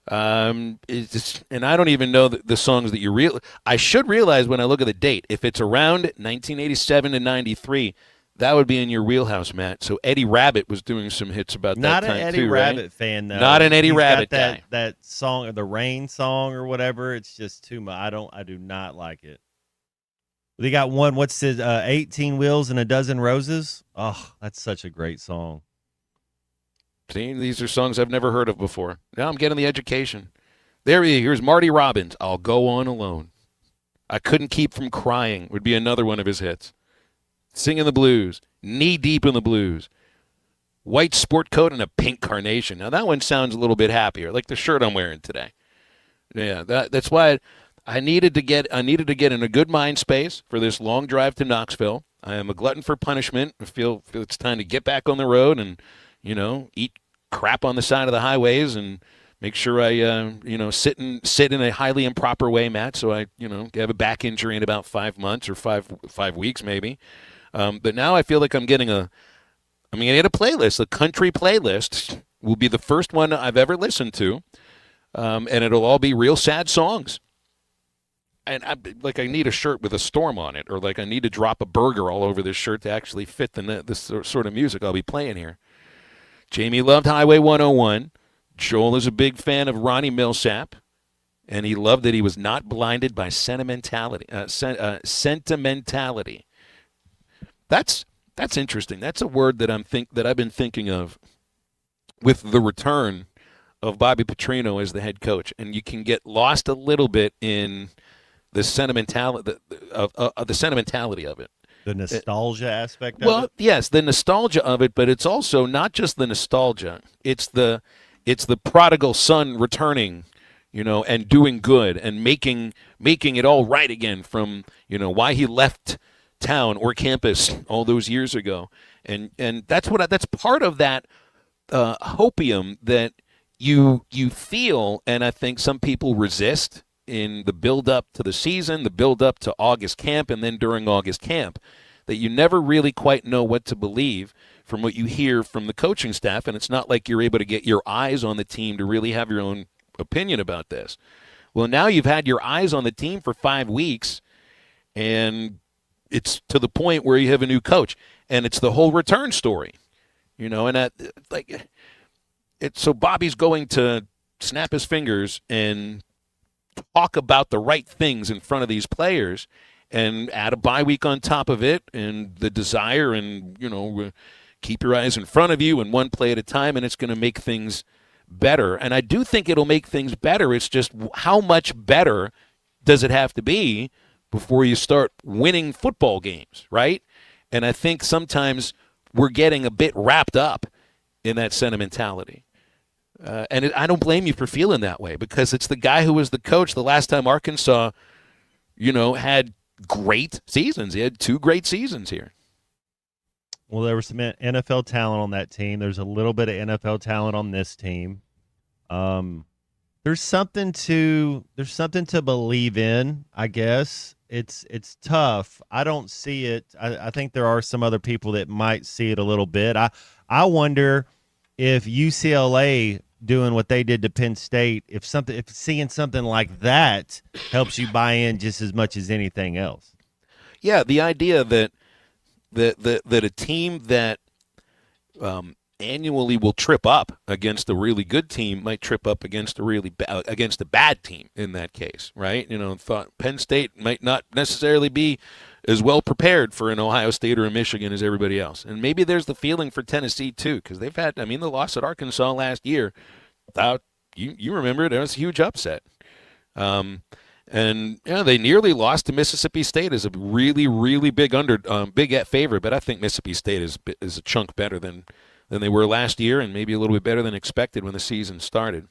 And I don't even know the songs that I should realize when I look at the date. If it's around 1987 to 93, that would be in your wheelhouse, Matt. So Eddie Rabbitt was doing some hits about that time too, right? Not an Eddie Rabbitt fan, though. Not an Eddie Rabbitt guy. That song, the Rain song or whatever, it's just too much. I do not like it. They got one, what's it, 18 Wheels and a Dozen Roses? Oh, that's such a great song. See, these are songs I've never heard of before. Now I'm getting the education. Here's Marty Robbins, I'll Go On Alone. I Couldn't Keep From Crying would be another one of his hits. Singing the Blues, Knee Deep in the Blues. White Sport Coat and a Pink Carnation. Now that one sounds a little bit happier, like the shirt I'm wearing today. Yeah, that's why I needed to get in a good mind space for this long drive to Knoxville. I am a glutton for punishment. I feel it's time to get back on the road and, eat crap on the side of the highways and make sure I, sit in a highly improper way, Matt. So I, have a back injury in about 5 months or five weeks maybe. But now I feel like I'm going to get a playlist. A country playlist will be the first one I've ever listened to, and it'll all be real sad songs. I need a shirt with a storm on it, or like I need to drop a burger all over this shirt to actually fit this sort of music I'll be playing here. Jamie loved Highway 101. Joel is a big fan of Ronnie Millsap, and he loved that he was not blinded by sentimentality. Sentimentality. That's interesting. That's a word that I've been thinking of with the return of Bobby Petrino as the head coach, and you can get lost a little bit in the sentimentality of it. The nostalgia aspect of it? Well, yes, the nostalgia of it, but it's also not just the nostalgia. It's the prodigal son returning, and doing good and making it all right again from, why he left town or campus all those years ago. And that's part of that hopium that you feel, and I think some people resist in the build-up to the season, the build-up to August camp, and then during August camp, that you never really quite know what to believe from what you hear from the coaching staff, and it's not like you're able to get your eyes on the team to really have your own opinion about this. Well, now you've had your eyes on the team for 5 weeks, and it's to the point where you have a new coach, and it's the whole return story, and so Bobby's going to snap his fingers and talk about the right things in front of these players and add a bye week on top of it, and the desire, and keep your eyes in front of you and one play at a time, and it's going to make things better. And I do think it'll make things better. It's just how much better does it have to be before you start winning football games, right? And I think sometimes we're getting a bit wrapped up in that sentimentality. I don't blame you for feeling that way, because it's the guy who was the coach the last time Arkansas, had great seasons. He had 2 great seasons here. Well, there was some NFL talent on that team. There's a little bit of NFL talent on this team. There's something to believe in, I guess. It's tough. I don't see it. I think there are some other people that might see it a little bit. I wonder if UCLA doing what they did to Penn State, if seeing something like that helps you buy in just as much as anything else. Yeah, the idea that a team that annually will trip up against a really good team might trip up against a bad team in that case, right? Thought Penn State might not necessarily be as well prepared for an Ohio State or a Michigan as everybody else. And maybe there's the feeling for Tennessee too, because they've had, the loss at Arkansas last year, you remember it, was a huge upset. And they nearly lost to Mississippi State as a really, really big favorite, but I think Mississippi State is a chunk better than they were last year, and maybe a little bit better than expected when the season started.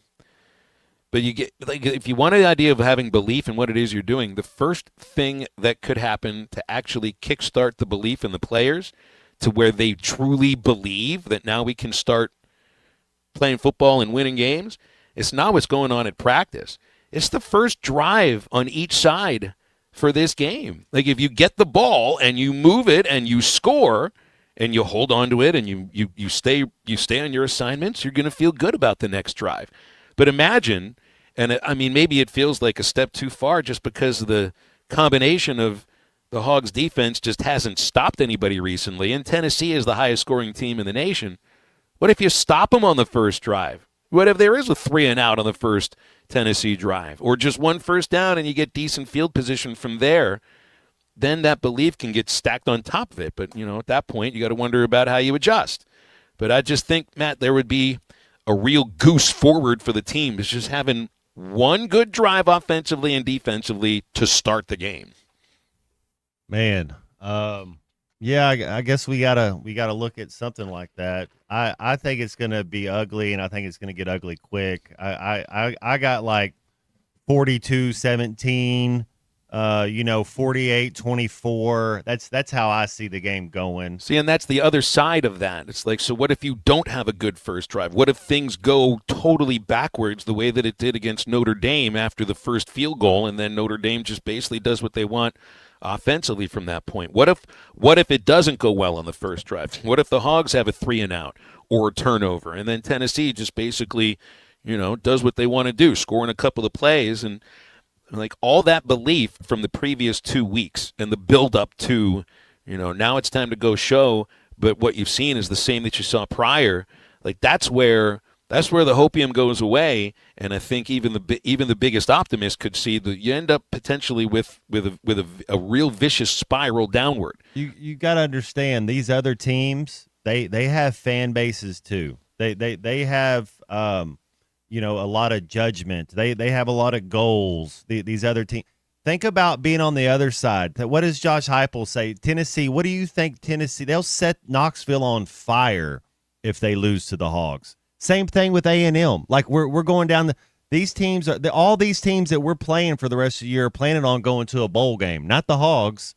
But you get, if you want an idea of having belief in what it is you're doing, the first thing that could happen to actually kickstart the belief in the players to where they truly believe that now we can start playing football and winning games, it's not what's going on at practice. It's the first drive on each side for this game. Like, if you get the ball and you move it and you score and you hold on to it and you stay on your assignments, you're going to feel good about the next drive. But imagine, and maybe it feels like a step too far just because the combination of the Hogs defense just hasn't stopped anybody recently, and Tennessee is the highest scoring team in the nation. What if you stop them on the first drive? What if there is a 3-and-out on the first Tennessee drive, or just one first down and you get decent field position from there? Then that belief can get stacked on top of it. But, at that point, you got to wonder about how you adjust. But I just think, Matt, there would be a real goose forward for the team is just having one good drive offensively and defensively to start the game. Man, yeah, I guess we gotta look at something like that. I think it's gonna be ugly, and I think it's gonna get ugly quick. I got like 42-17. 48-24. That's how I see the game going. See, and that's the other side of that. It's like, so what if you don't have a good first drive? What if things go totally backwards the way that it did against Notre Dame after the first field goal, and then Notre Dame just basically does what they want offensively from that point? What if it doesn't go well on the first drive? What if the Hogs have a 3-and-out or a turnover, and then Tennessee just basically, does what they want to do, scoring a couple of plays? And like all that belief from the previous 2 weeks and the build up to, now it's time to go show, but what you've seen is the same that you saw prior. Like that's where the hopium goes away, and I think even the biggest optimist could see that you end up potentially with a real vicious spiral downward. You got to understand, these other teams, they have fan bases too. They have a lot of judgment. They have a lot of goals. These other teams. Think about being on the other side. What does Josh Heupel say? Tennessee. What do you think Tennessee? They'll set Knoxville on fire if they lose to the Hogs. Same thing with A&M. Like we're going down these teams are all these teams that we're playing for the rest of the year are planning on going to a bowl game. Not the Hogs.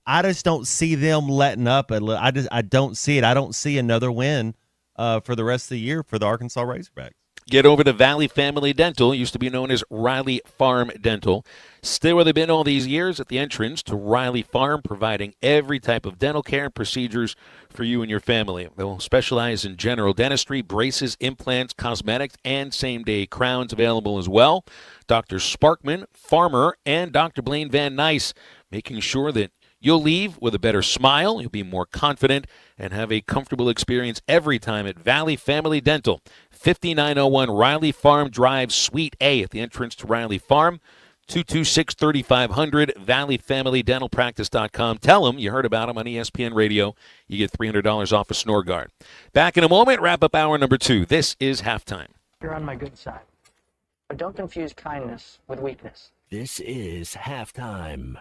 I just don't see them letting up. I don't see it. I don't see another win for the rest of the year for the Arkansas Razorbacks. Get over to Valley Family Dental, used to be known as Riley Farm Dental. Stay where they've been all these years at the entrance to Riley Farm, providing every type of dental care and procedures for you and your family. They'll specialize in general dentistry, braces, implants, cosmetics, and same-day crowns available as well. Dr. Sparkman, Farmer, and Dr. Blaine Van Nice, making sure that you'll leave with a better smile, you'll be more confident, and have a comfortable experience every time at Valley Family Dental. 5901 Riley Farm Drive, Suite A at the entrance to Riley Farm. 226-3500, valleyfamilydentalpractice.com. Tell them you heard about them on ESPN Radio. You get $300 off a snore guard. Back in a moment, wrap up hour number 2. This is Halftime. You're on my good side. But don't confuse kindness with weakness. This is Halftime.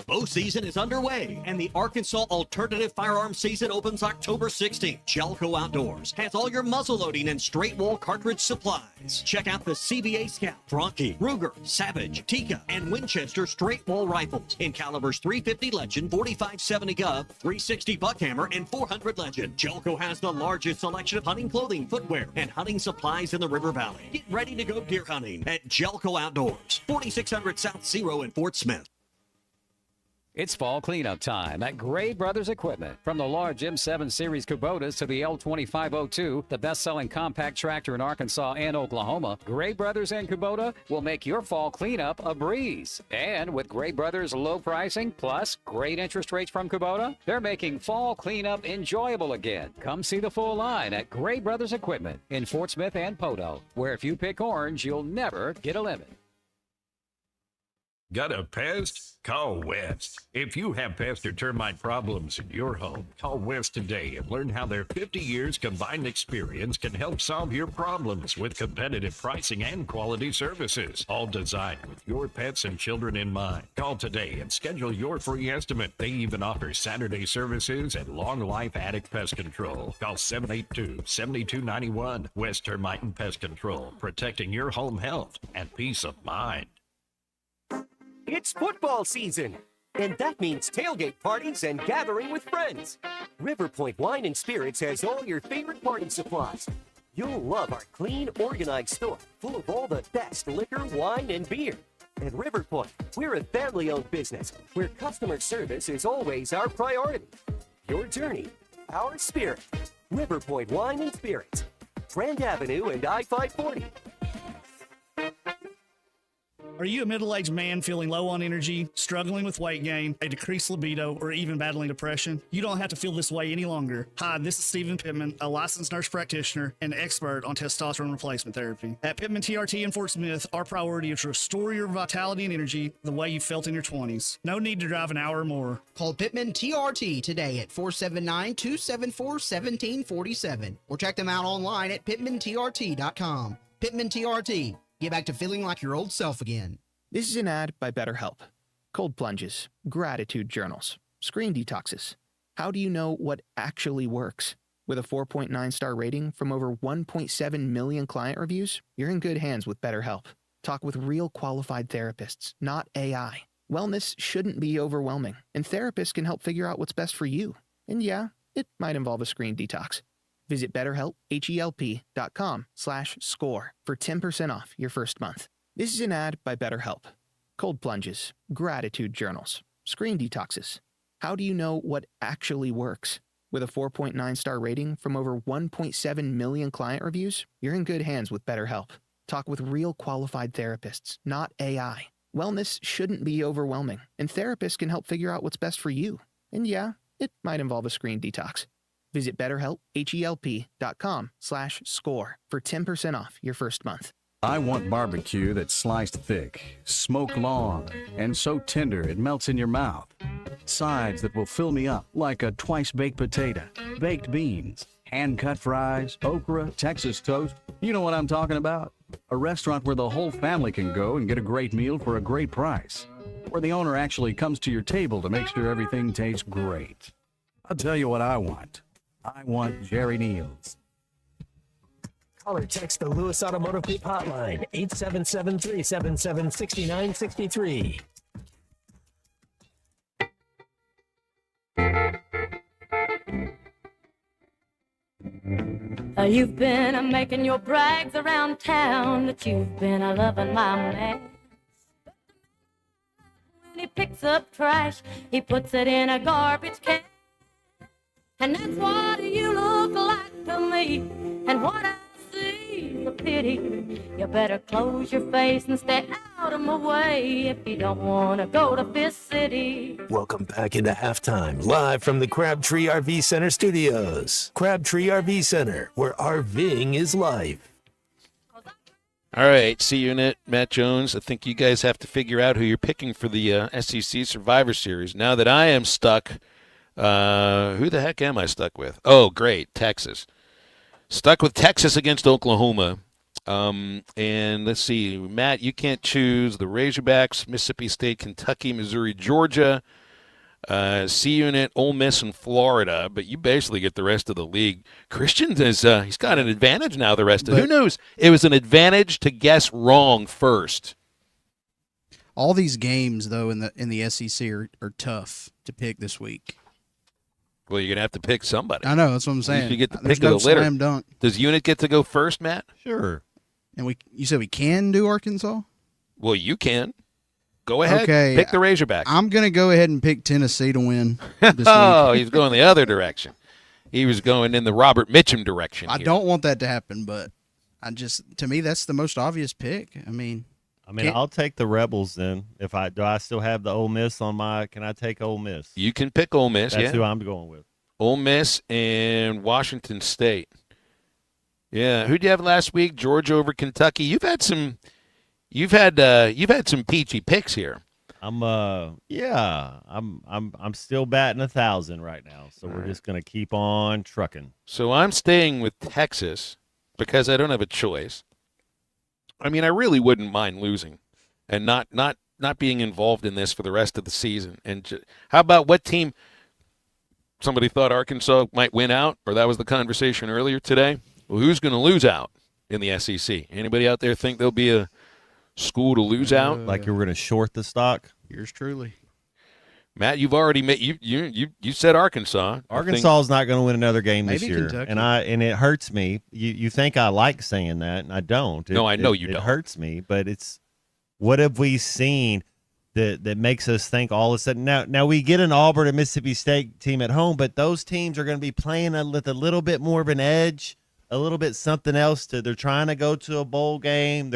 Bow season is underway, and the Arkansas Alternative Firearms season opens October 16th. Jelco Outdoors has all your muzzleloading and straight wall cartridge supplies. Check out the CBA Scout, Franke, Ruger, Savage, Tikka, and Winchester straight wall rifles in calibers 350 Legend, 4570 Gov, 360 Buckhammer, and 400 Legend. Jelco has the largest selection of hunting clothing, footwear, and hunting supplies in the River Valley. Get ready to go deer hunting at Jelco Outdoors, 4600 South Zero in Fort Smith. It's fall cleanup time at Gray Brothers Equipment. From the large M7 Series Kubotas to the L2502, the best-selling compact tractor in Arkansas and Oklahoma, Gray Brothers and Kubota will make your fall cleanup a breeze. And with Gray Brothers' low pricing plus great interest rates from Kubota, they're making fall cleanup enjoyable again. Come see the full line at Gray Brothers Equipment in Fort Smith and Poto, where if you pick orange, you'll never get a lemon. Got a pest? Call West. If you have pest or termite problems in your home, call West today and learn how their 50 years combined experience can help solve your problems with competitive pricing and quality services, all designed with your pets and children in mind. Call today and schedule your free estimate. They even offer Saturday services and long life attic pest control. Call 782-7291. West Termite and Pest Control, protecting your home health and peace of mind. It's football season, and that means tailgate parties and gathering with friends. River Point Wine and Spirits has all your favorite party supplies. You'll love our clean, organized store full of all the best liquor, wine, and beer. At River Point, we're a family-owned business where customer service is always our priority. Your journey, our spirit. River Point Wine and Spirits, Grand Avenue and I-540. Are you a middle-aged man feeling low on energy, struggling with weight gain, a decreased libido, or even battling depression? You don't have to feel this way any longer. Hi, this is Stephen Pittman, a licensed nurse practitioner and expert on testosterone replacement therapy. At Pittman TRT in Fort Smith, our priority is to restore your vitality and energy the way you felt in your 20s. No need to drive an hour or more. Call Pittman TRT today at 479-274-1747 or check them out online at pittmantrt.com. Pittman TRT. Get back to feeling like your old self again. This is an ad by BetterHelp. Cold plunges, gratitude journals, screen detoxes. How do you know what actually works? With a 4.9-star rating from over 1.7 million client reviews, you're in good hands with BetterHelp. Talk with real qualified therapists, not AI. Wellness shouldn't be overwhelming, and therapists can help figure out what's best for you. And yeah, it might involve a screen detox. Visit BetterHelp.com/score for 10% off your first month. This is an ad by BetterHelp. Cold plunges, gratitude journals, screen detoxes. How do you know what actually works? With a 4.9-star rating from over 1.7 million client reviews, you're in good hands with BetterHelp. Talk with real qualified therapists, not AI. Wellness shouldn't be overwhelming, and therapists can help figure out what's best for you. And yeah, it might involve a screen detox. Visit BetterHelp, HELP.com/score for 10% off your first month. I want barbecue that's sliced thick, smoked long, and so tender it melts in your mouth. Sides that will fill me up like a twice-baked potato, baked beans, hand-cut fries, okra, Texas toast. You know what I'm talking about. A restaurant where the whole family can go and get a great meal for a great price. Where the owner actually comes to your table to make sure everything tastes great. I'll tell you what I want. I want Jerry Neal's. Call or text the Lewis Automotive Group hotline, 877-377-6963. You've been making your brags around town that you've been loving my man. When he picks up trash, he puts it in a garbage can. And that's what you look like to me. And what I see is a pity. You better close your face and stay out of my way if you don't want to go to Fist City. Welcome back into halftime, live from the Crabtree RV Center studios. Crabtree RV Center, where RVing is life. All right, C-Unit, Matt Jones, I think you guys have to figure out who you're picking for the SEC Survivor Series. Now that I am stuck, who the heck am I stuck with? Oh, great, Texas. Stuck with Texas against Oklahoma. And let's see, Matt, you can't choose the Razorbacks, Mississippi State, Kentucky, Missouri, Georgia, C-Unit, Ole Miss, and Florida, but you basically get the rest of the league. Christian is he's got an advantage now. The rest of who knows? It was an advantage to guess wrong first. All these games, though, in the SEC are tough to pick this week. Well, you're gonna have to pick somebody. I know, that's what I'm saying. You get the There's pick of the litter. slam dunk. Does Unit get to go first, Matt? Sure. And you said we can do Arkansas? Well, you can. Go ahead. Okay. Pick the Razorbacks. I'm going to go ahead and pick Tennessee to win this Oh, week. he's going the other direction. He was going in the Robert Mitchum direction. I don't want that to happen, but to me, that's the most obvious pick. I mean, I'll take the Rebels then. Do I still have the Ole Miss on my? Can I take Ole Miss? You can pick Ole Miss. That's yeah. who I'm going with. Ole Miss and Washington State. Yeah, who do you have last week? Georgia over Kentucky. You've had some peachy picks here. I'm still batting 1,000 right now, so we're just gonna keep on trucking. So I'm staying with Texas because I don't have a choice. I mean, I really wouldn't mind losing and not being involved in this for the rest of the season. And how about what team? Somebody thought Arkansas might win out, or that was the conversation earlier today. Well, who's going to lose out in the SEC? Anybody out there think there'll be a school to lose out? Like you were going to short the stock? Yours truly. Matt, you've already made you said Arkansas. Arkansas is not going to win another game this Maybe year, Kentucky. and it hurts me. You think I like saying that, and I don't. No, I know you It don't. hurts me, but it's what have we seen that makes us think all of a sudden now we get an Auburn and Mississippi State team at home, but those teams are going to be playing with a little bit more of an edge, a little bit something else. They're trying to go to a bowl game.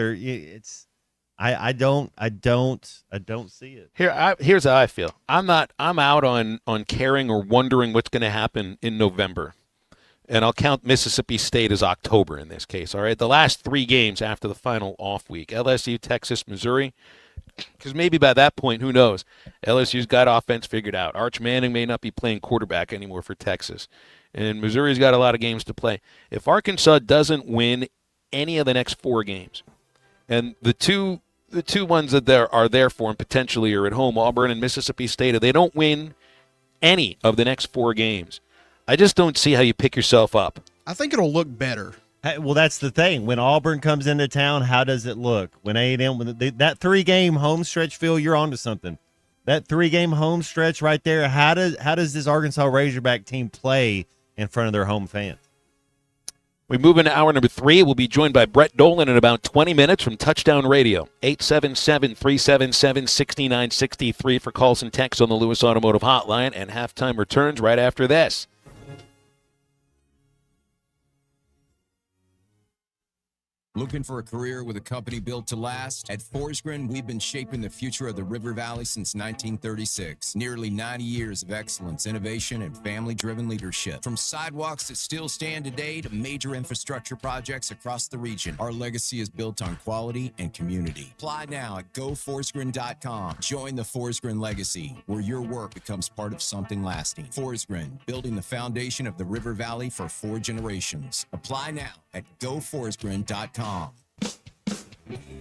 I don't see it. Here's how I feel. I'm out on caring or wondering what's going to happen in November. And I'll count Mississippi State as October in this case, all right? The last 3 games after the final off week, LSU, Texas, Missouri, because maybe by that point, who knows, LSU's got offense figured out. Arch Manning may not be playing quarterback anymore for Texas. And Missouri's got a lot of games to play. If Arkansas doesn't win any of the next 4 games, and the two ones that are there for them potentially are at home, Auburn and Mississippi State, if they don't win any of the next 4 games, I just don't see how you pick yourself up. I think it'll look better. Hey, well, that's the thing. When Auburn comes into town, how does it look? When A&M, that 3-game home stretch, Phil, you're onto something. That 3-game home stretch right there. How does this Arkansas Razorback team play in front of their home fans? We move into hour number 3. We'll be joined by Brett Dolan in about 20 minutes from Touchdown Radio. 877-377-6963 for calls and texts on the Lewis Automotive Hotline, and halftime returns right after this. Looking for a career with a company built to last? At Forsgren, we've been shaping the future of the River Valley since 1936. Nearly 90 years of excellence, innovation, and family-driven leadership. From sidewalks that still stand today to major infrastructure projects across the region, our legacy is built on quality and community. Apply now at goforsgren.com. Join the Forsgren legacy, where your work becomes part of something lasting. Forsgren, building the foundation of the River Valley for 4 generations. Apply now at goforsgren.com.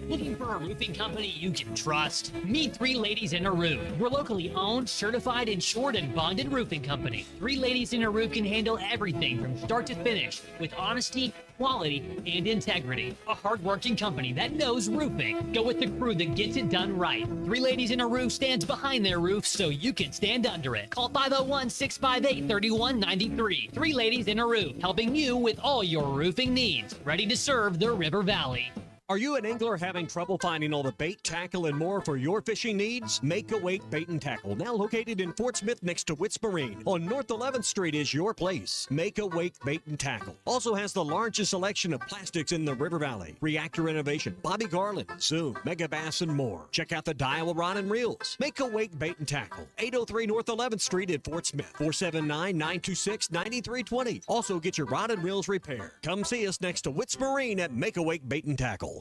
Looking for a roofing company you can trust? Meet Three Ladies in a Roof. We're locally owned, certified, insured, and bonded roofing company. Three Ladies in a Roof can handle everything from start to finish with honesty, quality, and integrity. A hardworking company that knows roofing. Go with the crew that gets it done right. Three Ladies in a Roof stands behind their roof so you can stand under it. Call 501-658-3193. Three Ladies in a Roof, helping you with all your roofing needs. Ready to serve the River Valley. Are you an angler having trouble finding all the bait, tackle, and more for your fishing needs? Make Awake Bait and Tackle, now located in Fort Smith next to Witts Marine on North 11th Street, is your place. Make Awake Bait and Tackle also has the largest selection of plastics in the River Valley. Reactor Innovation, Bobby Garland, Zoom, Mega Bass, and more. Check out the Daiwa Rod and Reels. Make Awake Bait and Tackle, 803 North 11th Street at Fort Smith, 479-926-9320. Also get your rod and reels repaired. Come see us next to Witts Marine at Make Awake Bait and Tackle.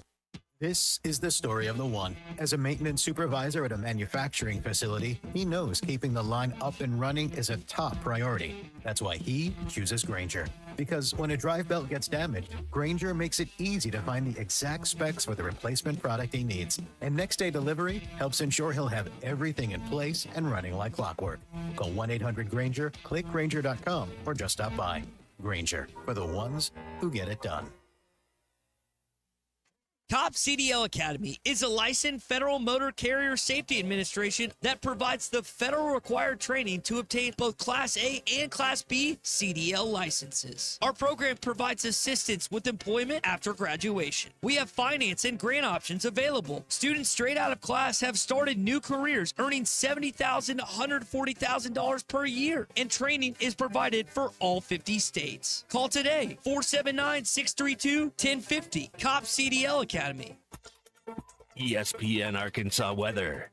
This is the story of the one. As a maintenance supervisor at a manufacturing facility, he knows keeping the line up and running is a top priority. That's why he chooses Grainger. Because when a drive belt gets damaged, Grainger makes it easy to find the exact specs for the replacement product he needs. And next day delivery helps ensure he'll have everything in place and running like clockwork. Call 1-800-GRAINGER, click Grainger.com, or just stop by. Grainger, for the ones who get it done. Top CDL Academy is a licensed Federal Motor Carrier Safety Administration that provides the federal required training to obtain both Class A and Class B CDL licenses. Our program provides assistance with employment after graduation. We have finance and grant options available. Students straight out of class have started new careers earning $70,000 to $140,000 per year, and training is provided for all 50 states. Call today, 479-632-1050. COP CDL Academy. ESPN Arkansas weather.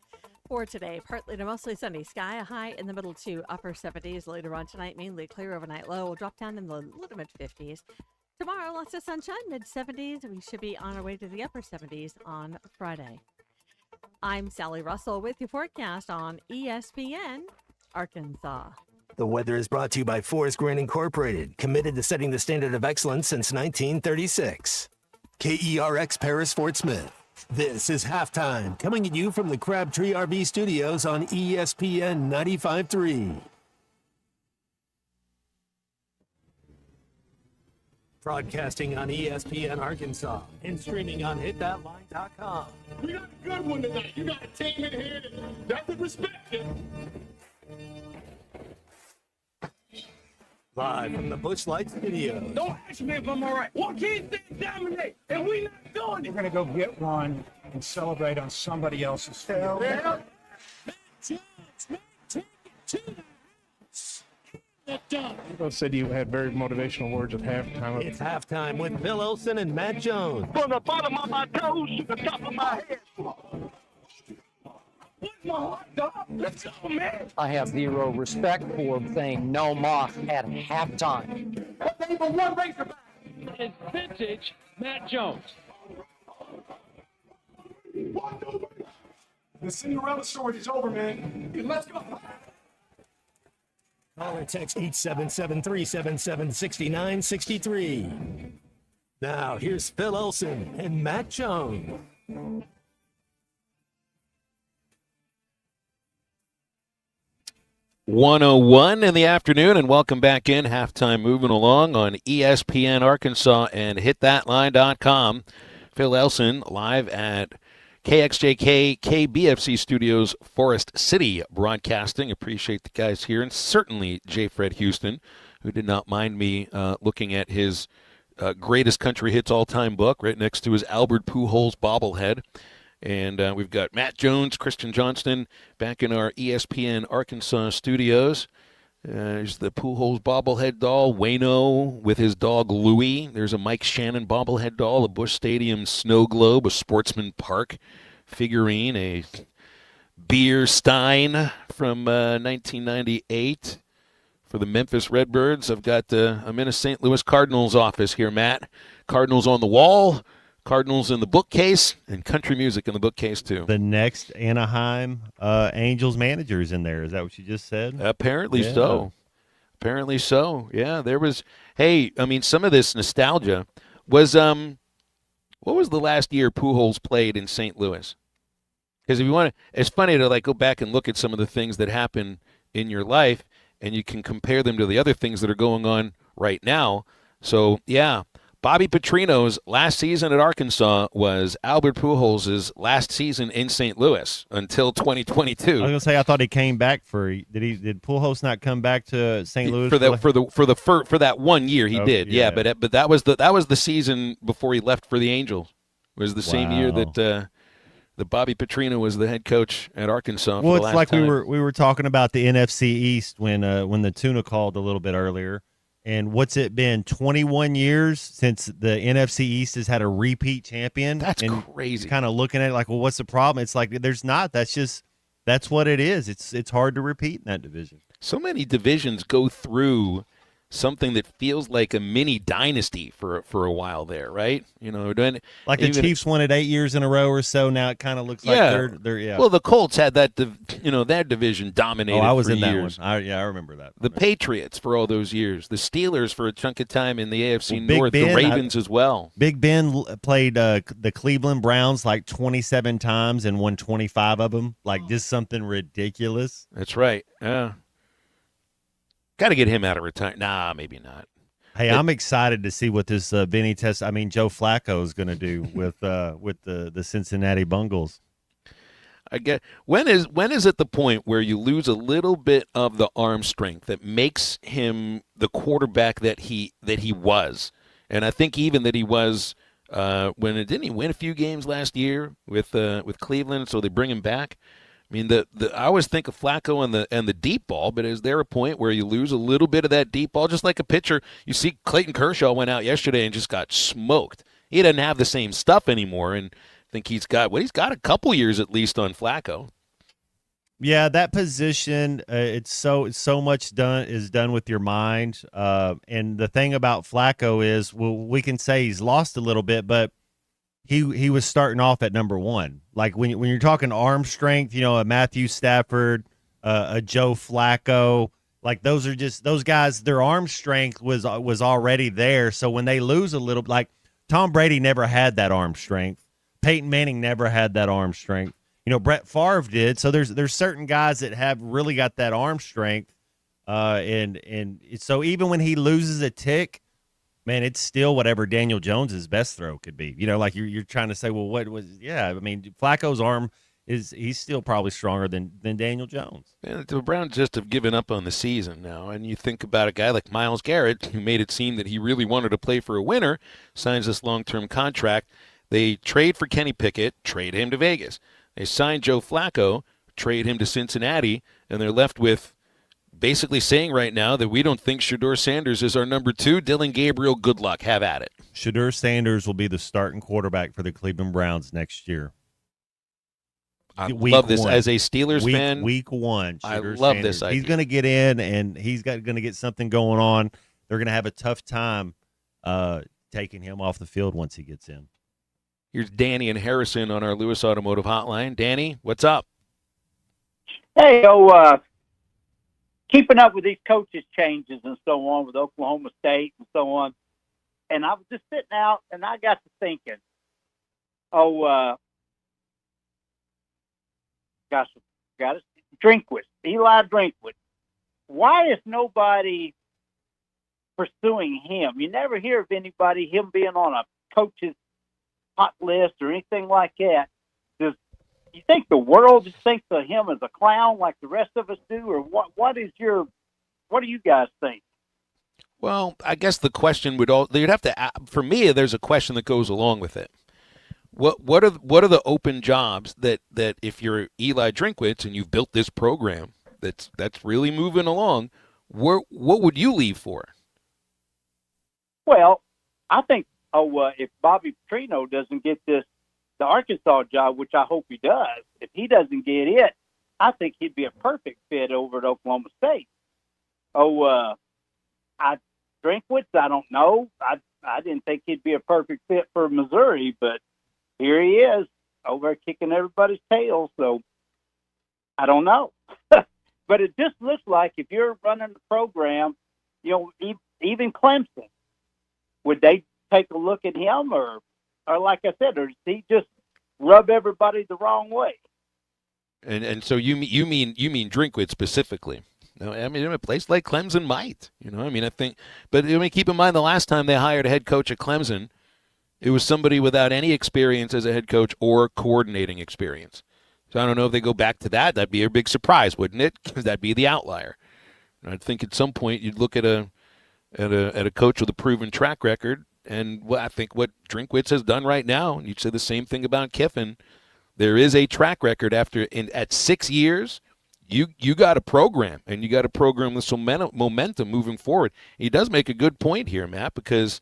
For today, partly to mostly sunny sky, a high in the middle to upper 70s. Later on tonight, mainly clear overnight low. We'll drop down in the little mid 50s. Tomorrow, lots of sunshine, mid 70s. We should be on our way to the upper 70s on Friday. I'm Sally Russell with your forecast on ESPN Arkansas. The weather is brought to you by Forsgren Incorporated, committed to setting the standard of excellence since 1936. KERX Paris Fort Smith. This is Halftime, coming at you from the Crabtree RV Studios on ESPN 95.3. Broadcasting on ESPN Arkansas and streaming on hitthatline.com. We got a good one tonight. You got a team in here that doesn't respect it. Live from the Busch Light Studios. Don't ask me if I'm all right. What can't they dominate? And we not doing it. We're going to go get one and celebrate on somebody else's field. Yeah. People said you had very motivational words at halftime. It's halftime with Phil Olsen and Matt Jones. From the bottom of my toes to the top of my head. My heart, dog. Let's go, man. I have zero respect for saying no moss at halftime. What name of one Razorback is vintage Matt Jones? The Cinderella story is over, man. Let's go. Call or text 877-377-6963. Now, here's Phil Olsen and Matt Jones. 1:01 in the afternoon, and welcome back in. Halftime moving along on ESPN Arkansas and hitthatline.com. Phil Elson live at KXJK KBFC Studios, Forest City Broadcasting. Appreciate the guys here, and certainly J. Fred Houston, who did not mind me looking at his greatest country hits all-time book right next to his Albert Pujols bobblehead. And we've got Matt Jones, Christian Johnston back in our ESPN Arkansas studios. There's the Pujols bobblehead doll, Wayno with his dog Louie. There's a Mike Shannon bobblehead doll, a Busch Stadium snow globe, a Sportsman Park figurine, a beer stein from 1998 for the Memphis Redbirds. I've got I'm in a St. Louis Cardinals office here, Matt. Cardinals on the wall, Cardinals in the bookcase, and country music in the bookcase too. The next Anaheim Angels manager is in there. Is that what you just said? Apparently so. Apparently so. Yeah, there was. Hey, I mean, some of this nostalgia was. What was the last year Pujols played in St. Louis? Because if you want to, it's funny to go back and look at some of the things that happen in your life, and you can compare them to the other things that are going on right now. So yeah. Bobby Petrino's last season at Arkansas was Albert Pujols' last season in St. Louis until 2022. I was gonna say I thought he came back did Pujols not come back to St. Louis for that 1 year he did. Yeah. But that was the season before he left for the Angels. It was the same year that Bobby Petrino was the head coach at Arkansas. Well, for the it's last like time. we were talking about the NFC East when the Tuna called a little bit earlier. And what's it been, 21 years since the NFC East has had a repeat champion? That's crazy. Kind of looking at it like, well, what's the problem? It's like there's not. That's what it is. It's hard to repeat in that division. So many divisions go through something that feels like a mini dynasty for a while there, right? Like the Chiefs won it 8 years in a row or so. Now it kind of looks like they're. Well, the Colts had that that division dominated. I was for in years. that one. I remember that. The Patriots for all those years, the Steelers for a chunk of time in the AFC Big North, Ben, the Ravens as well. Big Ben played the Cleveland Browns like 27 times and won 25 of them. Like just something ridiculous. That's right. Yeah. Got to get him out of retirement. Nah, maybe not. Hey, I'm excited to see what this Joe Flacco is going to do with the Cincinnati Bengals. I get when is it the point where you lose a little bit of the arm strength that makes him the quarterback that he was, and I think even that he was didn't he win a few games last year with Cleveland, so they bring him back. I mean, I always think of Flacco and the deep ball, but is there a point where you lose a little bit of that deep ball, just like a pitcher? You see, Clayton Kershaw went out yesterday and just got smoked. He doesn't have the same stuff anymore, and I think he's got a couple years at least on Flacco. Yeah, that position, it's so much done with your mind. And the thing about Flacco is, well, we can say he's lost a little bit, but he was starting off at number one. Like when you're talking arm strength, a Matthew Stafford, a Joe Flacco, like those guys, their arm strength was already there. So when they lose a little, like Tom Brady never had that arm strength. Peyton Manning never had that arm strength. Brett Favre did. So there's certain guys that have really got that arm strength. And so even when he loses a tick, man, it's still whatever Daniel Jones's best throw could be. Like you're trying to say, well, what was? Yeah, I mean, Flacco's arm he's still probably stronger than Daniel Jones. And the Browns just have given up on the season now. And you think about a guy like Myles Garrett, who made it seem that he really wanted to play for a winner, signs this long-term contract. They trade for Kenny Pickett, trade him to Vegas. They sign Joe Flacco, trade him to Cincinnati, and they're left with basically saying right now that we don't think Shedeur Sanders is our number 2. Dylan Gabriel, good luck. Have at it. Shedeur Sanders will be the starting quarterback for the Cleveland Browns next year. I love this. As a Steelers fan. Week 1. I Shedeur love Sanders. this idea. He's going to get in, and he's going to get something going on. They're going to have a tough time taking him off the field once he gets in. Here's Danny and Harrison on our Lewis Automotive Hotline. Danny, what's up? Hey, keeping up with these coaches changes and so on with Oklahoma State and so on. And I was just sitting out and I got to thinking, Drinkwitz, Eli Drinkwitz. Why is nobody pursuing him? You never hear of him being on a coach's hot list or anything like that. Do you think the world just thinks of him as a clown like the rest of us do, or what do you guys think? Well, I guess the question you'd have to, for me, there's a question that goes along with it. What are the open jobs that if you're Eli Drinkwitz and you've built this program that's really moving along, what would you leave for? Well, I think, if Bobby Petrino doesn't get the Arkansas job, which I hope he does, if he doesn't get it, I think he'd be a perfect fit over at Oklahoma State. Drinkwitz, I don't know. I didn't think he'd be a perfect fit for Missouri, but here he is over there kicking everybody's tail. So I don't know. But it just looks like if you're running the program, even Clemson, would they take a look at him, or like I said, or does he just rub everybody the wrong way? And so you mean Drinkwitz specifically? No, I mean a place like Clemson might. I think, but keep in mind the last time they hired a head coach at Clemson, it was somebody without any experience as a head coach or coordinating experience. So I don't know if they go back to that. That'd be a big surprise, wouldn't it? Because that'd be the outlier. And I think at some point you'd look at a coach with a proven track record, and I think what Drinkwitz has done right now, and you'd say the same thing about Kiffin. There is a track record at 6 years. You got a program, and you got a program with some momentum moving forward. He does make a good point here, Matt, because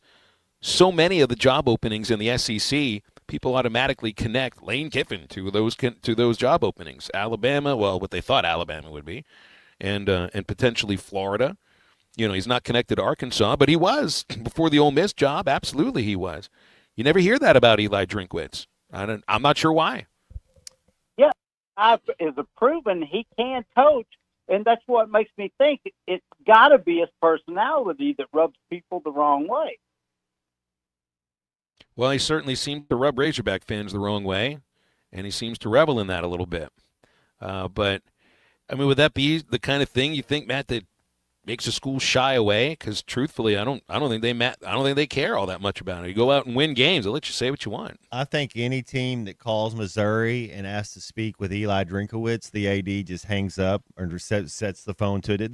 so many of the job openings in the SEC, people automatically connect Lane Kiffin to those job openings. Alabama, well, what they thought Alabama would be, and potentially Florida. He's not connected to Arkansas, but he was before the Ole Miss job. Absolutely, he was. You never hear that about Eli Drinkwitz. I'm not sure why. Is a proven he can coach, and that's what makes me think it's got to be his personality that rubs people the wrong way. Well, he certainly seems to rub Razorback fans the wrong way, and he seems to revel in that a little bit. But I mean, would that be the kind of thing you think, Matt, that makes a school shy away? Because truthfully, I don't think they care all that much about it. You go out and win games, they'll let you say what you want. I think any team that calls Missouri and asks to speak with Eli Drinkwitz, the AD just hangs up or sets the phone to it.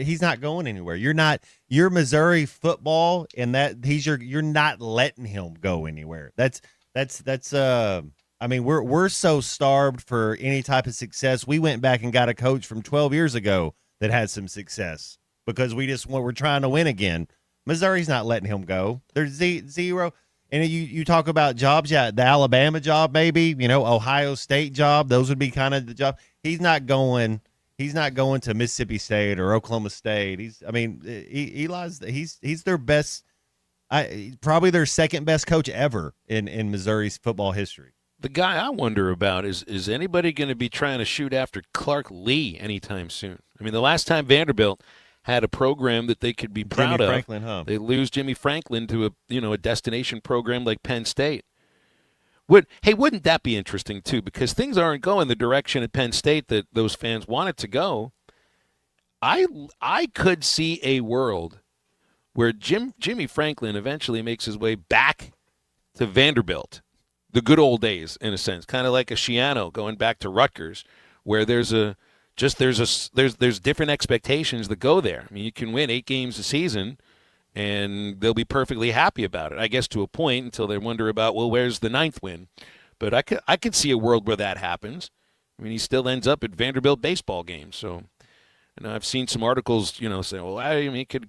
He's not going anywhere. You're Missouri football, and you're not letting him go anywhere. I mean, we're so starved for any type of success. We went back and got a coach from 12 years ago that had some success because we're trying to win again. Missouri's not letting him go. There's zero. And you talk about jobs, the Alabama job, maybe, Ohio State job. Those would be kind of the job. He's not going to Mississippi State or Oklahoma State. Eli's their best, probably their second best coach ever in Missouri's football history. The guy I wonder about is anybody going to be trying to shoot after Clark Lee anytime soon? I mean, the last time Vanderbilt had a program that they could be proud Jimmy of, Franklin, huh? They lose Jimmy Franklin to a destination program like Penn State. Wouldn't that be interesting too? Because things aren't going the direction at Penn State that those fans want it to go. I could see a world where Jimmy Franklin eventually makes his way back to Vanderbilt. The good old days, in a sense, kind of like a Schiano going back to Rutgers, where there's different expectations that go there. I mean, you can win 8 games a season, and they'll be perfectly happy about it, I guess, to a point until they wonder about, well, where's the 9th win? But I could see a world where that happens. I mean, he still ends up at Vanderbilt baseball games. So, I've seen some articles, say, well, he could.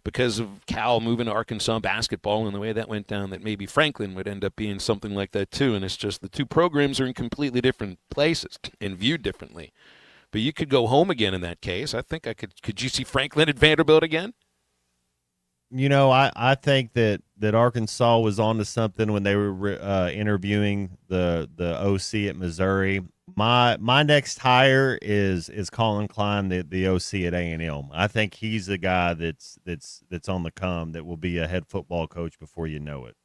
Because of Cal moving to Arkansas basketball and the way that went down, that maybe Franklin would end up being something like that too. And it's just the two programs are in completely different places and viewed differently. But you could go home again in that case. I think I could. Could you see Franklin at Vanderbilt again? I think that Arkansas was onto something when they were interviewing the OC at Missouri. My next hire is Colin Klein, the OC at A&M. I think he's the guy that's on the come that will be a head football coach before you know it.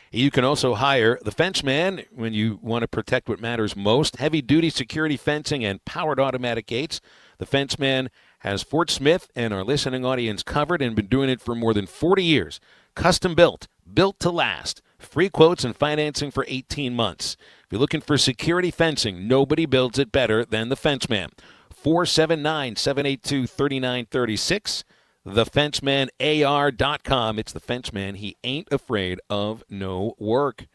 You can also hire the fence man when you want to protect what matters most. Heavy-duty security fencing and powered automatic gates. The fence man has Fort Smith and our listening audience covered and been doing it for more than 40 years. Custom built, built to last. Free quotes and financing for 18 months. If you're looking for security fencing, nobody builds it better than the fence man. 479-782-3936. TheFencemanAR.com. It's the Fence Man. He ain't afraid of no work.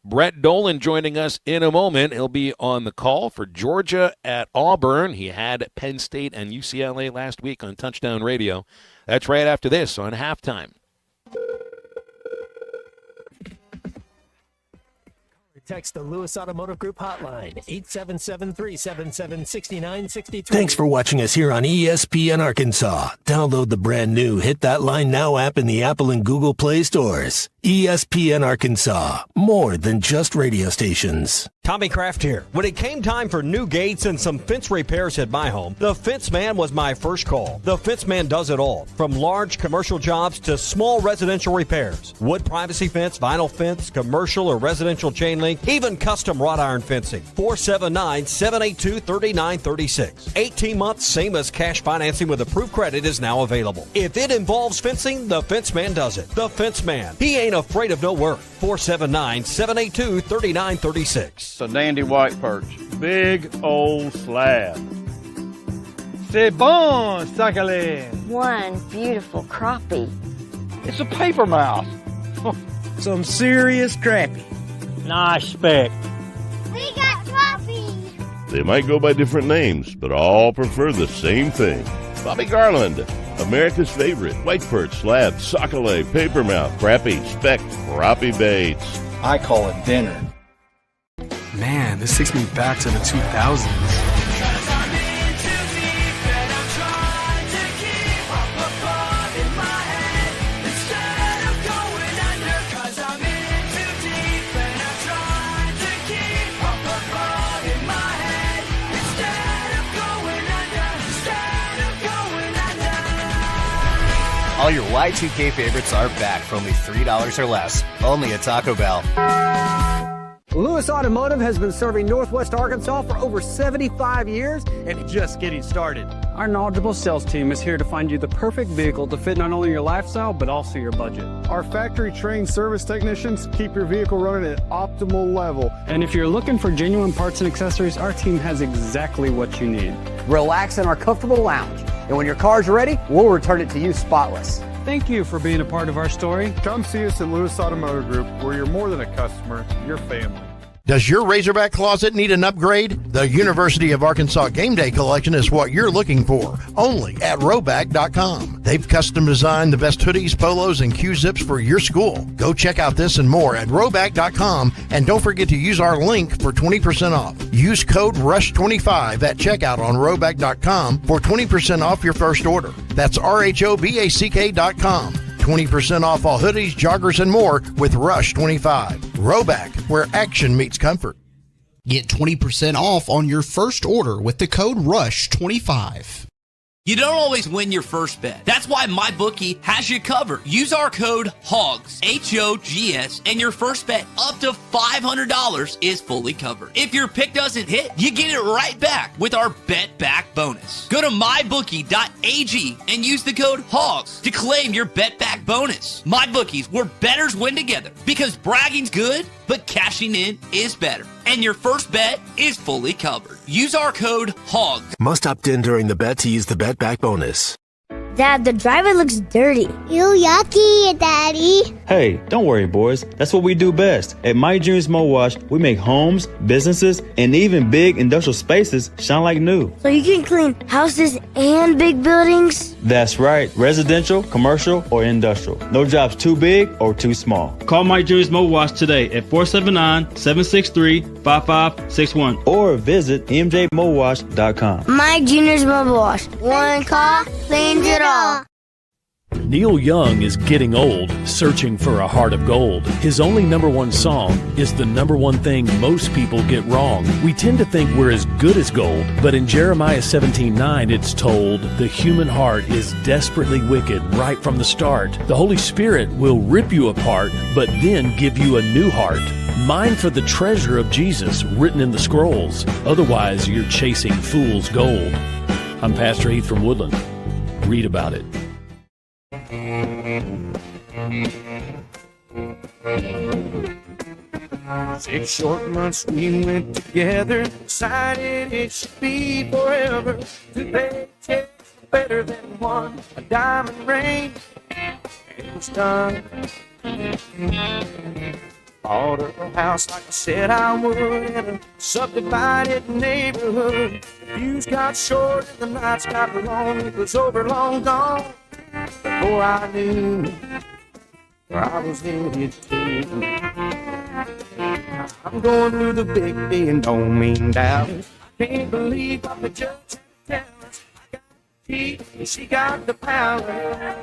Brett Dolan joining us in a moment. He'll be on the call for Georgia at Auburn. He had Penn State and UCLA last week on Touchdown Radio. That's right after this on Halftime. Text the Lewis Automotive Group hotline, 877-377-6963. Thanks for watching us here on ESPN Arkansas. Download the brand new Hit That Line Now app in the Apple and Google Play stores. ESPN Arkansas, more than just radio stations. Tommy Kraft here. When it came time for new gates and some fence repairs at my home, the Fence Man was my first call. The Fence Man does it all, from large commercial jobs to small residential repairs. Wood privacy fence, vinyl fence, commercial or residential chain link, even custom wrought iron fencing. 479-782-3936. 18 months, same as cash financing with approved credit is now available. If it involves fencing, the Fence Man does it. The Fence Man. He ain't afraid of no work. 479-782-3936. It's a dandy white perch. Big old slab. C'est bon, sacalé. One beautiful crappie. It's a paper mouse. Some serious crappie. Nice speck. We got crappie. They might go by different names, but all prefer the same thing. Bobby Garland, America's favorite white perch, slab, sockeye, papermouth, crappie, speck, crappie baits. I call it dinner. Man, this takes me back to the 2000s. All your Y2K favorites are back for only $3 or less. Only at Taco Bell. Lewis Automotive has been serving Northwest Arkansas for over 75 years and just getting started. Our knowledgeable sales team is here to find you the perfect vehicle to fit not only your lifestyle, but also your budget. Our factory-trained service technicians keep your vehicle running at optimal level. And if you're looking for genuine parts and accessories, our team has exactly what you need. Relax in our comfortable lounge. And when your car's ready, we'll return it to you spotless. Thank you for being a part of our story. Come see us at Lewis Automotive Group, where you're more than a customer, you're family. Does your Razorback closet need an upgrade? The University of Arkansas Game Day Collection is what you're looking for, only at Roback.com. They've custom designed the best hoodies, polos, and Q-zips for your school. Go check out this and more at Roback.com, and don't forget to use our link for 20% off. Use code RUSH25 at checkout on Roback.com for 20% off your first order. That's RHOBACK.com. 20% off all hoodies, joggers, and more with Rush 25. Roback, where action meets comfort. Get 20% off on your first order with the code RUSH25. You don't always win your first bet. That's why MyBookie has you covered. Use our code HOGS, H-O-G-S, and your first bet up to $500 is fully covered. If your pick doesn't hit, you get it right back with our Bet Back bonus. Go to mybookie.ag and use the code HOGS to claim your Bet Back bonus. MyBookie's where bettors win together, because bragging's good, but cashing in is better. And your first bet is fully covered. Use our code HOGS. Must opt in during the bet to use the Bet Back bonus. Dad, the driver looks dirty. Ew, yucky, Daddy. Hey, don't worry, boys. That's what we do best. At My Dreams Mo Wash, we make homes, businesses, and even big industrial spaces shine like new. So you can clean houses and big buildings? That's right. Residential, commercial, or industrial. No job's too big or too small. Call My Dreams Mo Wash today at 479-763-5561 or visit mjmowash.com. My Junior's Mobile Wash. One call cleans it all. Neil Young is getting old, searching for a heart of gold. His only number one song is the number one thing most people get wrong. We tend to think we're as good as gold, but in Jeremiah 17:9 it's told, the human heart is desperately wicked right from the start. The Holy Spirit will rip you apart, but then give you a new heart. Mine for the treasure of Jesus written in the scrolls. Otherwise, you're chasing fool's gold. I'm Pastor Heath from Woodland. Read about it. 6 short months we went together, decided it should be forever. Today tastes better than one, a diamond ring, it was done. Bought a house like I said I would in a subdivided neighborhood. The views got short and the nights got long. It was over long gone before I knew where I was headed to. I'm going through the big bend, don't mean doubt. Can't believe what the judge tells us. I got the key, she got the power.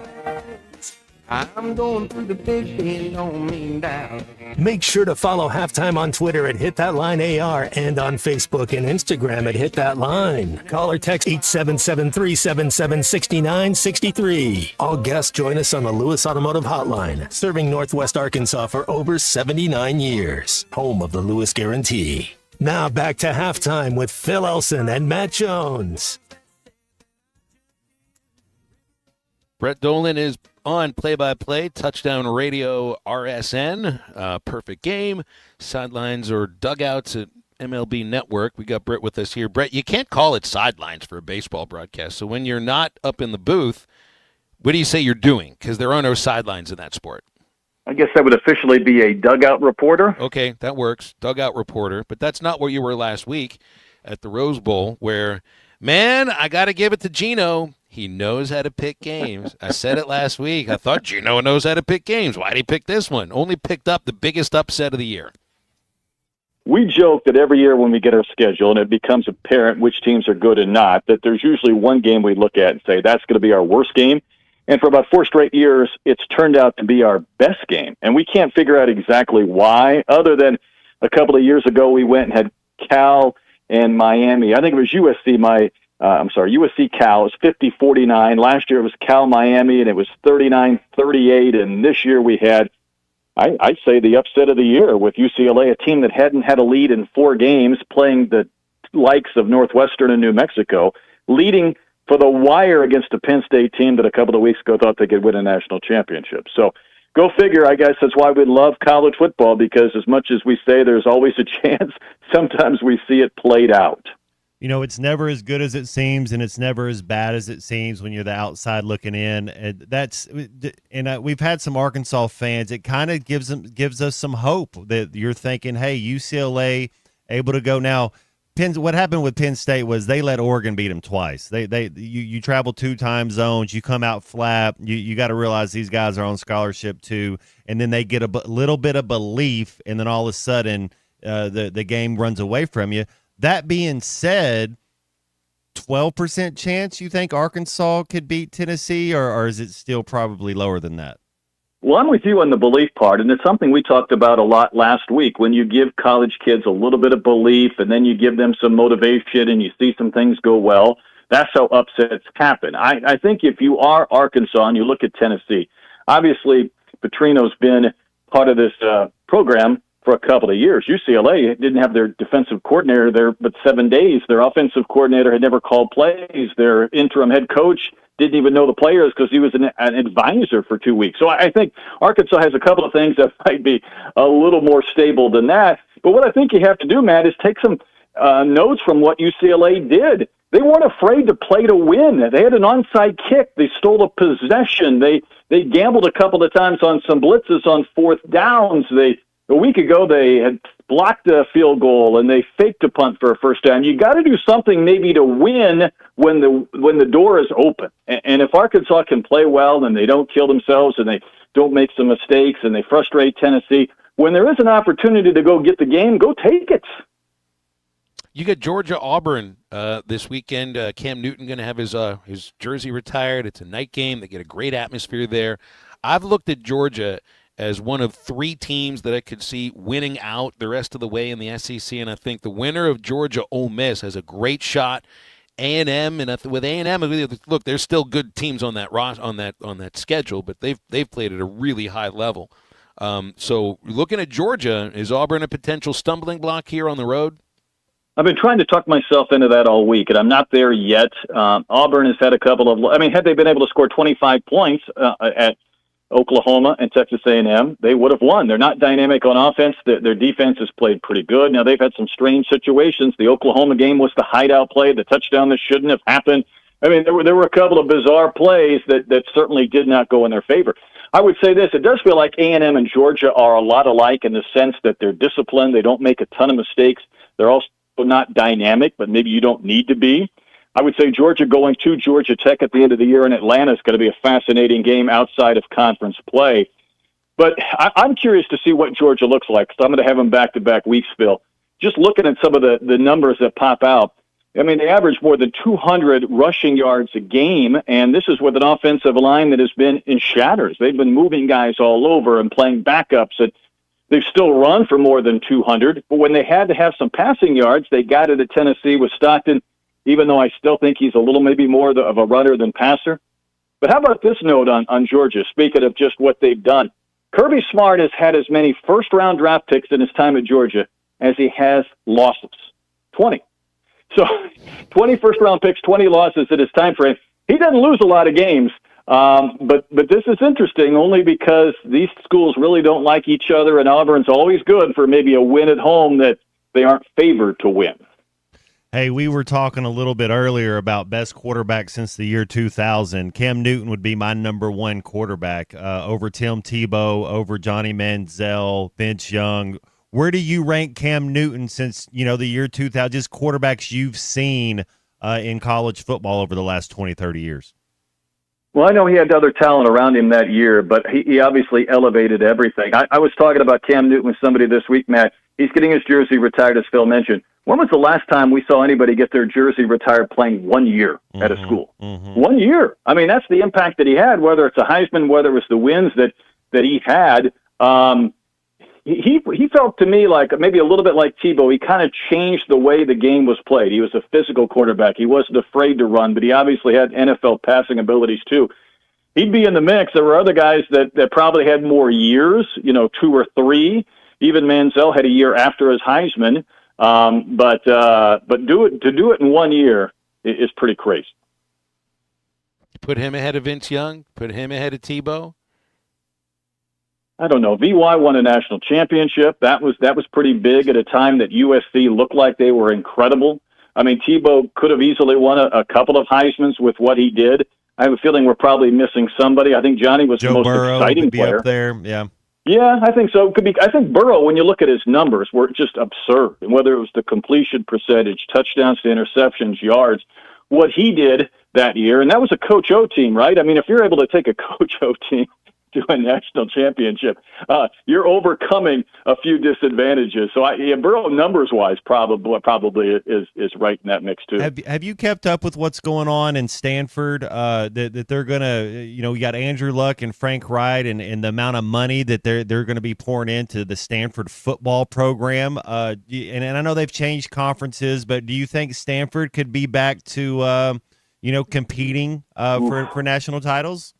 I'm going through the big bend, don't mean doubt. Make sure to follow Halftime on Twitter at Hit That Line AR and on Facebook and Instagram at Hit That Line. Call or text 877-377-6963. All guests join us on the Lewis Automotive Hotline, serving Northwest Arkansas for over 79 years. Home of the Lewis Guarantee. Now back to Halftime with Phil Elson and Matt Jones. Brett Dolan is on play-by-play, Touchdown Radio RSN, Perfect Game, sidelines or dugouts at MLB Network. We got Brett with us here. Brett, you can't call it sidelines for a baseball broadcast. So when you're not up in the booth, what do you say you're doing? Because there are no sidelines in that sport. I guess that would officially be a dugout reporter. Okay, that works, dugout reporter. But that's not where you were last week at the Rose Bowl where, man, I got to give it to Gino. He knows how to pick games. I said it last week. I thought Gino knows how to pick games. Why'd he pick this one? Only picked up the biggest upset of the year. We joke that every year when we get our schedule and it becomes apparent which teams are good and not, that there's usually one game we look at and say, that's going to be our worst game. And for about 4 straight years, it's turned out to be our best game. And we can't figure out exactly why, other than a couple of years ago we went and had Cal and Miami. I think it was USC USC Cal. It was 50-49. Last year it was Cal Miami, and it was 39-38. And this year we had, I'd say, the upset of the year with UCLA, a team that hadn't had a lead in 4 games, playing the likes of Northwestern and New Mexico, leading for the wire against a Penn State team that a couple of weeks ago thought they could win a national championship. So go figure. I guess that's why we love college football, because as much as we say there's always a chance, sometimes we see it played out. You know, it's never as good as it seems, and it's never as bad as it seems when you're the outside looking in. And we've had some Arkansas fans. It kind of gives us some hope that you're thinking, hey, UCLA able to go now. What happened with Penn State was they let Oregon beat them twice. You travel 2 time zones, you come out flat. You got to realize these guys are on scholarship too, and then they get a little bit of belief, and then all of a sudden the game runs away from you. That being said, 12% chance you think Arkansas could beat Tennessee, or is it still probably lower than that? Well, I'm with you on the belief part, and it's something we talked about a lot last week. When you give college kids a little bit of belief and then you give them some motivation and you see some things go well, that's how upsets happen. I think if you are Arkansas and you look at Tennessee, obviously Petrino's been part of this program for a couple of years. UCLA didn't have their defensive coordinator there but 7 days. Their offensive coordinator had never called plays. Their interim head coach didn't even know the players because he was an advisor for 2 weeks. So I think Arkansas has a couple of things that might be a little more stable than that. But what I think you have to do, Matt, is take some notes from what UCLA did. They weren't afraid to play to win. They had an onside kick. They stole a possession. They gambled a couple of times on some blitzes on 4th downs. A week ago, they had blocked a field goal and they faked a punt for a first down. You got to do something maybe to win when the door is open. And if Arkansas can play well and they don't kill themselves and they don't make some mistakes and they frustrate Tennessee, when there is an opportunity to go get the game, go take it. You got Georgia-Auburn this weekend. Cam Newton going to have his jersey retired. It's a night game. They get a great atmosphere there. I've looked at Georgia as one of 3 teams that I could see winning out the rest of the way in the SEC, and I think the winner of Georgia-Ole Miss has a great shot. A&M, and with A&M, look, there's still good teams on that schedule, but they've played at a really high level. So looking at Georgia, is Auburn a potential stumbling block here on the road? I've been trying to talk myself into that all week, and I'm not there yet. Auburn has had a couple of – had they been able to score 25 points at Oklahoma and Texas A&M, they would have won. They're not dynamic on offense. Their defense has played pretty good. Now, they've had some strange situations. The Oklahoma game was the hideout play, the touchdown that shouldn't have happened. There were a couple of bizarre plays that certainly did not go in their favor. I would say this. It does feel like A&M and Georgia are a lot alike in the sense that they're disciplined. They don't make a ton of mistakes. They're also not dynamic, but maybe you don't need to be. I would say Georgia going to Georgia Tech at the end of the year in Atlanta is going to be a fascinating game outside of conference play. But I'm curious to see what Georgia looks like, because I'm going to have them back-to-back weeks, Phil. Just looking at some of the numbers that pop out, I mean, they average more than 200 rushing yards a game, and this is with an offensive line that has been in shatters. They've been moving guys all over and playing backups, and they've still run for more than 200. But when they had to have some passing yards, they got it at Tennessee with Stockton, even though I still think he's a little maybe more of a runner than passer. But how about this note on Georgia, speaking of just what they've done? Kirby Smart has had as many first-round draft picks in his time at Georgia as he has losses, 20. So 20 first-round picks, 20 losses in his time frame. He doesn't lose a lot of games, but this is interesting only because these schools really don't like each other, and Auburn's always good for maybe a win at home that they aren't favored to win. Hey, we were talking a little bit earlier about best quarterback since the year 2000. Cam Newton would be my number one quarterback over Tim Tebow, over Johnny Manziel, Vince Young. Where do you rank Cam Newton since, the year 2000, just quarterbacks you've seen in college football over the last 20, 30 years? Well, I know he had other talent around him that year, but he obviously elevated everything. I was talking about Cam Newton with somebody this week, Matt. He's getting his jersey retired, as Phil mentioned. When was the last time we saw anybody get their jersey retired playing 1 year at a school? 1 year. I mean, that's the impact that he had, whether it's a Heisman, whether it was the wins that he had. He felt to me like maybe a little bit like Tebow. He kind of changed the way the game was played. He was a physical quarterback. He wasn't afraid to run, but he obviously had NFL passing abilities too. He'd be in the mix. There were other guys that probably had more years, 2 or 3. Even Manziel had a year after his Heisman. But to do it in 1 year is pretty crazy. Put him ahead of Vince Young? Put him ahead of Tebow? I don't know. VY won a national championship. That was pretty big at a time that USC looked like they were incredible. I mean, Tebow could have easily won a couple of Heismans with what he did. I have a feeling we're probably missing somebody. I think Johnny was the most exciting player. Up there, yeah. Yeah, I think so. It could be. I think Burrow, when you look at his numbers, were just absurd. And whether it was the completion percentage, touchdowns to interceptions, yards, what he did that year, and that was a Coach O team, right? I mean, if you're able to take a Coach O team to a national championship, you're overcoming a few disadvantages. So, Burrow numbers-wise probably is right in that mix too. Have you kept up with what's going on in Stanford? That they're gonna, you got Andrew Luck and Frank Wright, and the amount of money that they're going to be pouring into the Stanford football program. And I know they've changed conferences, but do you think Stanford could be back to competing for national titles?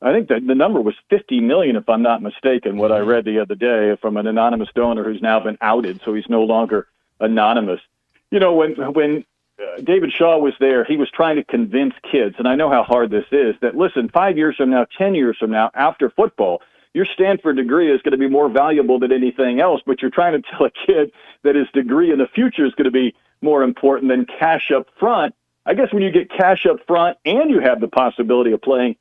I think that the number was $50 million, if I'm not mistaken, what I read the other day from an anonymous donor who's now been outed, so he's no longer anonymous. When David Shaw was there, he was trying to convince kids, and I know how hard this is, that, listen, 5 years from now, 10 years from now, after football, your Stanford degree is going to be more valuable than anything else, but you're trying to tell a kid that his degree in the future is going to be more important than cash up front. I guess when you get cash up front and you have the possibility of playing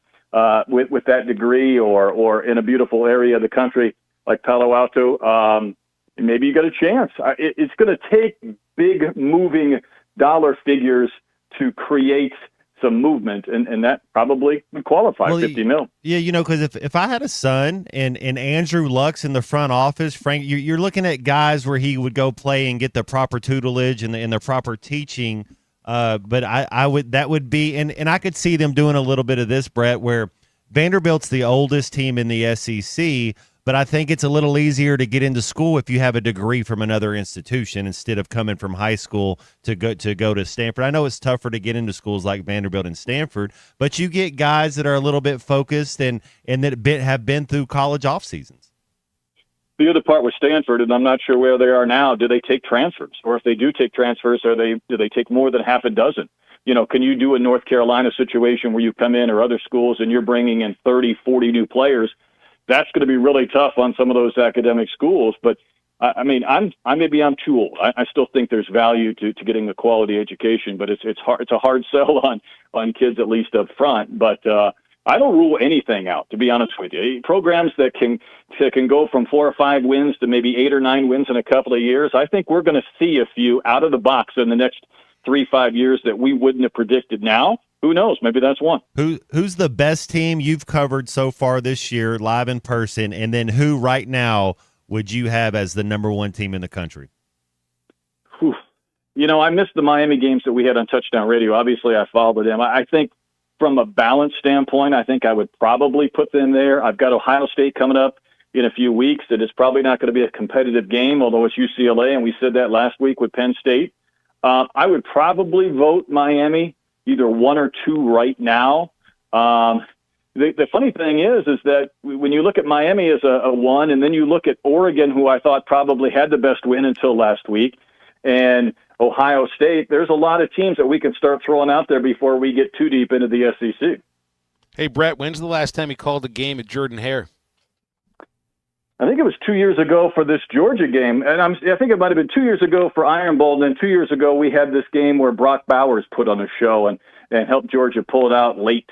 with that degree or in a beautiful area of the country like Palo Alto, maybe you got a chance. It's going to take big moving dollar figures to create some movement, and that probably would qualify. $50 million. Yeah, because if I had a son and Andrew Luck's in the front office, Frank, you're looking at guys where he would go play and get the proper tutelage and the proper teaching. But I would, that would be, and I could see them doing a little bit of this, Brett, where Vanderbilt's the oldest team in the SEC, but I think it's a little easier to get into school if you have a degree from another institution instead of coming from high school to go to Stanford. I know it's tougher to get into schools like Vanderbilt and Stanford, but you get guys that are a little bit focused and that have been through college off seasons. The other part with Stanford, and I'm not sure where they are now, do they take transfers? Or if they do take transfers, do they take more than half a dozen? Can you do a North Carolina situation where you come in or other schools and you're bringing in 30, 40 new players? That's going to be really tough on some of those academic schools. But, maybe I'm too old. I still think there's value to getting a quality education, but it's hard. It's a hard sell on kids, at least up front. But, I don't rule anything out, to be honest with you. Programs that can go from 4 or 5 wins to maybe 8 or 9 wins in a couple of years, I think we're going to see a few out of the box in the next 3-5 years that we wouldn't have predicted now. Who knows? Maybe that's one. Who's the best team you've covered so far this year, live in person, and then who right now would you have as the number one team in the country? Whew. You know, I missed the Miami games that we had on Touchdown Radio. Obviously, I followed them. I think from a balance standpoint, I think I would probably put them there. I've got Ohio State coming up in a few weeks. It is probably not going to be a competitive game, although it's UCLA, and we said that last week with Penn State. I would probably vote Miami, either 1 or 2 right now. The funny thing is that when you look at Miami as a 1, and then you look at Oregon, who I thought probably had the best win until last week, and Ohio State, there's a lot of teams that we can start throwing out there before we get too deep into the SEC. Hey, Brett, when's the last time you called a game at Jordan-Hare? I think it was 2 years ago for this Georgia game, and I think it might have been 2 years ago for Iron Bowl, and then 2 years ago we had this game where Brock Bowers put on a show and helped Georgia pull it out late.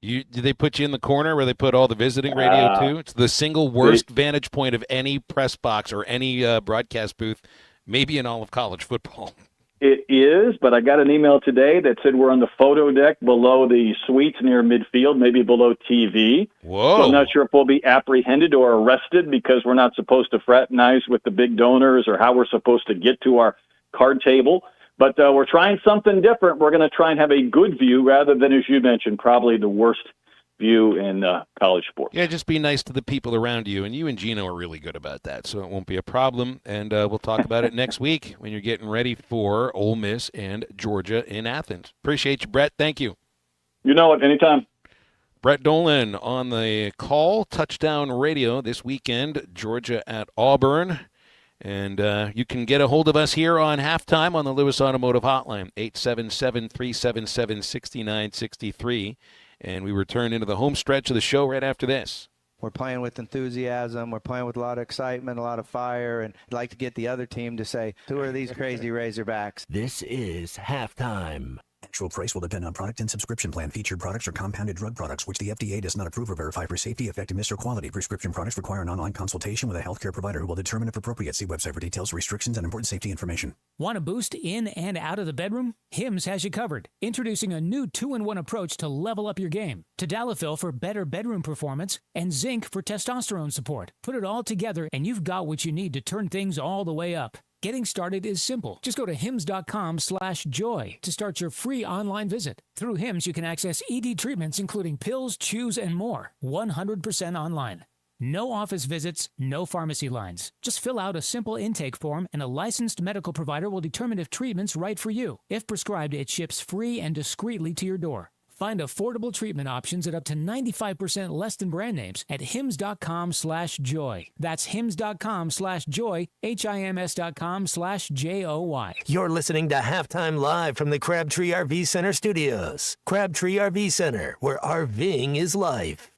Did they put you in the corner where they put all the visiting radio too? It's the single worst vantage point of any press box or any broadcast booth, maybe in all of college football. It is, but I got an email today that said we're on the photo deck below the suites near midfield, maybe below TV. Whoa. So I'm not sure if we'll be apprehended or arrested because we're not supposed to fraternize with the big donors or how we're supposed to get to our card table. But we're trying something different. We're going to try and have a good view rather than, as you mentioned, probably the worst view in college sports. Yeah, just be nice to the people around you, and you and Gino are really good about that, so it won't be a problem, and we'll talk about it next week when you're getting ready for Ole Miss and Georgia in Athens. Appreciate you, Brett. Thank you. You know it. Anytime. Brett Dolan on the call, Touchdown Radio this weekend, Georgia at Auburn. And you can get a hold of us here on Halftime on the Lewis Automotive Hotline, 877-377-6963. And we return into the home stretch of the show right after this. We're playing with enthusiasm. We're playing with a lot of excitement, a lot of fire, and I'd like to get the other team to say, who are these crazy Razorbacks? This is Halftime. Actual price will depend on product and subscription plan. Featured products are compounded drug products, which the FDA does not approve or verify for safety, effectiveness, or quality. Prescription products require an online consultation with a healthcare provider who will determine if appropriate. See website for details, restrictions, and important safety information. Want a boost in and out of the bedroom? Hims has you covered. Introducing a new 2-in-1 approach to level up your game. Tadalafil for better bedroom performance and zinc for testosterone support. Put it all together and you've got what you need to turn things all the way up. Getting started is simple. Just go to hims.com/joy to start your free online visit. Through Hims, you can access ED treatments including pills, chews, and more. 100% online. No office visits, no pharmacy lines. Just fill out a simple intake form and a licensed medical provider will determine if treatment's right for you. If prescribed, it ships free and discreetly to your door. Find affordable treatment options at up to 95% less than brand names at hims.com/joy. That's hims.com/joy, HIMS.com/JOY. You're listening to Halftime Live from the Crabtree RV Center studios. Crabtree RV Center, where RVing is life.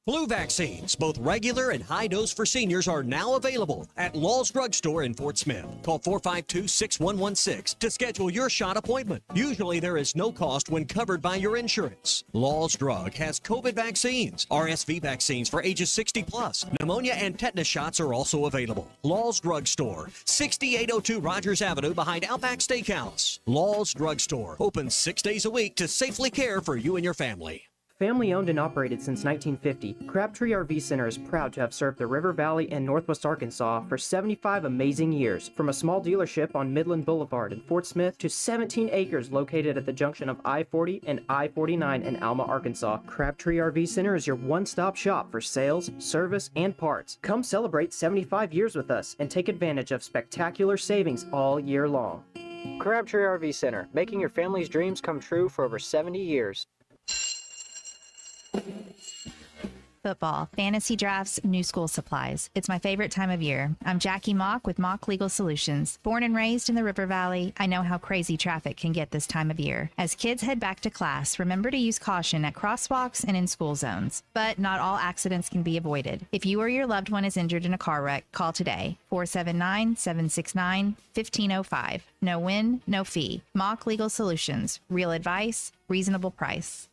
Flu vaccines, both regular and high dose for seniors, are now available at Law's Drug Store in Fort Smith. Call 452-6116 to schedule your shot appointment. Usually there is no cost when covered by your insurance. Law's Drug has COVID vaccines, RSV vaccines for ages 60 plus. Pneumonia and tetanus shots are also available. Law's Drug Store, 6802 Rogers Avenue behind Outback Steakhouse. Law's Drug Store, open 6 days a week to safely care for you and your family. Family owned and operated since 1950, Crabtree RV Center is proud to have served the River Valley and Northwest Arkansas for 75 amazing years. From a small dealership on Midland Boulevard in Fort Smith to 17 acres located at the junction of I-40 and I-49 in Alma, Arkansas, Crabtree RV Center is your one-stop shop for sales, service, and parts. Come celebrate 75 years with us and take advantage of spectacular savings all year long. Crabtree RV Center, making your family's dreams come true for over 70 years. Football, fantasy drafts, new school supplies. It's my favorite time of year. I'm Jackie Mock with Mock Legal Solutions. Born and raised in the River Valley, I know how crazy traffic can get this time of year. As kids head back to class, remember to use caution at crosswalks and in school zones. But not all accidents can be avoided. If you or your loved one is injured in a car wreck, call today. 479-769-1505. No win, no fee. Mock Legal Solutions. Real advice, reasonable price.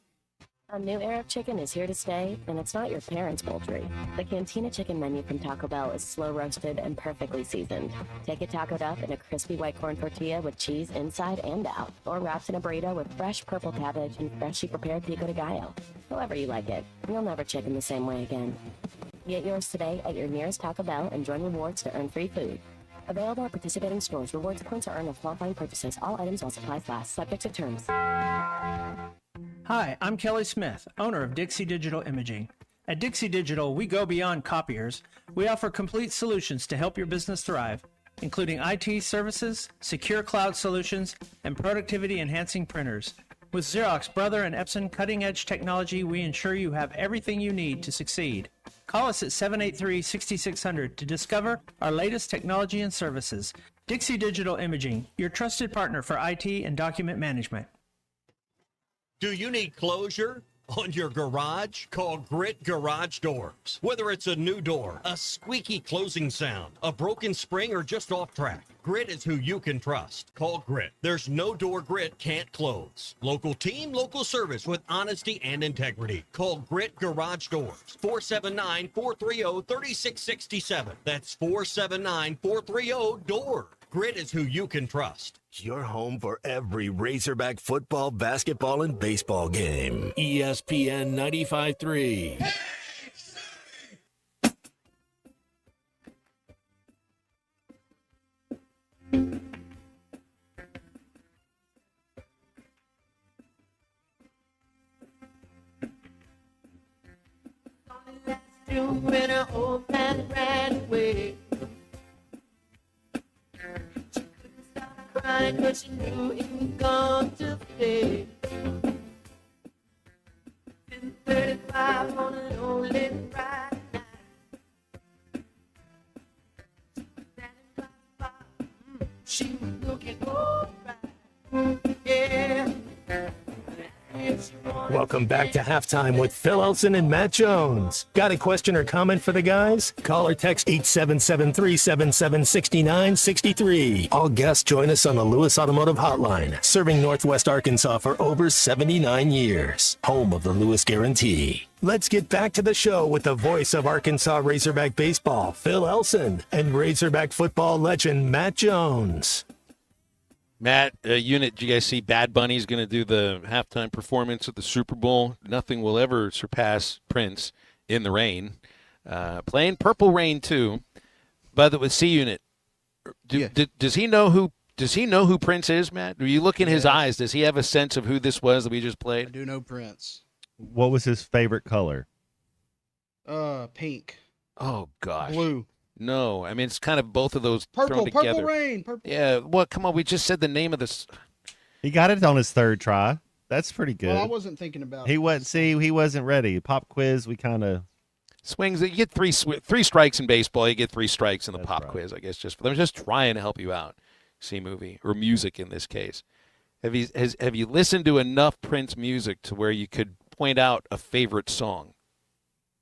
A new era of chicken is here to stay, and it's not your parents' poultry. The Cantina Chicken menu from Taco Bell is slow roasted and perfectly seasoned. Take it tacoed up in a crispy white corn tortilla with cheese inside and out, or wrapped in a burrito with fresh purple cabbage and freshly prepared pico de gallo. However you like it, you'll never chicken the same way again. Get yours today at your nearest Taco Bell and join rewards to earn free food. Available at participating stores. Rewards points are earned with qualifying purchases. All items while supplies last. Subject to terms. Hi, I'm Kelly Smith, owner of Dixie Digital Imaging. At Dixie Digital, we go beyond copiers. We offer complete solutions to help your business thrive, including IT services, secure cloud solutions, and productivity-enhancing printers. With Xerox, Brother, and Epson cutting-edge technology, we ensure you have everything you need to succeed. Call us at 783-6600 to discover our latest technology and services. Dixie Digital Imaging, your trusted partner for IT and document management. Do you need closure on your garage? Call Grit Garage Doors. Whether it's a new door, a squeaky closing sound, a broken spring, or just off track, Grit is who you can trust. Call Grit. There's no door Grit can't close. Local team, local service with honesty and integrity. Call Grit Garage Doors. 479-430-3667. That's 479-430-DOOR. Grit is who you can trust. Your home for every Razorback football, basketball, and baseball game. ESPN 95.3. When an old man ran away, she couldn't stop crying 'cause she knew he was gone to stay. 10:35 on an old late Friday night. She was looking alright, yeah. Welcome back to Halftime with Phil Elson and Matt Jones. Got a question or comment for the guys? Call or text 877-377-6963. All guests join us on the Lewis Automotive Hotline, serving Northwest Arkansas for over 79 years. Home of the Lewis Guarantee. Let's get back to the show with the voice of Arkansas Razorback baseball, Phil Elson, and Razorback football legend, Matt Jones. Matt, Unit, did you guys see Bad Bunny's going to do the halftime performance at the Super Bowl? Nothing will ever surpass Prince in the rain. Playing Purple Rain, too. By the way, C-Unit, does he know who Prince is, Matt? Do you look in his eyes? Does he have a sense of who this was that we just played? I do know Prince. What was his favorite color? Pink. Oh, gosh. Blue. No, I mean, it's kind of both of those thrown together. Purple Rain. Purple. Yeah, well, come on. We just said the name of this. He got it on his third try. That's pretty good. Well, I wasn't thinking about he wasn't ready. Pop quiz, we kind of. Swings. You get three strikes in baseball. You get 3 strikes in the pop quiz, I guess. They're just trying to help you out. See movie or music in this case. Have you listened to enough Prince music to where you could point out a favorite song?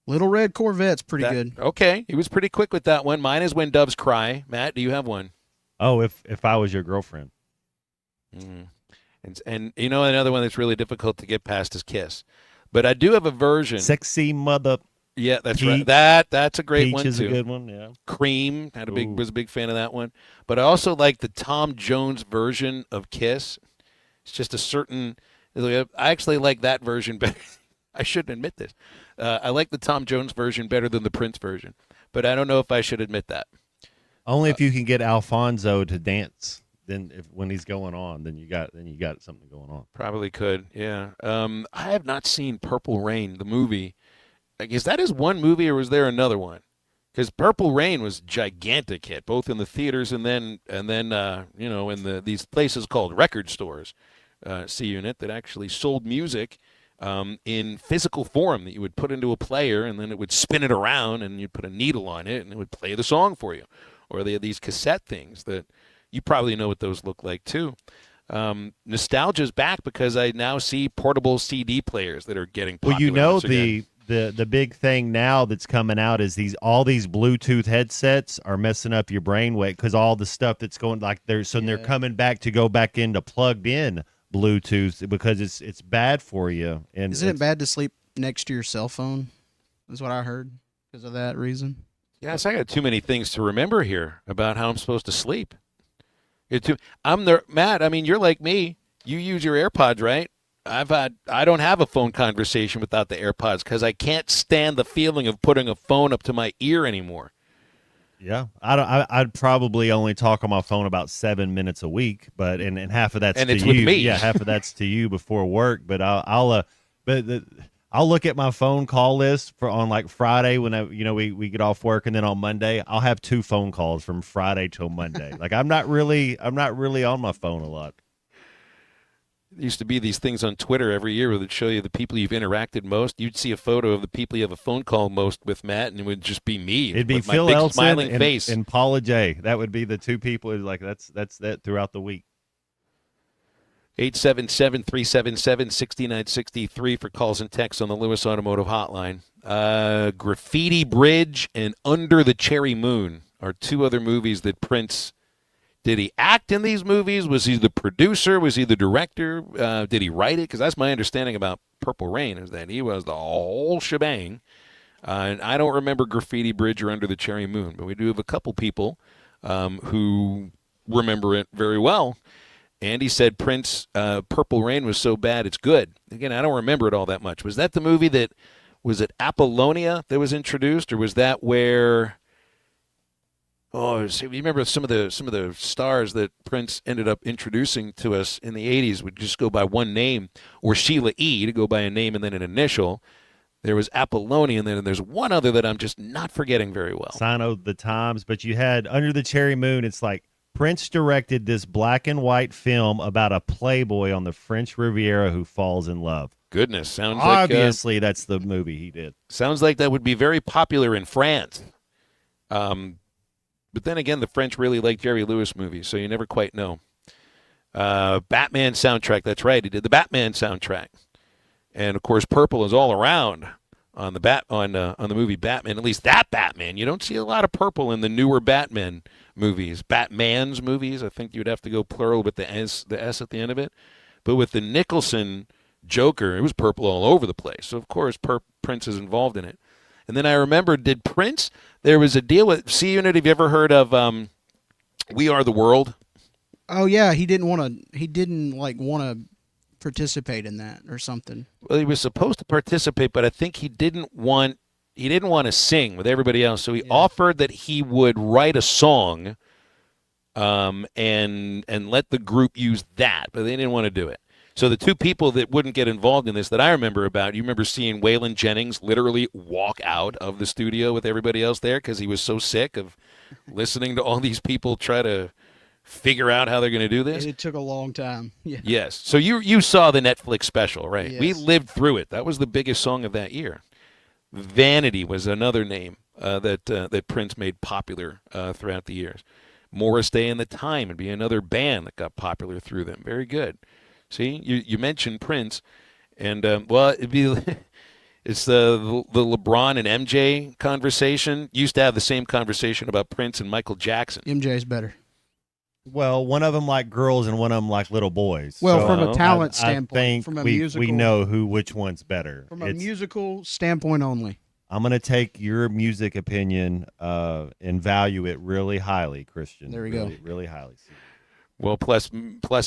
Little Red Corvette's pretty good. Okay, he was pretty quick with that one. Mine is When Doves Cry. Matt, do you have one? Oh, if I was your girlfriend. And you know another one that's really difficult to get past is Kiss. But I do have a version. Sexy Mother. Yeah, that's Peach. right. That's a great one too. Peach is a good one, yeah. Cream was a big fan of that one. But I also like the Tom Jones version of Kiss. It's just a certain. I actually like that version better. I shouldn't admit this. I like the Tom Jones version better than the Prince version, but I don't know if I should admit that. Only if you can get Alfonso to dance. Then, when he's going on, then you got something going on. Probably could, yeah. I have not seen Purple Rain, the movie. I guess that is one movie, or was there another one? Because Purple Rain was a gigantic hit, both in the theaters and then in these places called record stores. C-Unit that actually sold music. In physical form that you would put into a player, and then it would spin it around, and you'd put a needle on it, and it would play the song for you. Or they had these cassette things that you probably know what those look like too. Nostalgia's back because I now see portable CD players that are getting popular. Well, you know once again. the big thing now that's coming out is all these Bluetooth headsets are messing up your brainwave because all the stuff that's going they're coming back to go back into plugged in Bluetooth because it's bad for you. And isn't it bad to sleep next to your cell phone? Is what I heard because of that reason. Yes, I got too many things to remember here about how I'm supposed to sleep. Matt. I mean, you're like me. You use your AirPods, right? I don't have a phone conversation without the AirPods because I can't stand the feeling of putting a phone up to my ear anymore. Yeah, I'd probably only talk on my phone about 7 minutes a week, but and half of that's and to it's you. with me. Yeah, half of that's to you before work. But I'll look at my phone call list on like Friday when we get off work, and then on Monday I'll have 2 phone calls from Friday till Monday. Like I'm not really on my phone a lot. There used to be these things on Twitter every year where they'd show you the people you've interacted most. You'd see a photo of the people you have a phone call most with, Matt, and it would just be me. It'd be with Phil my big Elson smiling face. and Paula J. That would be the 2 people. Like that's that throughout the week. 877-377-6963 for calls and texts on the Lewis Automotive Hotline. Graffiti Bridge and Under the Cherry Moon are 2 other movies that Prince. Did he act in these movies? Was he the producer? Was he the director? Did he write it? Because that's my understanding about Purple Rain, is that he was the whole shebang. And I don't remember Graffiti Bridge or Under the Cherry Moon, but we do have a couple people who remember it very well. Andy said Prince, Purple Rain was so bad it's good. Again, I don't remember it all that much. Was that the movie that, was it Apollonia that was introduced, or was that where... Oh, so you remember some of the stars that Prince ended up introducing to us in the 80s would just go by one name, or Sheila E. to go by a name and then an initial. There was Apollonia, and then there's one other that I'm just not forgetting very well. Sign of the Times, but you had Under the Cherry Moon. It's like Prince directed this black and white film about a playboy on the French Riviera who falls in love. Goodness, sounds obviously that's the movie he did. Sounds like that would be very popular in France. But then again, the French really like Jerry Lewis movies, so you never quite know. Batman soundtrack, that's right. He did the Batman soundtrack. And, of course, purple is all around on the movie Batman, at least that Batman. You don't see a lot of purple in the newer Batman movies. Batman's movies, I think you'd have to go plural with the S at the end of it. But with the Nicholson Joker, it was purple all over the place. So, of course, Prince is involved in it. And then I remember, did Prince, there was a deal with C-Unit. Have you ever heard of We Are the World? Oh, yeah. He didn't want to participate in that or something. Well, he was supposed to participate, but I think he didn't want to sing with everybody else. So he offered that he would write a song and let the group use that, but they didn't want to do it. So the 2 people that wouldn't get involved in this that I remember about, you remember seeing Waylon Jennings literally walk out of the studio with everybody else there because he was so sick of listening to all these people try to figure out how they're going to do this. It took a long time. Yeah. Yes. So you saw the Netflix special, right? Yes. We lived through it. That was the biggest song of that year. Vanity was another name that Prince made popular throughout the years. Morris Day and the Time would be another band that got popular through them. Very good. See, you mentioned Prince, and it'd be it's the LeBron and MJ conversation. Used to have the same conversation about Prince and Michael Jackson. MJ's better. Well, one of them like girls and one of them like little boys. Well, so from a talent I standpoint, think from a we musical, know which one's better. From a musical standpoint only. I'm going to take your music opinion and value it really highly, Christian. There we go. Really highly. Well, plus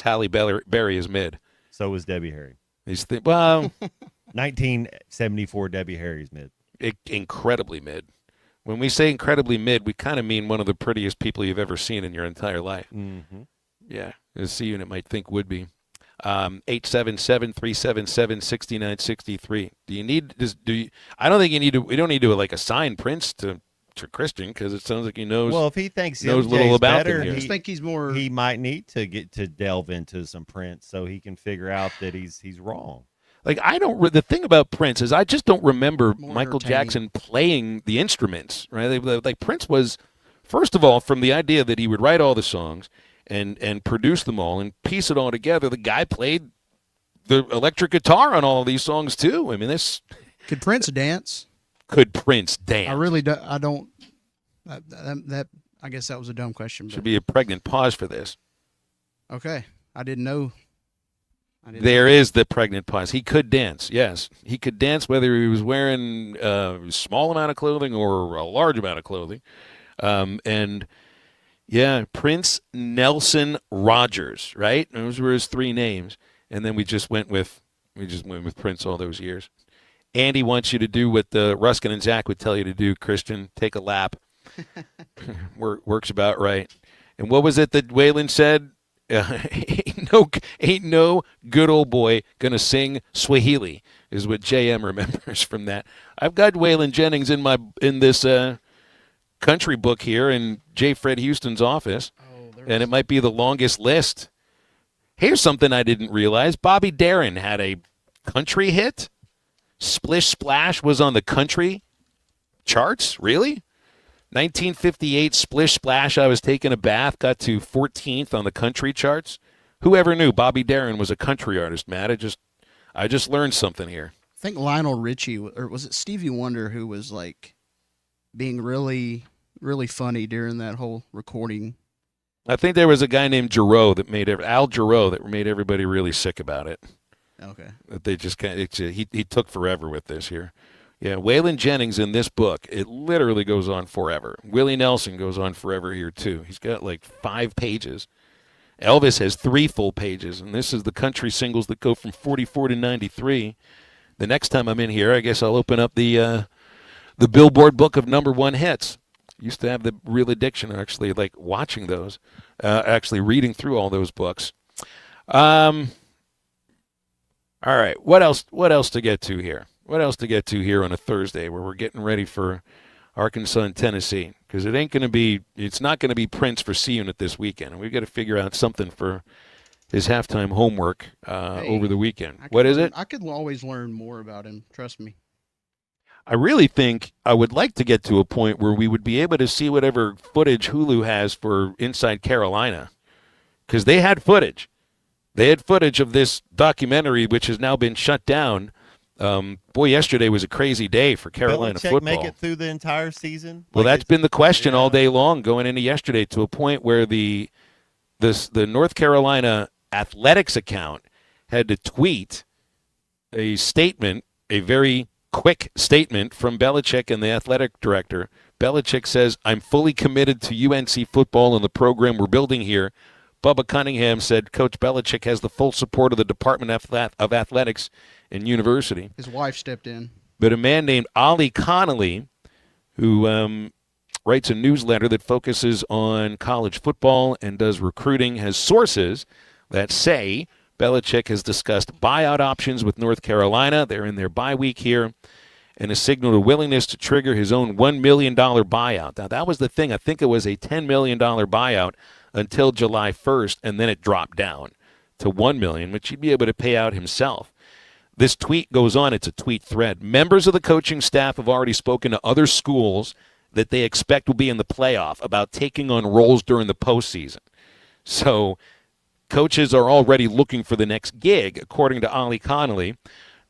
Halle Berry is mid. So was Debbie Harry. 1974 Debbie Harry's mid. Incredibly mid. When we say incredibly mid, we kind of mean one of the prettiest people you've ever seen in your entire life. Mm-hmm. Yeah, as C-Unit might think would be. 877-377-6963. I don't think you need to. We don't need to like assign Prince to Christian because it sounds like he knows. Well, if he thinks knows MJ's little about better, him. I just think he's more. He might need to get to delve into some Prince so he can figure out that he's wrong. Like the thing about Prince is I just don't remember More Michael Jackson playing the instruments. Right? Like Prince was, first of all, from the idea that he would write all the songs and produce them all and piece it all together. The guy played the electric guitar on all of these songs too. I mean, this. Could Prince dance? Could Prince dance? I really do. I don't. That I guess that was a dumb question. But. Should be a pregnant pause for this. Okay, I didn't know. There is the pregnant pause. He could dance, yes. He could dance whether he was wearing a small amount of clothing or a large amount of clothing. Prince Nelson Rogers, right? Those were his three names. And then we just went with Prince all those years. Andy wants you to do what Ruskin and Zach would tell you to do, Christian. Take a lap. Works about right. And what was it that Waylon said? Ain't no good old boy gonna sing Swahili is what JM remembers from that. I've got Waylon Jennings in this country book here in J. Fred Houston's office, and it might be the longest list. Here's something I didn't realize: Bobby Darin had a country hit. Splish Splash was on the country charts. Really? 1958, Splish Splash, I Was Taking a Bath, got to 14th on the country charts. Whoever knew Bobby Darin was a country artist, Matt? I just learned something here. I think Lionel Richie, or was it Stevie Wonder, who was like being really, really funny during that whole recording. I think there was a guy named Jarreau Al Jarreau that made everybody really sick about it. Okay. They just he took forever with this here. Yeah, Waylon Jennings in this book, it literally goes on forever. Willie Nelson goes on forever here, too. He's got like 5 pages. Elvis has 3 full pages, and this is the country singles that go from 44 to 93. The next time I'm in here, I guess I'll open up the Billboard book of #1 hits. Used to have the real addiction, actually, like watching those, actually reading through all those books. All right, what else to get to here? What else to get to here on a Thursday where we're getting ready for Arkansas and Tennessee? Because it's not going to be Prince for C Unit this weekend. And we've got to figure out something for his halftime homework over the weekend. What is it? I could always learn more about him. Trust me. I really think I would like to get to a point where we would be able to see whatever footage Hulu has for Inside Carolina. Because they had footage. They had footage of this documentary, which has now been shut down. Yesterday was a crazy day for Carolina Belichick football. Make it through the entire season? Well, that's been the question all day long going into yesterday, to a point where the North Carolina athletics account had to tweet a statement, a very quick statement from Belichick and the athletic director. Belichick says, "I'm fully committed to UNC football and the program we're building here." Bubba Cunningham said Coach Belichick has the full support of the Department of Athletics and University. His wife stepped in. But a man named Ollie Connolly, who writes a newsletter that focuses on college football and does recruiting, has sources that say Belichick has discussed buyout options with North Carolina. They're in their bye week here, and has signaled a willingness to trigger his own $1 million buyout. Now, that was the thing. I think it was a $10 million buyout until July 1st, and then it dropped down to $1 million, which he'd be able to pay out himself. This tweet goes on. It's a tweet thread. Members of the coaching staff have already spoken to other schools that they expect will be in the playoff about taking on roles during the postseason. So coaches are already looking for the next gig, according to Ollie Connolly.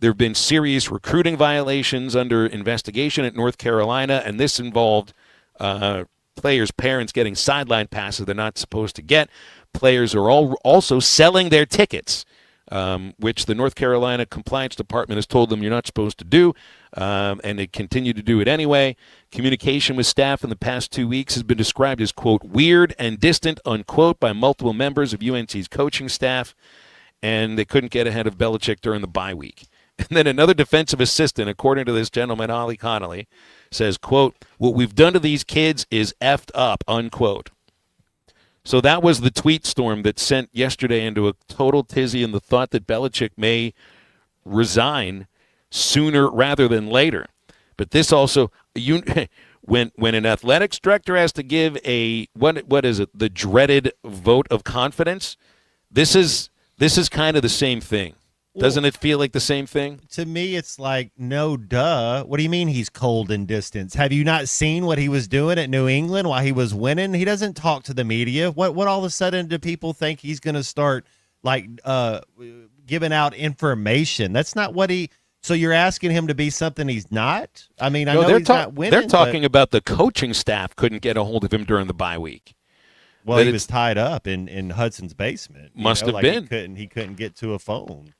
There have been serious recruiting violations under investigation at North Carolina, and this involved players' parents getting sideline passes they're not supposed to get. Players are also selling their tickets, which the North Carolina Compliance Department has told them you're not supposed to do, and they continue to do it anyway. Communication with staff in the past 2 weeks has been described as, quote, weird and distant, unquote, by multiple members of UNC's coaching staff, and they couldn't get ahead of Belichick during the bye week. And then another defensive assistant, according to this gentleman, Ollie Connolly, says, quote, what we've done to these kids is effed up, unquote. So that was the tweet storm that sent yesterday into a total tizzy in the thought that Belichick may resign sooner rather than later. But this also, when an athletics director has to give what is it, the dreaded vote of confidence, this is kind of the same thing. Doesn't it feel like the same thing? To me, it's like, no, duh. What do you mean he's cold and distant? Have you not seen what he was doing at New England while he was winning? He doesn't talk to the media. What all of a sudden do people think he's going to start, like, giving out information? That's not what he – so you're asking him to be something he's not? I mean, I know he's not winning. They're talking about the coaching staff couldn't get a hold of him during the bye week. Well, he was tied up in Hudson's basement. Must have been. He couldn't get to a phone.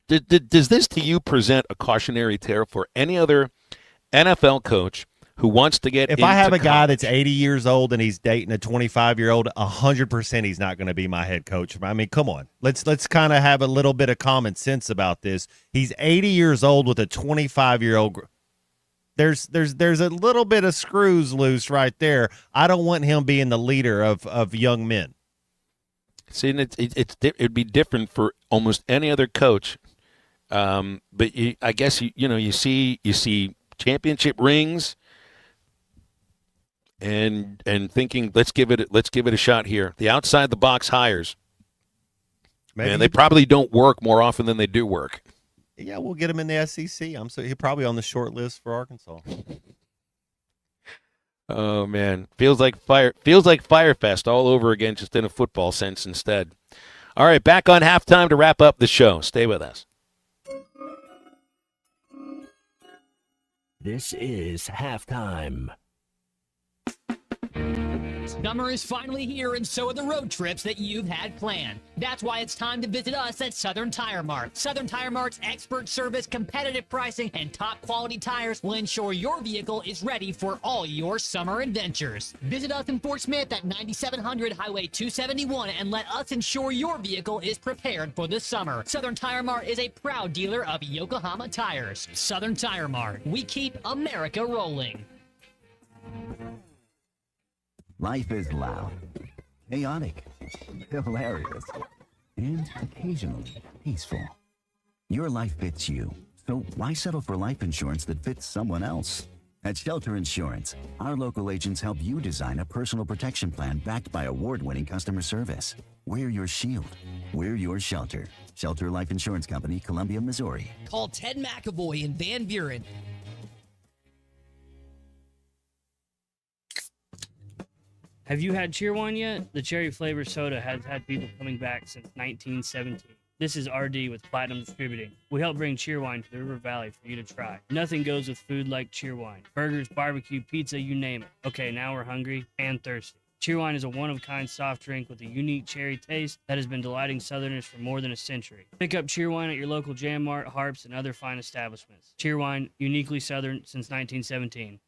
Does this to you present a cautionary tale for any other NFL coach who wants to get If I have a guy that's 80 years old and he's dating a 25-year-old, 100% he's not going to be my head coach. I mean, come on. Let's kind of have a little bit of common sense about this. He's 80 years old with a 25-year-old. There's a little bit of screws loose right there. I don't want him being the leader of young men. See, it'd be different for almost any other coach. But I guess you see championship rings. And thinking, let's give it a shot here. The outside the box hires, and they probably don't work more often than they do work. Yeah, we'll get him in the SEC. He's probably on the short list for Arkansas. Oh man, feels like Firefest all over again, just in a football sense instead. All right, back on halftime to wrap up the show. Stay with us. This is halftime. Summer is finally here, and so are the road trips that you've had planned. That's why it's time to visit us at Southern Tire Mart. Southern Tire Mart's expert service, competitive pricing, and top quality tires will ensure your vehicle is ready for all your summer adventures. Visit us in Fort Smith at 9700 Highway 271 and let us ensure your vehicle is prepared for the summer. Southern Tire Mart is a proud dealer of Yokohama tires. Southern Tire Mart. We keep America rolling. Life is loud, chaotic, hilarious, and occasionally peaceful. Your life fits you, so why settle for life insurance that fits someone else? At Shelter Insurance, our local agents help you design a personal protection plan backed by award-winning customer service. We're your shield. We're your shelter. Shelter Life Insurance Company, Columbia, Missouri. Call Ted McAvoy in Van Buren. Have you had Cheerwine yet? The cherry flavor soda has had people coming back since 1917. This is RD with Platinum Distributing. We help bring Cheerwine to the River Valley for you to try. Nothing goes with food like Cheerwine. Burgers, barbecue, pizza, you name it. Okay, now we're hungry and thirsty. Cheerwine is a one-of-a-kind soft drink with a unique cherry taste that has been delighting Southerners for more than a century. Pick up Cheerwine at your local Jam Mart, Harps, and other fine establishments. Cheerwine, uniquely Southern since 1917.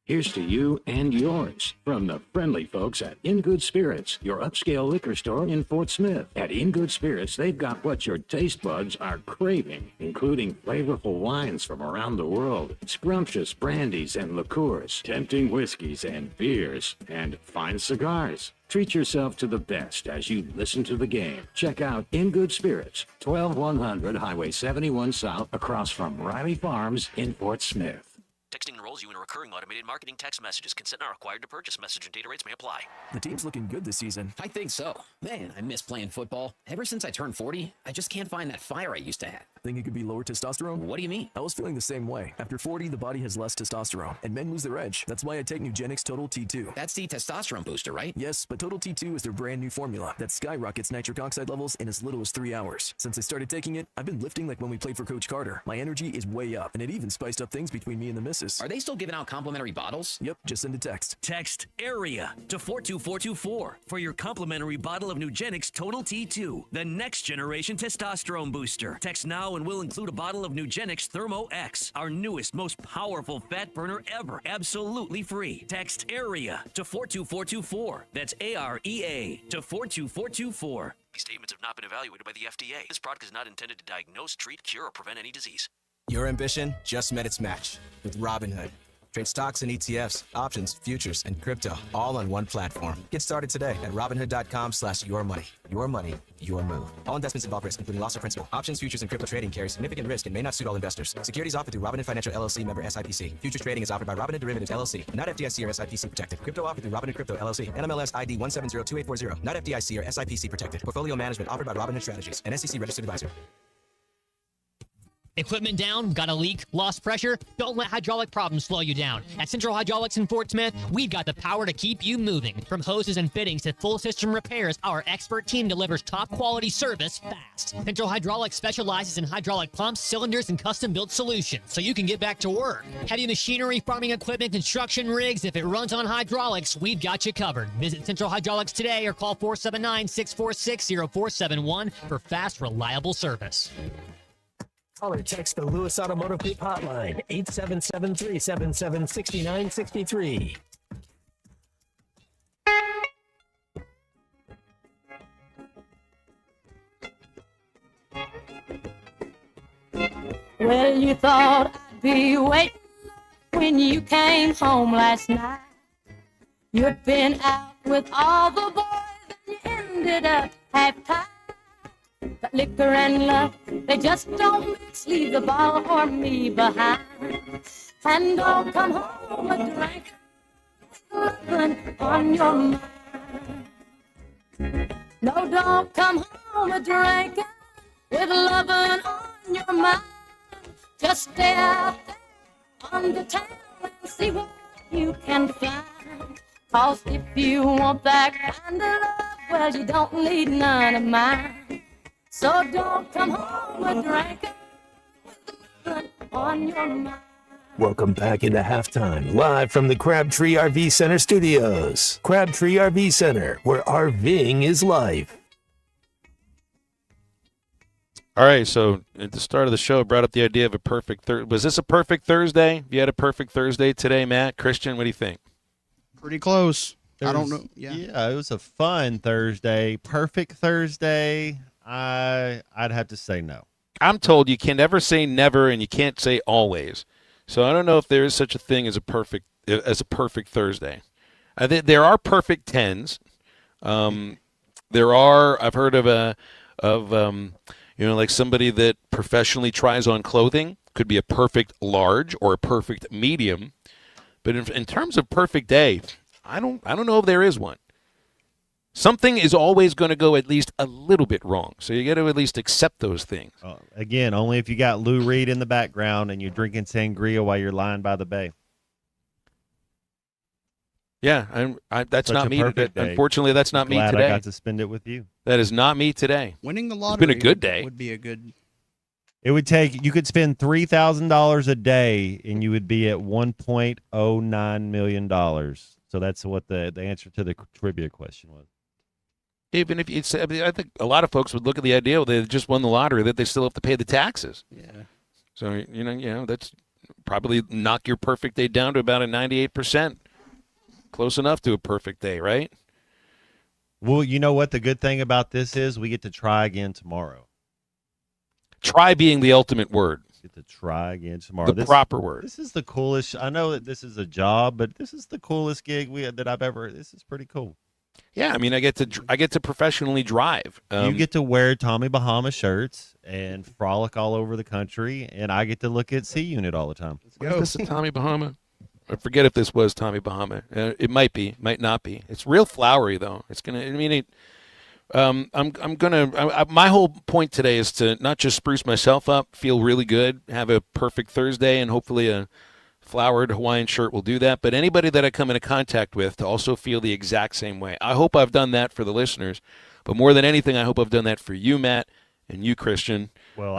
Here's to you and yours from the friendly folks at In Good Spirits, your upscale liquor store in Fort Smith. At In Good Spirits, they've got what your taste buds are craving, including flavorful wines from around the world, scrumptious brandies and liqueurs, tempting whiskeys and beers, and fine cigars. Treat yourself to the best as you listen to the game. Check out In Good Spirits, 12100 Highway 71 South, across from Riley Farms in Fort Smith. Texting enrolls you in a recurring automated marketing text messages. Consent not required to purchase. Message and data rates may apply. The team's looking good this season. I think so. Man, I miss playing football. Ever since I turned 40, I just can't find that fire I used to have. Think it could be lower testosterone? What do you mean? I was feeling the same way. After 40, the body has less testosterone, and men lose their edge. That's why I take Nugenix Total T2. That's the testosterone booster, right? Yes, but Total T2 is their brand new formula that skyrockets nitric oxide levels in as little as 3 hours. Since I started taking it, I've been lifting like when we played for Coach Carter. My energy is way up, and it even spiced up things between me and the missus. Are they still giving out complimentary bottles? Yep, just send a text. Text AREA to 42424 for your complimentary bottle of Nugenix Total T2, the next generation testosterone booster. Text now and we'll include a bottle of Nugenix Thermo X, our newest, most powerful fat burner ever, absolutely free. Text AREA to 42424. That's AREA to 42424. These statements have not been evaluated by the FDA. This product is not intended to diagnose, treat, cure, or prevent any disease. Your ambition just met its match with Robinhood. Trade stocks and ETFs, options, futures, and crypto all on one platform. Get started today at Robinhood.com/yourmoney. Your money, your move. All investments involve risk, including loss of principal. Options, futures, and crypto trading carry significant risk and may not suit all investors. Securities offered through Robinhood Financial LLC, member SIPC. Futures trading is offered by Robinhood Derivatives LLC, not FDIC or SIPC protected. Crypto offered through Robinhood Crypto LLC, NMLS ID 1702840, not FDIC or SIPC protected. Portfolio management offered by Robinhood Strategies, an SEC registered advisor. Equipment down? Got a leak? Lost pressure? Don't let hydraulic problems slow you down. At Central Hydraulics in Fort Smith, we've got the power to keep you moving. From hoses and fittings to full system repairs, our expert team delivers top quality service fast. Central Hydraulics specializes in hydraulic pumps, cylinders, and custom-built solutions, so you can get back to work. Heavy machinery, farming equipment, construction rigs, if it runs on hydraulics, we've got you covered. Visit Central Hydraulics today or call 479-646-0471 for fast, reliable service. Call or text the Lewis Automotive Group hotline, 877-377-6963. Well, you thought I'd be waiting when you came home last night. You'd been out with all the boys and you ended up half-tight. But liquor and love, they just don't mix. Leave the ball or me behind. And don't come home a drink with loving on your mind. No, don't come home a drinking with loving on your mind. Just stay out there on the town and see what you can find. 'Cause if you want that kind of love, well, you don't need none of mine. So don't come home a drinking with loving on your mind. Welcome back into halftime, live from the Crabtree RV Center studios. Crabtree RV Center, where RVing is life. All right, so at the start of the show, I brought up the idea of a perfect Thursday. Was this a perfect Thursday? You had a perfect Thursday today, Matt? Christian, what do you think? Pretty close. I don't know. Yeah, it was a fun Thursday. Perfect Thursday. I'd have to say no. I'm told you can never say never and you can't say always. So I don't know if there is such a thing as a perfect Thursday. I think there are perfect 10s. There are. I've heard of like somebody that professionally tries on clothing. Could be a perfect large or a perfect medium. But in terms of perfect day, I don't know if there is one. Something is always going to go at least a little bit wrong. So you got to at least accept those things. Again, only if you got Lou Reed in the background and you're drinking sangria while you're lying by the bay. Yeah, that's Such not a me. perfect day. Unfortunately, that's not me Glad today. I got to spend it with you. That is not me today. Winning the It's lottery been a good day. would be a good. It would take, you could spend $3,000 a day and you would be at $1.09 million. So that's what the answer to the trivia question was. Even if it's, I think a lot of folks would look at the idea they just won the lottery that they still have to pay the taxes. Yeah. So that's probably knock your perfect day down to about a 98%. Close enough to a perfect day, right? Well, you know what the good thing about this is? We get to try again tomorrow. Try being the ultimate word. Get to try again tomorrow. The proper word. This is the coolest. I know that this is a job, but this is the coolest gig that I've ever. This is pretty cool. Yeah, I mean, I get to professionally drive. You get to wear Tommy Bahama shirts and frolic all over the country, and I get to look at C Unit all the time. Is this a Tommy Bahama? I forget if this was Tommy Bahama. It might be, might not be. It's real flowery though. It's gonna. I mean, my whole point today is to not just spruce myself up, feel really good, have a perfect Thursday, and hopefully a flowered Hawaiian shirt will do that. But anybody that I come into contact with to also feel the exact same way. I hope I've done that for the listeners, but more than anything, I hope I've done that for you, Matt, and you, Christian. Well,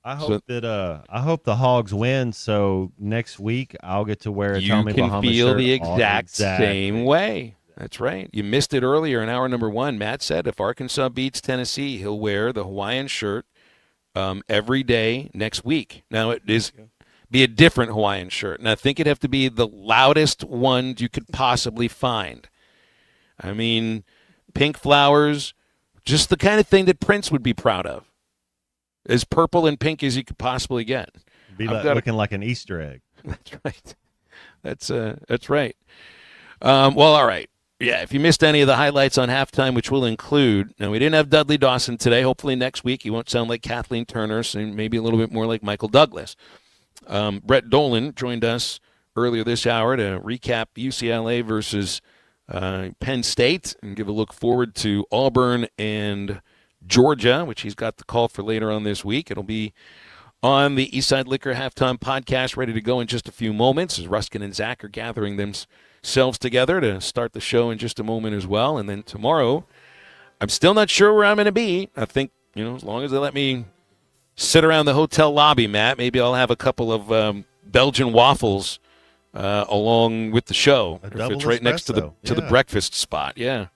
I hope I hope the Hogs win. So next week I'll get to wear a Tommy Bahama shirt. You can feel the exact same way. That's right. You missed it earlier in hour number 1. Matt said if Arkansas beats Tennessee, he'll wear the Hawaiian shirt every day next week. Now, it is be a different Hawaiian shirt. And I think it'd have to be the loudest one you could possibly find. I mean, pink flowers, just the kind of thing that Prince would be proud of. As purple and pink as you could possibly get. Be looking like an Easter egg. That's right. That's right. Well, all right. Yeah, if you missed any of the highlights on halftime, which we'll include. Now, we didn't have Dudley Dawson today. Hopefully next week he won't sound like Kathleen Turner, so maybe a little bit more like Michael Douglas. Brett Dolan joined us earlier this hour to recap UCLA versus Penn State and give a look forward to Auburn and Georgia, which he's got the call for later on this week. It'll be on the Eastside Liquor Halftime Podcast, ready to go in just a few moments as Ruskin and Zach are gathering themselves together to start the show in just a moment as well. And then tomorrow, I'm still not sure where I'm going to be. I think, as long as they let me sit around the hotel lobby, Matt, maybe I'll have a couple of Belgian waffles along with the show. If it's right next to the breakfast spot, yeah.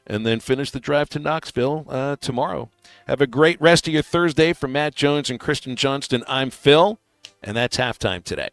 And then finish the drive to Knoxville tomorrow. Have a great rest of your Thursday. From Matt Jones and Kristen Johnston, I'm Phil, and that's halftime today.